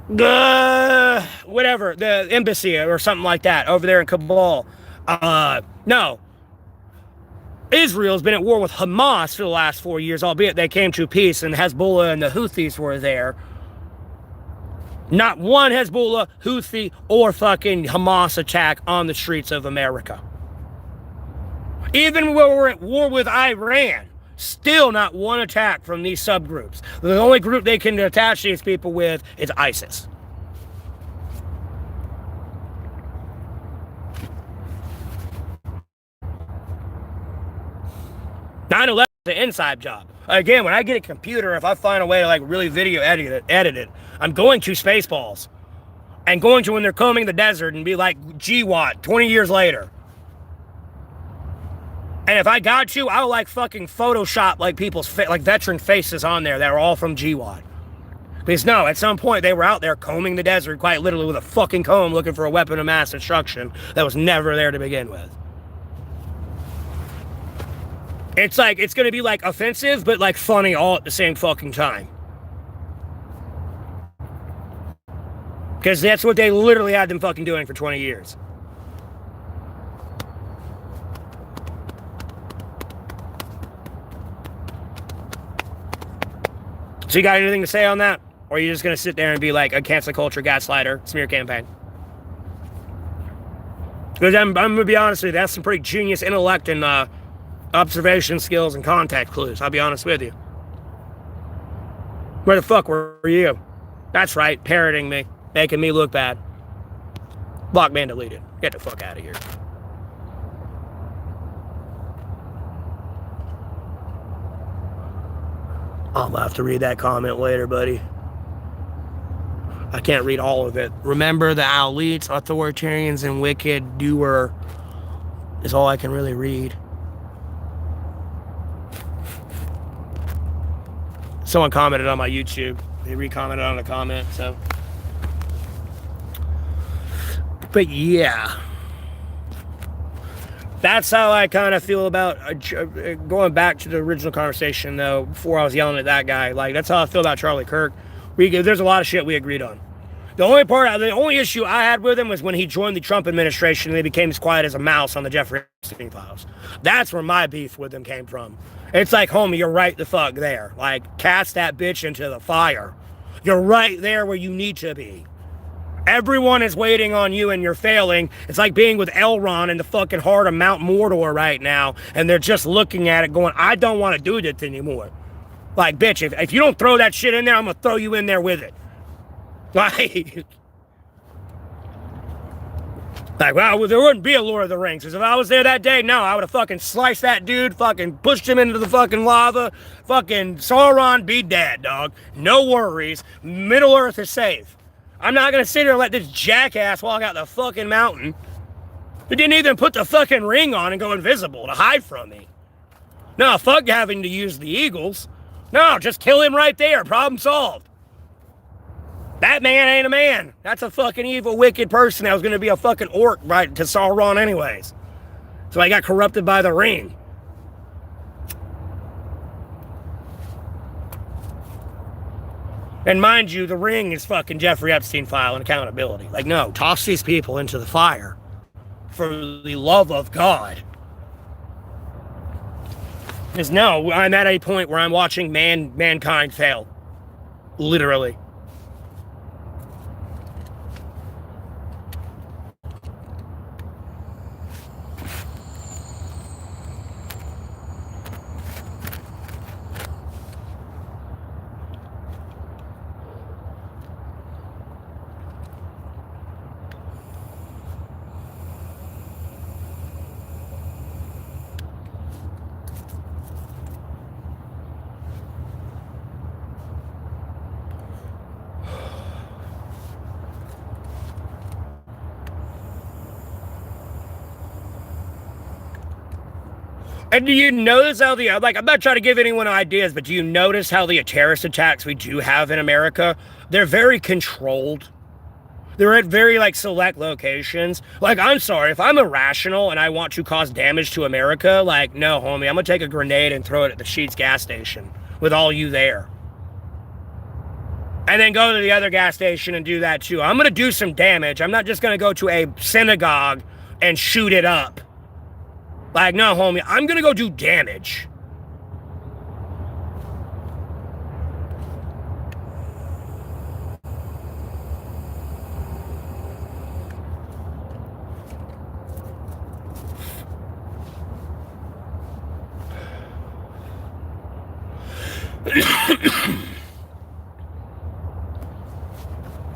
[SPEAKER 1] Whatever, the embassy or something like that over there in Kabul. No. Israel's been at war with Hamas for the last 4 years, albeit they came to peace and Hezbollah and the Houthis were there. Not one Hezbollah, Houthi, or fucking Hamas attack on the streets of America. Even when we're at war with Iran, still not one attack from these subgroups. The only group they can attach these people with is ISIS. (9/11 is an inside job. Again, when I get a computer, if I find a way to like really video edit it, I'm going to Spaceballs and going to when they're combing the desert and be like GWAT 20 years later. And if I got you, I'll like fucking Photoshop like people's like veteran faces on there that are all from GWAT. Because no, at some point they were out there combing the desert quite literally with a fucking comb looking for a weapon of mass destruction that was never there to begin with. It's like, it's gonna be like offensive, but like funny all at the same fucking time. Because that's what they literally had them fucking doing for 20 years. So you got anything to say on that? Or are you just gonna sit there and be like a cancel culture gaslighter smear campaign? Because I'm gonna be honest with you, that's some pretty genius intellect and observation skills and contact clues, I'll be honest with you. Where the fuck were you? That's right, parroting me, making me look bad. Block man deleted. Get the fuck out of here. I'll have to read that comment later, buddy. I can't read all of it. Remember the elites, authoritarians, and wicked doer is all I can really read. Someone commented on my YouTube. They re-commented on a comment, so. But yeah. That's how I kind of feel about, going back to the original conversation, though, before I was yelling at that guy. Like, that's how I feel about Charlie Kirk. There's a lot of shit we agreed on. The only issue I had with him was when he joined the Trump administration and he became as quiet as a mouse on the Jeffrey Epstein files. That's where my beef with him came from. It's like, homie, you're right the fuck there. Like, cast that bitch into the fire. You're right there where you need to be. Everyone is waiting on you and you're failing. It's like being with Elrond in the fucking heart of Mount Mordor right now, and they're just looking at it going, I don't want to do this anymore. Like, bitch, if you don't throw that shit in there, I'm going to throw you in there with it. Like, well, there wouldn't be a Lord of the Rings. Because if I was there that day, no, I would have fucking sliced that dude, fucking pushed him into the fucking lava, fucking Sauron be dead, dog. No worries. Middle Earth is safe. I'm not going to sit here and let this jackass walk out the fucking mountain. He didn't even put the fucking ring on and go invisible to hide from me. No, fuck having to use the eagles. No, just kill him right there. Problem solved. That man ain't a man. That's a fucking evil, wicked person that was going to be a fucking orc right to Sauron anyways. So I got corrupted by the ring. And mind you, the ring is fucking Jeffrey Epstein file and accountability. Like, no, toss these people into the fire for the love of God. Because no, I'm at a point where I'm watching mankind fail. Literally. And do you notice how I'm not trying to give anyone ideas, but do you notice how the terrorist attacks we do have in America, they're very controlled? They're at very like select locations. Like, I'm sorry, if I'm irrational and I want to cause damage to America, like, no, homie, I'm gonna take a grenade and throw it at the Sheetz gas station with all you there. And then go to the other gas station and do that too. I'm gonna do some damage. I'm not just gonna go to a synagogue and shoot it up. Like, no, homie, I'm gonna go do damage.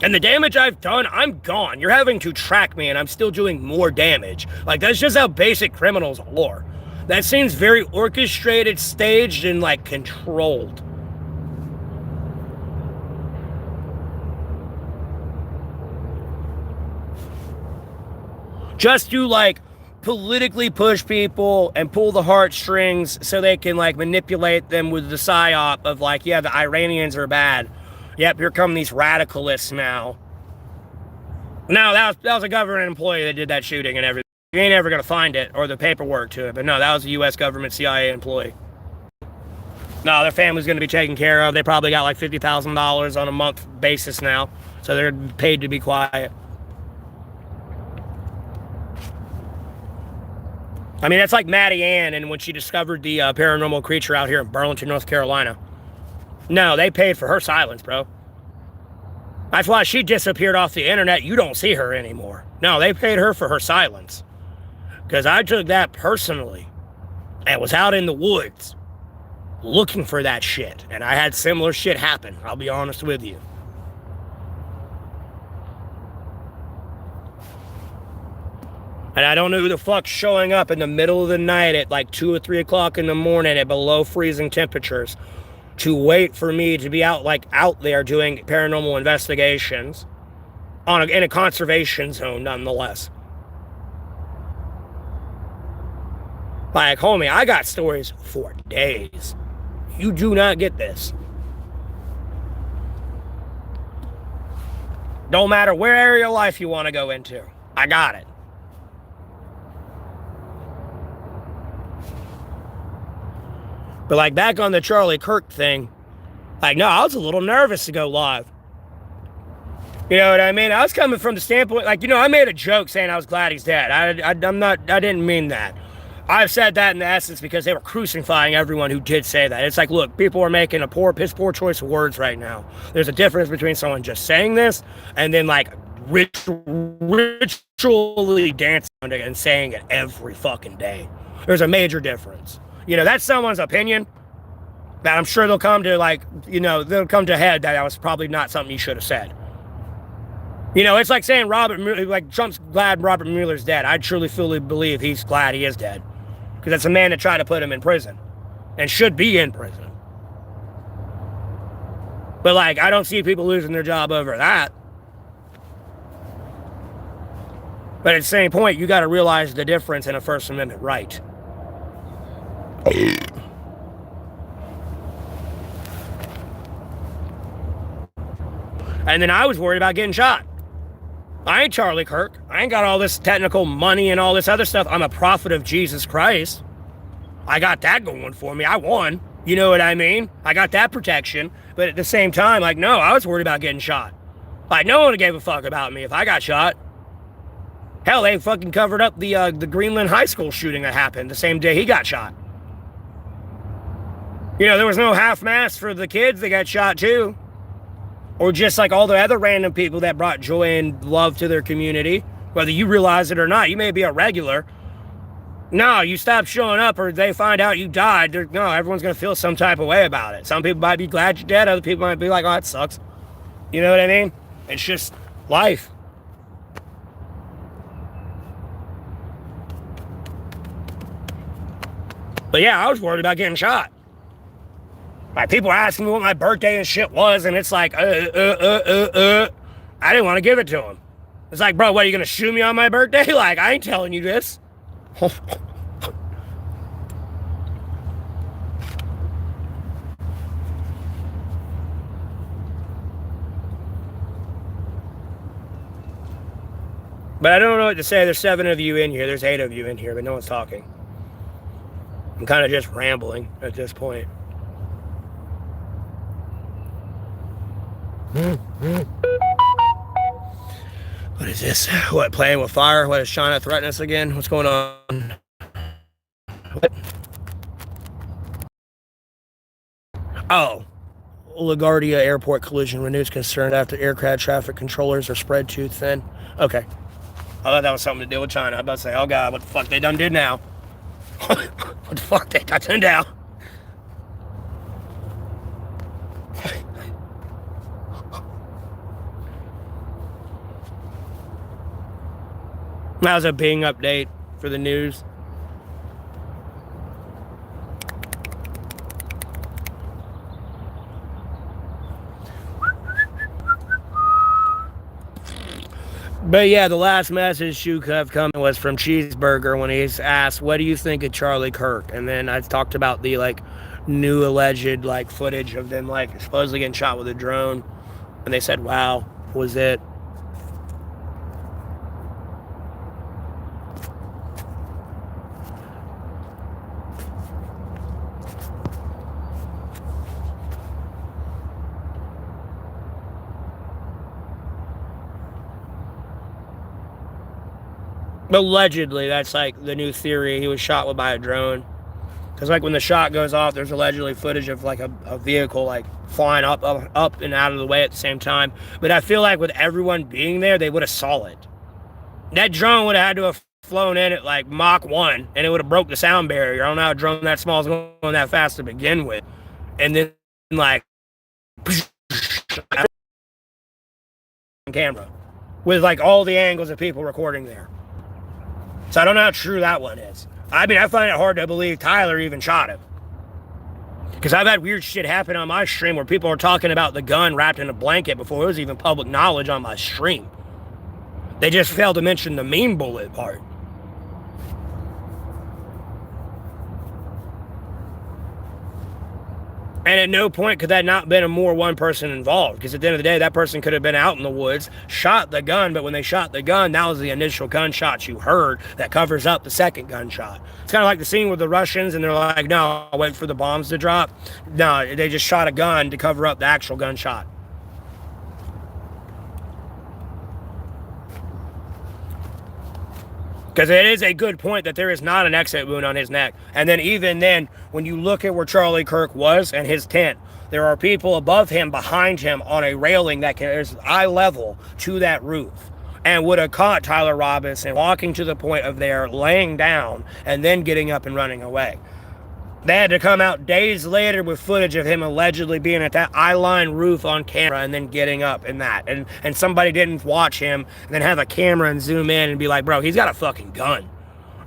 [SPEAKER 1] And the damage I've done, I'm gone. You're having to track me and I'm still doing more damage. Like, that's just how basic criminals are. That seems very orchestrated, staged, and like controlled. Just to like politically push people and pull the heartstrings so they can like manipulate them with the psyop of like, yeah, the Iranians are bad. Yep, here come these radicalists now. No, that was a government employee that did that shooting and everything. You ain't ever gonna find it or the paperwork to it, but no, that was a U.S. government CIA employee. No, their family's gonna be taken care of. They probably got like $50,000 on a month basis now, so they're paid to be quiet. I mean, that's like Maddie Ann and when she discovered the paranormal creature out here in Burlington, North Carolina. No, they paid for her silence, bro. That's why she disappeared off the internet. You don't see her anymore. No, they paid her for her silence. Because I took that personally and was out in the woods looking for that shit. And I had similar shit happen, I'll be honest with you. And I don't know who the fuck's showing up in the middle of the night at like 2 or 3 o'clock in the morning at below freezing temperatures to wait for me to be out there doing paranormal investigations in a conservation zone nonetheless. Like, homie, I got stories for days. You do not get this. Don't matter where area of life you want to go into. I got it. But like back on the Charlie Kirk thing, like, no, I was a little nervous to go live. You know what I mean? I was coming from the standpoint, like, you know, I made a joke saying I was glad he's dead. I didn't mean that. I've said that in the essence because they were crucifying everyone who did say that. It's like, look, people are making a piss poor choice of words right now. There's a difference between someone just saying this and then like ritually dancing and saying it every fucking day. There's a major difference. You know, that's someone's opinion that I'm sure they'll come to, like, you know, they'll come to head that was probably not something you should have said. You know, it's like saying like Trump's glad Robert Mueller's dead. I truly, fully believe he's glad he is dead. Because that's a man that tried to put him in prison and should be in prison. But, like, I don't see people losing their job over that. But at the same point, you got to realize the difference in a First Amendment right. And then I was worried about getting shot. I ain't Charlie Kirk. I ain't got all this technical money and all this other stuff. I'm a prophet of Jesus Christ. I got that going for me. I won. You know what I mean? I got that protection. But at the same time, like, no, I was worried about getting shot. Like, no one gave a fuck about me if I got shot. Hell, they fucking covered up the Greenland High School shooting that happened the same day he got shot. You know, there was no half-mast for the kids that got shot too. Or just like all the other random people that brought joy and love to their community. Whether you realize it or not, you may be a regular. No, you stop showing up or they find out you died. No, everyone's going to feel some type of way about it. Some people might be glad you're dead. Other people might be like, oh, that sucks. You know what I mean? It's just life. But yeah, I was worried about getting shot. Like, people asking me what my birthday and shit was, and it's like, I didn't want to give it to them. It's like, bro, what, are you going to shoot me on my birthday? Like, I ain't telling you this. But I don't know what to say. There's 7 of you in here. There's 8 of you in here, but no one's talking. I'm kind of just rambling at this point. What is this? What, playing with fire? What, is China threatening us again? What's going on? What? Oh. LaGuardia Airport collision renews concern after aircraft traffic controllers are spread too thin. Okay. I thought that was something to do with China. I was about to say, oh God, what the fuck they done did now? What the fuck they done now? That was a Bing update for the news. But yeah, the last message should have come was from Cheeseburger when he's asked, what do you think of Charlie Kirk? And then I talked about the new alleged footage of them supposedly getting shot with a drone. And they said, wow, was it? Allegedly, that's the new theory. He was shot by a drone. Because when the shot goes off, there's allegedly footage of a vehicle flying up and out of the way at the same time. But I feel with everyone being there, they would have saw it. That drone would have had to have flown in at Mach 1, and it would have broke the sound barrier. I don't know how a drone that small is going that fast to begin with. And then camera with all the angles of people recording there. So I don't know how true that one is. I mean, I find it hard to believe Tyler even shot him. Because I've had weird shit happen on my stream where people are talking about the gun wrapped in a blanket before it was even public knowledge on my stream. They just failed to mention the mean bullet part. And at no point could that not been one person involved. Because at the end of the day, that person could have been out in the woods, shot the gun, but when they shot the gun, that was the initial gunshot you heard that covers up the second gunshot. It's kind of like the scene with the Russians, and they're like, no, I'll wait for the bombs to drop. No, they just shot a gun to cover up the actual gunshot. Because it is a good point that there is not an exit wound on his neck. And then even then, when you look at where Charlie Kirk was and his tent, there are people above him, behind him, on a railing that is eye level to that roof. And would have caught Tyler Robinson walking to the point of there, laying down, and then getting up and running away. They had to come out days later with footage of him allegedly being at that eye-line roof on camera and then getting up in that. And somebody didn't watch him and then have a camera and zoom in and be like, bro, he's got a fucking gun.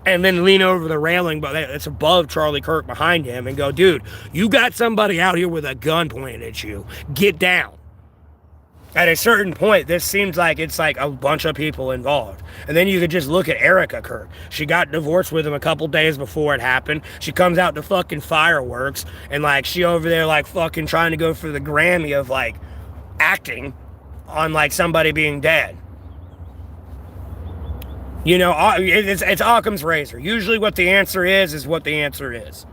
[SPEAKER 1] And then lean over the railing, but it's above Charlie Kirk behind him, and go, dude, you got somebody out here with a gun pointed at you. Get down. At a certain point, this seems like it's a bunch of people involved. And then you could just look at Erica Kirk. She got divorced with him a couple days before it happened. She comes out to fucking fireworks, and she over there fucking trying to go for the Grammy of acting on somebody being dead. You know, it's Occam's razor. Usually what the answer is what the answer is.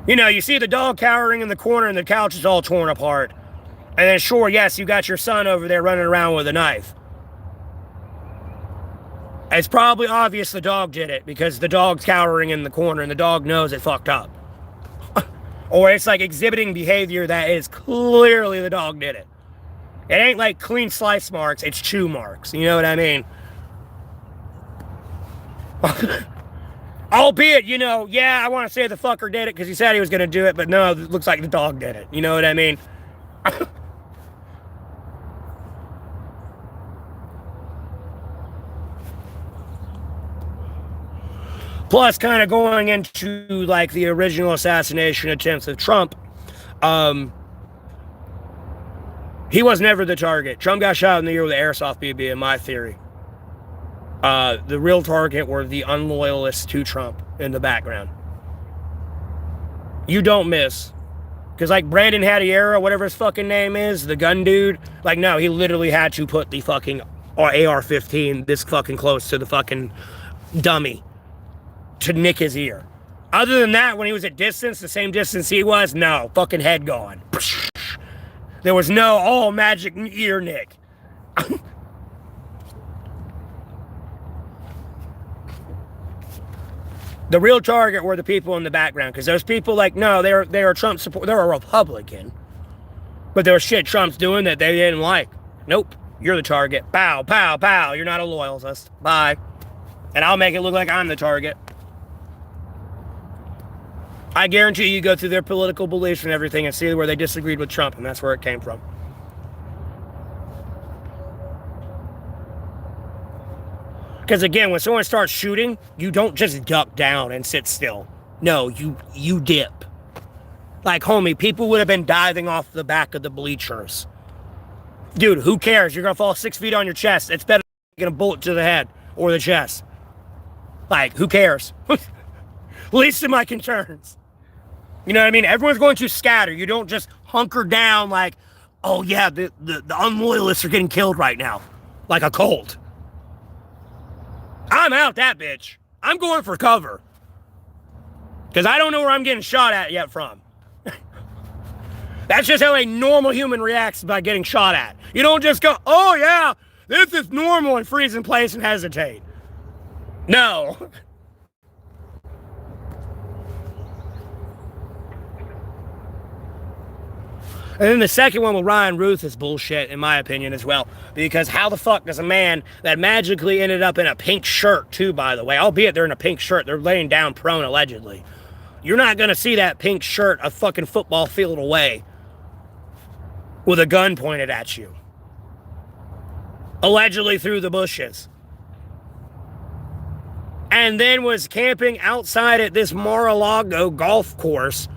[SPEAKER 1] You know, you see the dog cowering in the corner and the couch is all torn apart. And then sure, yes, you got your son over there running around with a knife. It's probably obvious the dog did it because the dog's cowering in the corner and the dog knows it fucked up. Or it's exhibiting behavior that is clearly the dog did it. It ain't clean slice marks, it's chew marks. You know what I mean? Albeit, you know, yeah, I want to say the fucker did it because he said he was going to do it, but no, it looks like the dog did it. You know what I mean? Plus, kind of going into the original assassination attempts of Trump, he was never the target. Trump got shot in the ear with an airsoft BB, in my theory. The real target were the unloyalists to Trump in the background. You don't miss Because, like, Brandon Hattiera, whatever his fucking name is, the gun dude, like, no, he literally had to put the fucking AR-15 this fucking close to the fucking dummy to nick his ear. Other than that, when he was at distance, the same distance he was, no, fucking head gone. There was no, magic ear nick. The real target were the people in the background, because those people, like, no, they're Trump support. They're a Republican, but there was shit Trump's doing that they didn't like. Nope, you're the target. Pow, pow, pow. You're not a loyalist. Bye. And I'll make it look like I'm the target. I guarantee you go through their political beliefs and everything and see where they disagreed with Trump, and that's where it came from. Because again, when someone starts shooting, you don't just duck down and sit still. No, you dip. Like, homie, people would have been diving off the back of the bleachers. Dude, who cares? You're going to fall 6 feet on your chest. It's better than getting a bullet to the head or the chest. Like, who cares? Least of my concerns. You know what I mean? Everyone's going to scatter. You don't just hunker down like, oh yeah, the unloyalists are getting killed right now. Like a cult. I'm out that bitch. I'm going for cover. Because I don't know where I'm getting shot at yet from. That's just how a normal human reacts by getting shot at. You don't just go, oh yeah, this is normal, and freeze in place and hesitate. No. And then the second one with Ryan Ruth is bullshit, in my opinion, as well. Because how the fuck does a man that magically ended up in a pink shirt, too, by the way, albeit they're in a pink shirt, they're laying down prone, allegedly. You're not going to see that pink shirt a fucking football field away with a gun pointed at you. Allegedly through the bushes. And then was camping outside at this Mar-a-Lago golf course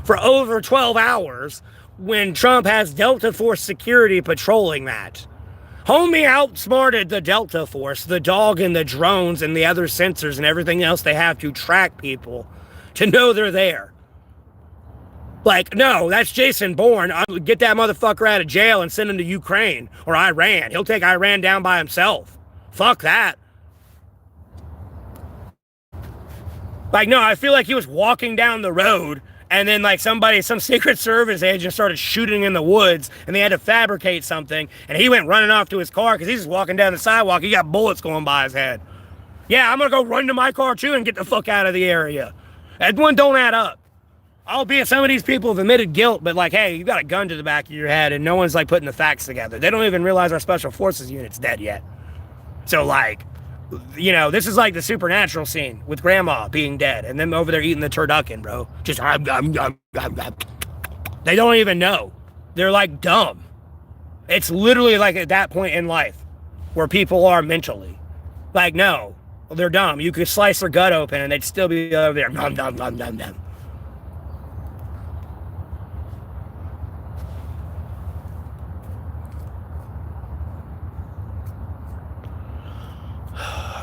[SPEAKER 1] for over 12 hours when Trump has Delta Force security patrolling that. Homie outsmarted the Delta Force, the dog and the drones and the other sensors and everything else they have to track people to know they're there. Like, no, that's Jason Bourne. I'll get that motherfucker out of jail and send him to Ukraine or Iran. He'll take Iran down by himself. Fuck that. Like, no, I feel like he was walking down the road and then, like, some Secret Service agent started shooting in the woods, and they had to fabricate something, and he went running off to his car because he's just walking down the sidewalk. He got bullets going by his head. Yeah, I'm going to go run to my car, too, and get the fuck out of the area. That one don't add up. Albeit some of these people have admitted guilt, but, like, hey, you got a gun to the back of your head, and no one's, like, putting the facts together. They don't even realize our Special Forces unit's dead yet. So, like, you know, this is like the Supernatural scene with Grandma being dead and them over there eating the turducken, bro. Just, they don't even know. They're like dumb. It's literally like at that point in life where people are mentally. Like, no, they're dumb. You could slice their gut open and they'd still be over there. Nom, nom, nom, nom, nom.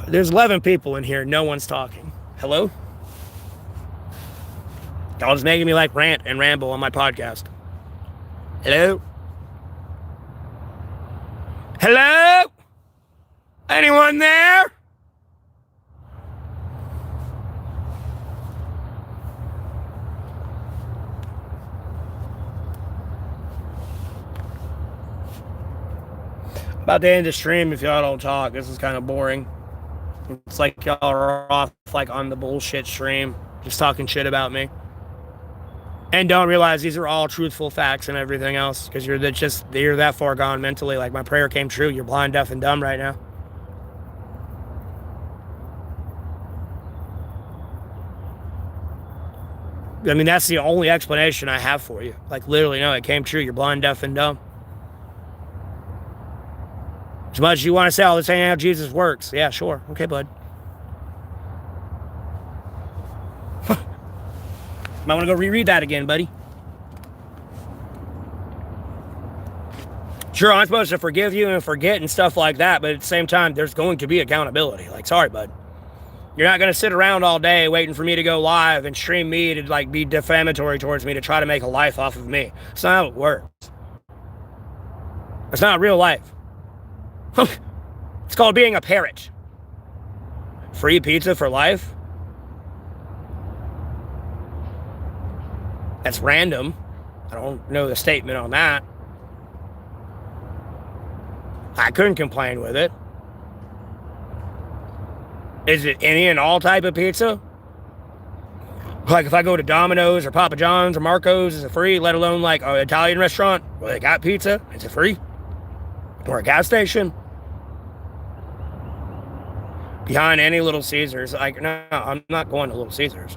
[SPEAKER 1] There's 11 people in here. No one's talking. Hello? Y'all just making me like rant and ramble on my podcast. Hello? Hello? Anyone there? About to end the stream if y'all don't talk. This is kind of boring. It's like y'all are off like on the bullshit stream, just talking shit about me. And don't realize these are all truthful facts and everything else, because you're that far gone mentally. Like, my prayer came true. You're blind, deaf, and dumb right now. I mean, that's the only explanation I have for you. Like, literally, no, it came true. You're blind, deaf, and dumb. As much as you want to say, oh, this ain't how Jesus works. Yeah, sure. Okay, bud. Might want to go reread that again, buddy. Sure, I'm supposed to forgive you and forget and stuff like that, but at the same time, there's going to be accountability. Like, sorry, bud. You're not going to sit around all day waiting for me to go live and stream me to like be defamatory towards me to try to make a life off of me. That's not how it works. It's not real life. It's called being a parrot. Free pizza for life? That's random. I don't know the statement on that. I couldn't complain with it. Is it any and all type of pizza? Like if I go to Domino's or Papa John's or Marco's, is it free? Let alone like an Italian restaurant where they got pizza, is it free? Or a gas station? Behind any Little Caesars, like, no, I'm not going to Little Caesars.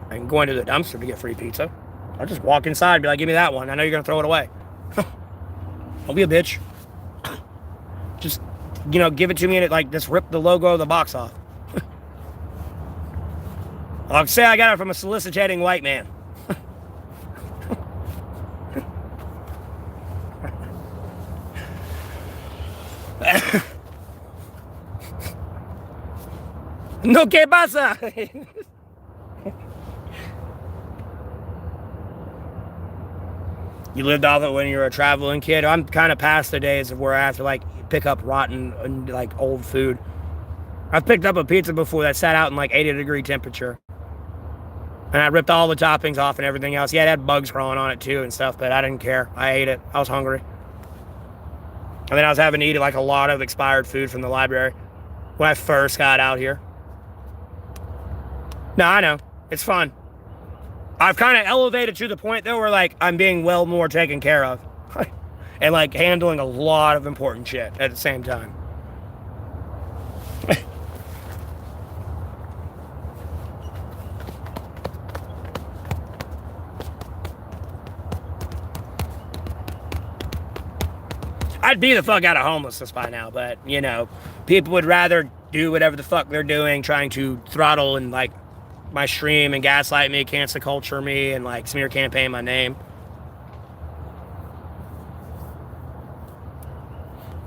[SPEAKER 1] I'm going to the dumpster to get free pizza. I'll just walk inside and be like, give me that one. I know you're going to throw it away. Don't be a bitch. Just, give it to me and like just rip the logo of the box off. I'll say I got it from a soliciting white man. No, ¿qué pasa? You lived off it when you were a traveling kid. I'm kind of past the days of where I have to like pick up rotten and like old food. I've picked up a pizza before that sat out in like 80-degree temperature. And I ripped all the toppings off and everything else. Yeah, it had bugs crawling on it too and stuff, but I didn't care. I ate it. I was hungry. And then I was having to eat like a lot of expired food from the library when I first got out here. No, I know. It's fun. I've kind of elevated to the point, though, where, like, I'm being well more taken care of. And, like, handling a lot of important shit at the same time. I'd be the fuck out of homelessness by now, but, people would rather do whatever the fuck they're doing, trying to throttle and, like, my stream and gaslight me, cancel culture me, and like smear campaign my name.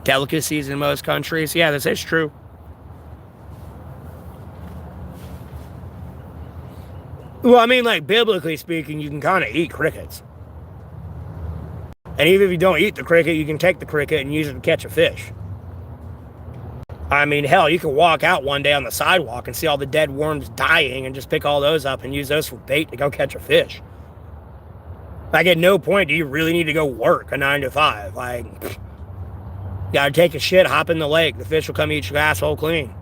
[SPEAKER 1] Delicacies in most countries. Yeah, this is true. Well, I mean, like, biblically speaking, you can kind of eat crickets. And even if you don't eat the cricket, you can take the cricket and use it to catch a fish. I mean, hell, you can walk out one day on the sidewalk and see all the dead worms dying and just pick all those up and use those for bait to go catch a fish. Like, at no point do you really need to go work a 9 to 5. Like, you gotta take a shit, hop in the lake. The fish will come eat your asshole clean.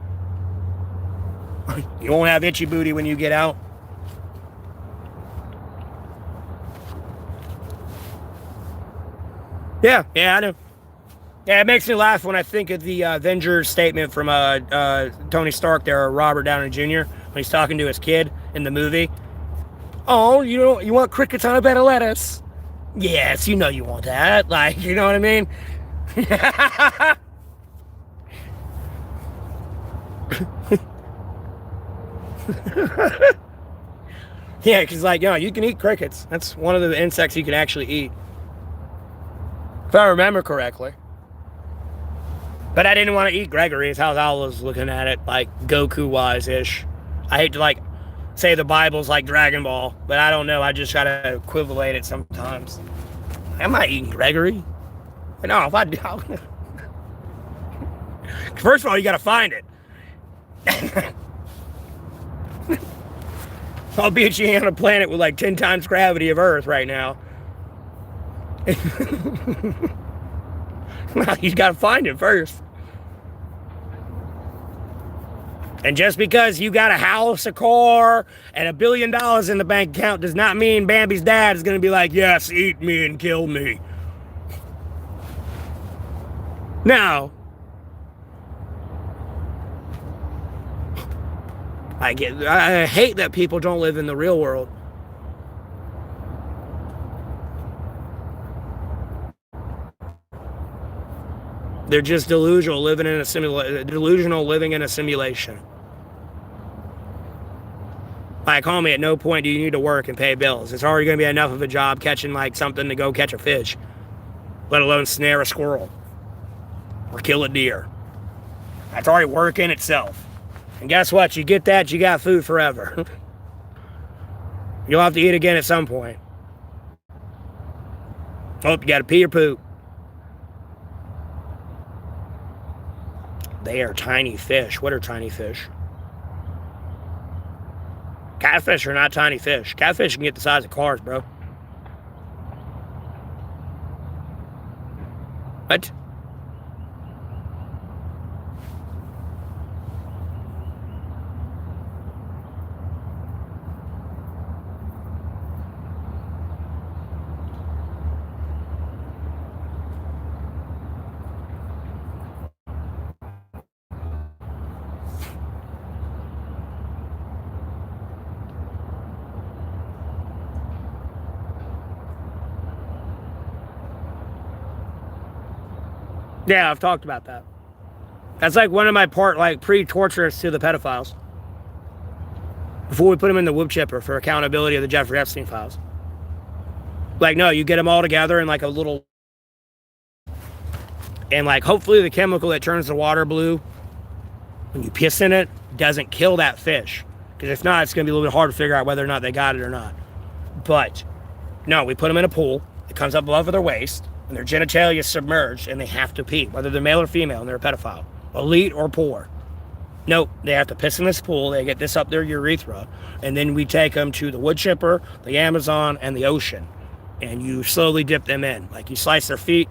[SPEAKER 1] You won't have itchy booty when you get out. Yeah, I know. Yeah, it makes me laugh when I think of the Avengers statement from Tony Stark there, or Robert Downey Jr., when he's talking to his kid in the movie. Oh, you want crickets on a bed of lettuce? Yes, you want that. Like, you know what I mean? Yeah, because, like, you can eat crickets. That's one of the insects you can actually eat. If I remember correctly. But I didn't want to eat Gregory, is how I was looking at it, like, Goku-wise-ish. I hate to, like, say the Bible's like Dragon Ball, but I don't know, I just try to equivalate it sometimes. I'm not eating Gregory. But no, if I do... First of all, you gotta find it. I'll beat you on a planet with, like, 10 times gravity of Earth right now. Well, you gotta find it first. And just because you got a house, a car, and $1 billion in the bank account does not mean Bambi's dad is gonna be like, yes, eat me and kill me. Now, I hate that people don't live in the real world. They're just delusional, living in a simulation. Like, homie, at no point do you need to work and pay bills. It's already going to be enough of a job catching, like, something to go catch a fish, let alone snare a squirrel or kill a deer. That's already work in itself. And guess what? You get that, you got food forever. You'll have to eat again at some point. Oh, you got to pee or poop. They are tiny fish. What are tiny fish? Catfish are not tiny fish. Catfish can get the size of cars, bro. What? Yeah, I've talked about that. That's like one of my pre-tortures to the pedophiles. Before we put them in the wood chipper for accountability of the Jeffrey Epstein files. Like, no, you get them all together in like a little... And like, hopefully the chemical that turns the water blue, when you piss in it, doesn't kill that fish. Because if not, it's going to be a little bit hard to figure out whether or not they got it or not. But, no, we put them in a pool. It comes up above their waist. And their genitalia is submerged, and they have to pee, whether they're male or female, and they're a pedophile. Elite or poor. Nope, they have to piss in this pool, they get this up their urethra, and then we take them to the wood chipper, the Amazon, and the ocean. And you slowly dip them in. Like, you slice their feet,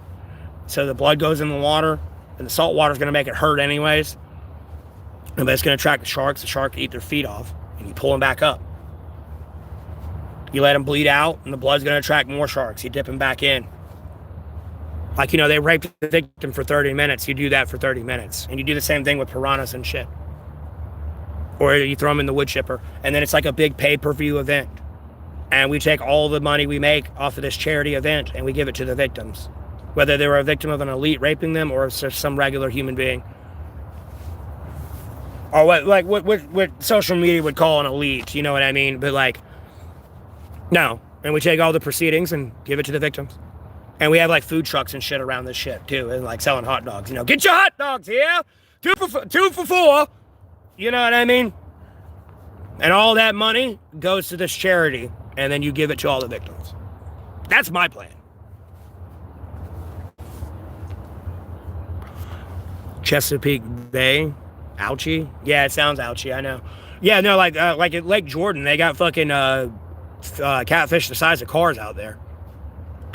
[SPEAKER 1] so the blood goes in the water, and the salt water is going to make it hurt anyways. But it's going to attract the sharks can eat their feet off, and you pull them back up. You let them bleed out, and the blood's going to attract more sharks. You dip them back in. Like, you know, they raped the victim for 30 minutes. You do that for 30 minutes. And you do the same thing with piranhas and shit. Or you throw them in the wood chipper. And then it's like a big pay-per-view event. And we take all the money we make off of this charity event and we give it to the victims. Whether they were a victim of an elite raping them or just some regular human being. Or what social media would call an elite, you know what I mean? But like, no. And we take all the proceedings and give it to the victims. And we have like food trucks and shit around this shit too, and like selling hot dogs. You know, get your hot dogs here, two for $4. You know what I mean? And all that money goes to this charity, and then you give it to all the victims. That's my plan. Chesapeake Bay, ouchie. Yeah, it sounds ouchie. I know. Yeah, no, like at Lake Jordan, they got fucking catfish the size of cars out there.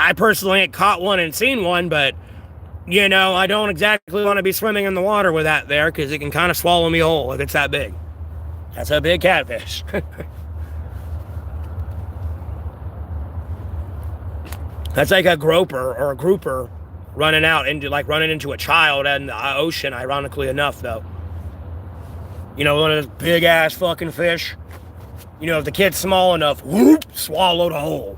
[SPEAKER 1] I personally ain't caught one and seen one, but, you know, I don't exactly want to be swimming in the water with that there, because it can kind of swallow me whole if it's that big. That's a big catfish. That's like a groper or a grouper running into a child in the ocean, ironically enough, though. You know, one of those big-ass fucking fish. You know, if the kid's small enough, whoop, swallow the whole.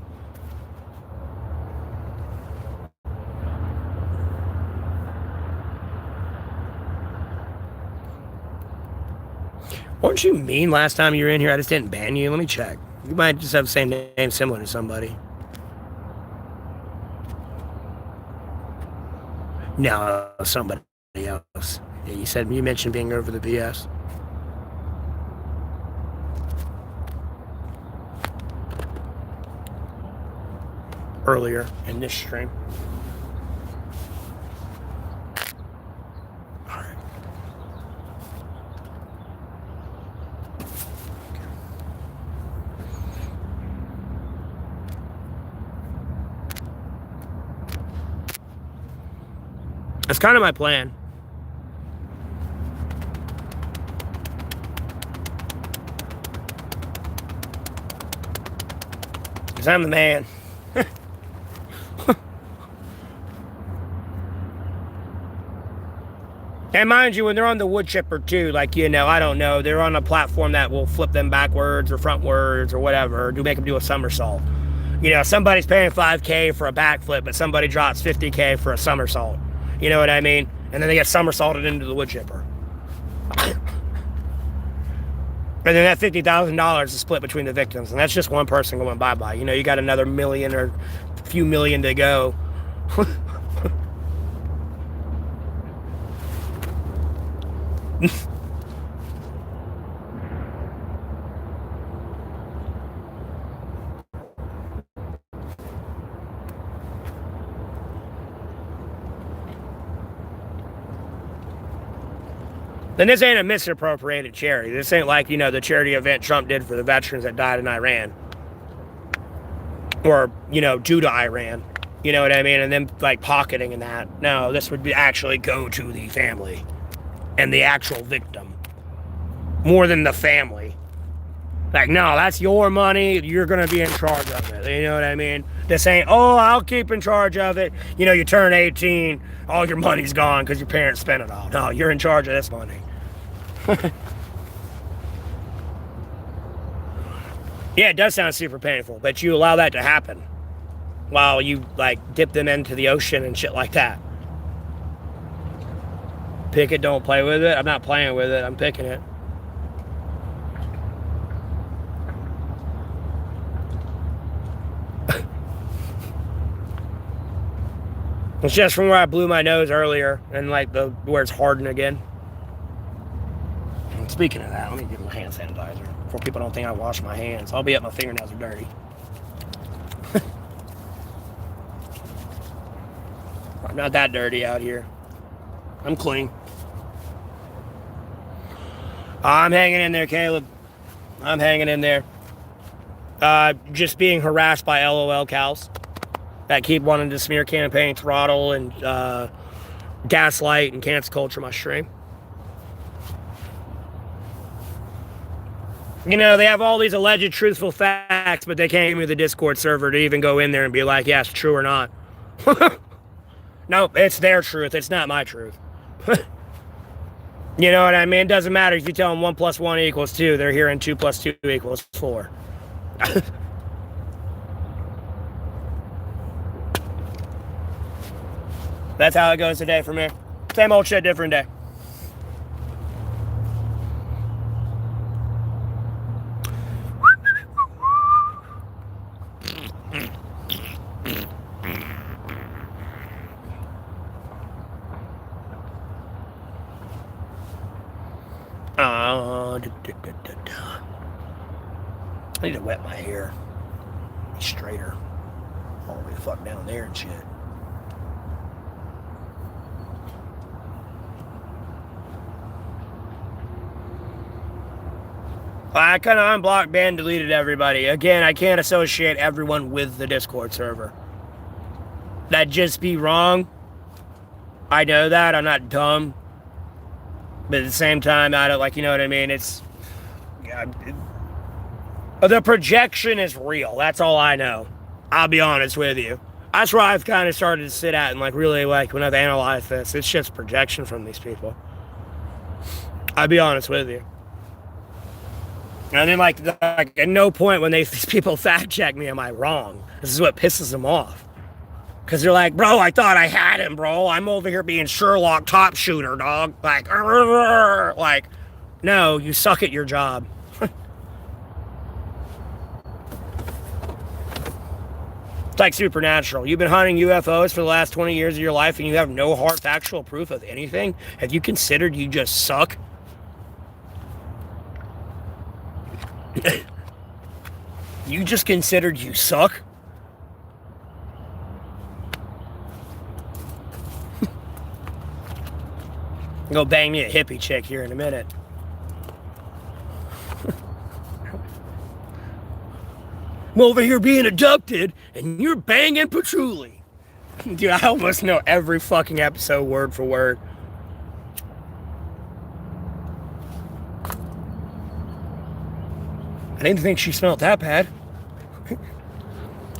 [SPEAKER 1] Weren't you mean last time you were in here? I just didn't ban you. Let me check. You might just have the same name similar to somebody. No, somebody else. Yeah, you mentioned being over the BS. Earlier in this stream. That's kind of my plan. Because I'm the man. And mind you, when they're on the wood chipper too, like, you know, I don't know, they're on a platform that will flip them backwards or frontwards or whatever, or make them do a somersault. You know, somebody's paying $5K for a backflip, but somebody drops $50K for a somersault. You know what I mean? And then they get somersaulted into the wood chipper. And then that $50,000 is split between the victims. And that's just one person going bye-bye. You know, you got another million or a few million to go. And this ain't a misappropriated charity. This ain't like, the charity event Trump did for the veterans that died in Iran. Or, due to Iran. You know what I mean? And then, like, pocketing and that. No, this would actually go to the family. And the actual victim. More than the family. Like, no, that's your money. You're going to be in charge of it. You know what I mean? This ain't, I'll keep in charge of it. You turn 18, all your money's gone because your parents spent it all. No, you're in charge of this money. Yeah, it does sound super painful, but you allow that to happen while you, like, dip them into the ocean and shit like that. Pick it, don't play with it. I'm not playing with it. I'm picking it. It's just from where I blew my nose earlier and like where it's hardened again. And speaking of that, let me get my hand sanitizer before people don't think I wash my hands. I'll be up, my fingernails are dirty. I'm not that dirty out here. I'm clean. I'm hanging in there, Caleb. I'm hanging in there. Just being harassed by LOL cows that keep wanting to smear campaign, throttle, and gaslight and cancel culture my stream. They have all these alleged truthful facts, but they can't give me the Discord server to even go in there and be like, yeah, it's true or not. No, it's their truth. It's not my truth. You know what I mean? It doesn't matter if you tell them 1 + 1 = 2. They're hearing 2 + 2 = 4. That's how it goes today for me. Same old shit, different day. I need to wet my hair. Be straighter. All the way the fuck down there and shit. I kind of unblocked, banned, deleted everybody. Again, I can't associate everyone with the Discord server. That'd just be wrong. I know that. I'm not dumb. But at the same time, I don't, like, you know what I mean? It's... the projection is real. That's all I know. I'll be honest with you. That's where I've kind of started to sit at and, like, really, like, when I've analyzed this, it's just projection from these people. I'll be honest with you. And then, like at no point when these people fact check me am I wrong. This is what pisses them off. Because they're like, bro, I thought I had him, bro. I'm over here being Sherlock top shooter, dog. Like, no, you suck at your job. It's like Supernatural. You've been hunting UFOs for the last 20 years of your life and you have no hard factual proof of anything? Have you considered you just suck? You just considered you suck? Go bang me a hippie chick here in a minute. I'm over here being abducted and you're banging patchouli. Dude, I almost know every fucking episode word for word. I didn't think she smelled that bad.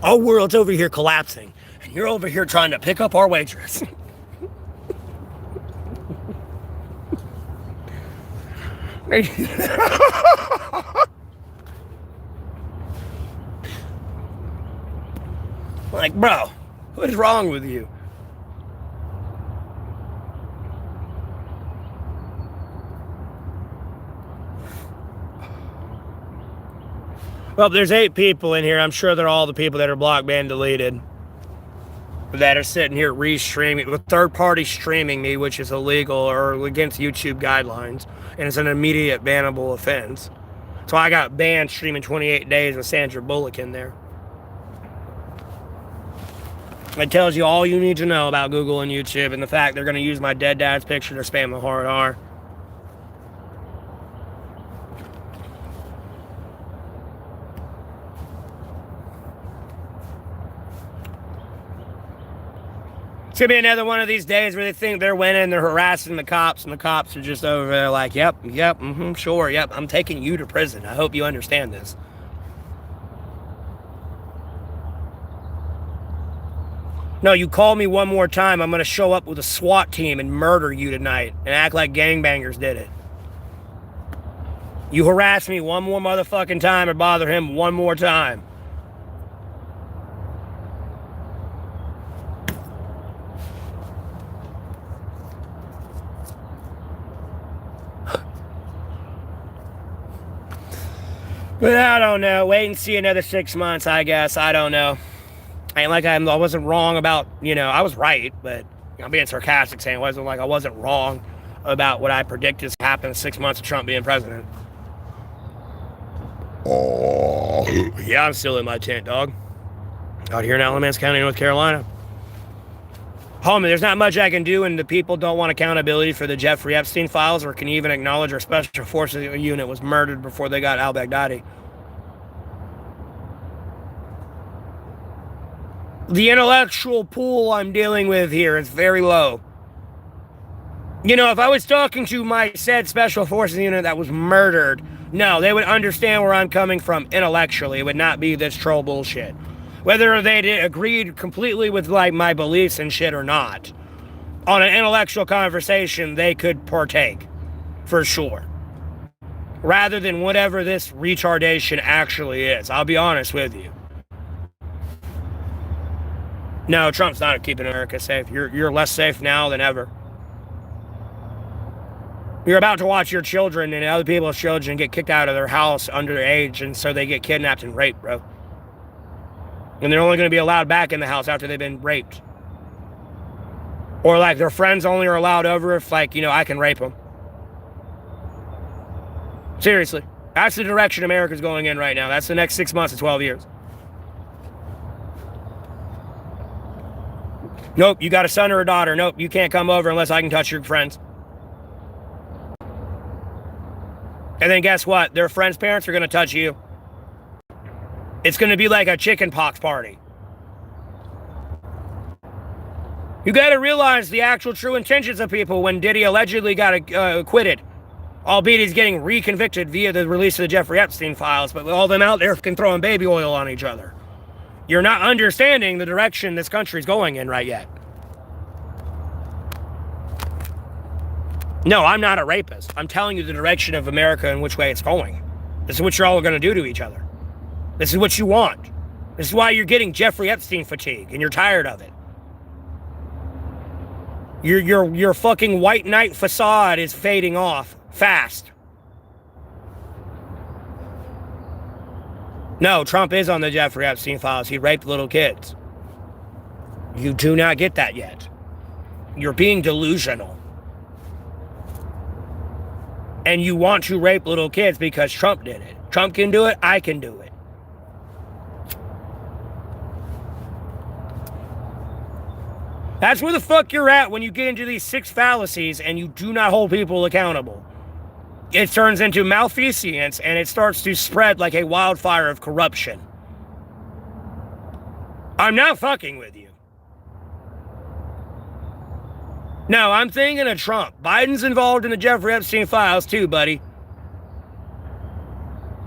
[SPEAKER 1] Our world's over here collapsing, and you're over here trying to pick up our waitress. Like, bro, what is wrong with you? Well, there's 8 people in here. I'm sure they're all the people that are blocked, banned, deleted. That are sitting here re-streaming, with third-party streaming me, which is illegal or against YouTube guidelines. And it's an immediate bannable offense. So I got banned streaming 28 days with Sandra Bullock in there. It tells you all you need to know about Google and YouTube and the fact they're going to use my dead dad's picture to spam the hard R. going to be another one of these days where they think they're winning, they're harassing the cops, and the cops are just over there like, yep, sure, yep, I'm taking you to prison. I hope you understand this. No, you call me one more time, I'm going to show up with a SWAT team and murder you tonight and act like gangbangers did it. You harass me one more motherfucking time or bother him one more time. But I don't know. Wait and see another 6 months, I guess. I don't know. Ain't like I wasn't wrong about, I was right, but I'm being sarcastic saying it wasn't like I wasn't wrong about what I predicted is happen in 6 months of Trump being president. Yeah, I'm still in my tent, dog. Out here in Alamance County, North Carolina. Homie, there's not much I can do, and the people don't want accountability for the Jeffrey Epstein files or can even acknowledge our special forces unit was murdered before they got al-Baghdadi. The intellectual pool I'm dealing with here is very low. If I was talking to my said special forces unit that was murdered, no, they would understand where I'm coming from intellectually. It would not be this troll bullshit. Whether they agreed completely with my beliefs and shit or not, on an intellectual conversation, they could partake, for sure. Rather than whatever this retardation actually is. I'll be honest with you. No, Trump's not keeping America safe. You're less safe now than ever. You're about to watch your children and other people's children get kicked out of their house underage, and so they get kidnapped and raped, bro. And they're only going to be allowed back in the house after they've been raped. Or their friends only are allowed over if I can rape them. Seriously. That's the direction America's going in right now. That's the next 6 months to 12 years. Nope, you got a son or a daughter. Nope, you can't come over unless I can touch your friends. And then guess what? Their friends' parents are going to touch you. It's going to be like a chicken pox party. You got to realize the actual true intentions of people when Diddy allegedly got acquitted. Albeit he's getting reconvicted via the release of the Jeffrey Epstein files, but all them out there can throw baby oil on each other. You're not understanding the direction this country's going in right yet. No, I'm not a rapist. I'm telling you the direction of America and which way it's going. This is what you're all going to do to each other. This is what you want. This is why you're getting Jeffrey Epstein fatigue, and you're tired of it. Your fucking white knight facade is fading off fast. No, Trump is on the Jeffrey Epstein files. He raped little kids. You do not get that yet. You're being delusional. And you want to rape little kids because Trump did it. Trump can do it, I can do it. That's where the fuck you're at when you get into these 6 fallacies and you do not hold people accountable. It turns into malfeasance and it starts to spread like a wildfire of corruption. I'm not fucking with you. No, I'm thinking of Trump. Biden's involved in the Jeffrey Epstein files too, buddy.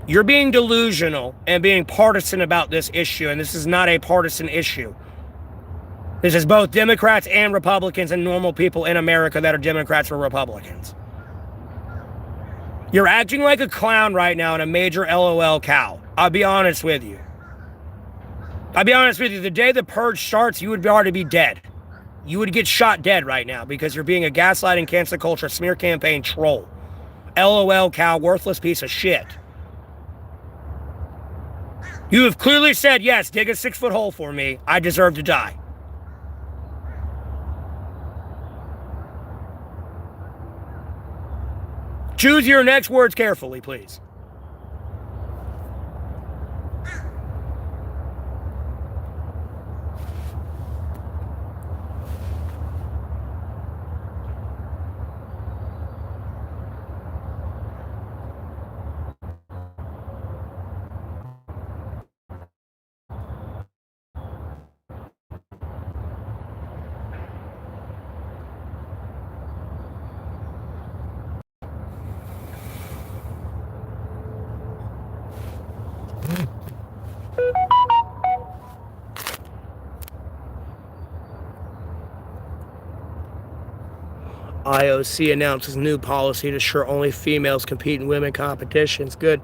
[SPEAKER 1] You're being delusional and being partisan about this issue, and this is not a partisan issue. This is both Democrats and Republicans and normal people in America that are Democrats or Republicans. You're acting like a clown right now and a major LOL cow. I'll be honest with you. The day the purge starts, you would already be dead. You would get shot dead right now because you're being a gaslighting, cancel culture, smear campaign troll. LOL cow, worthless piece of shit. You have clearly said, yes, dig a 6-foot hole for me. I deserve to die. Choose your next words carefully, please. IOC announces new policy to ensure only females compete in women competitions. Good.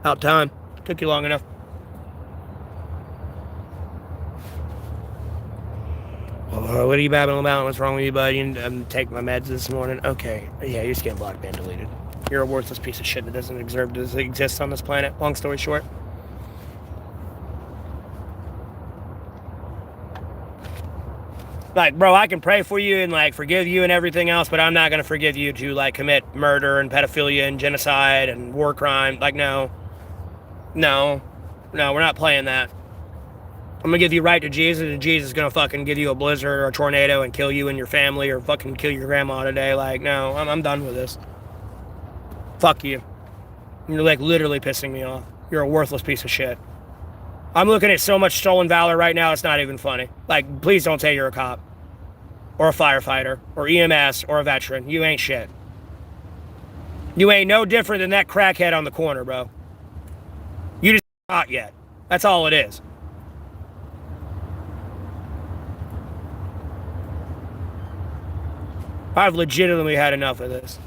[SPEAKER 1] About time. Took you long enough. Oh, what are you babbling about? What's wrong with you, buddy? I'm taking my meds this morning. Okay. Yeah, you're just getting blocked and deleted. You're a worthless piece of shit that doesn't exist on this planet. Long story short. Like, bro, I can pray for you and, like, forgive you and everything else, but I'm not going to forgive you to, like, commit murder and pedophilia and genocide and war crime. Like, no. No. No, we're not playing that. I'm going to give you right to Jesus, and Jesus is going to fucking give you a blizzard or a tornado and kill you and your family or fucking kill your grandma today. Like, no, I'm done with this. Fuck you. You're, like, literally pissing me off. You're a worthless piece of shit. I'm looking at so much stolen valor right now, it's not even funny. Like, please don't say you're a cop. Or a firefighter. Or EMS. Or a veteran. You ain't shit. You ain't no different than that crackhead on the corner, bro. You just not yet. That's all it is. I've legitimately had enough of this.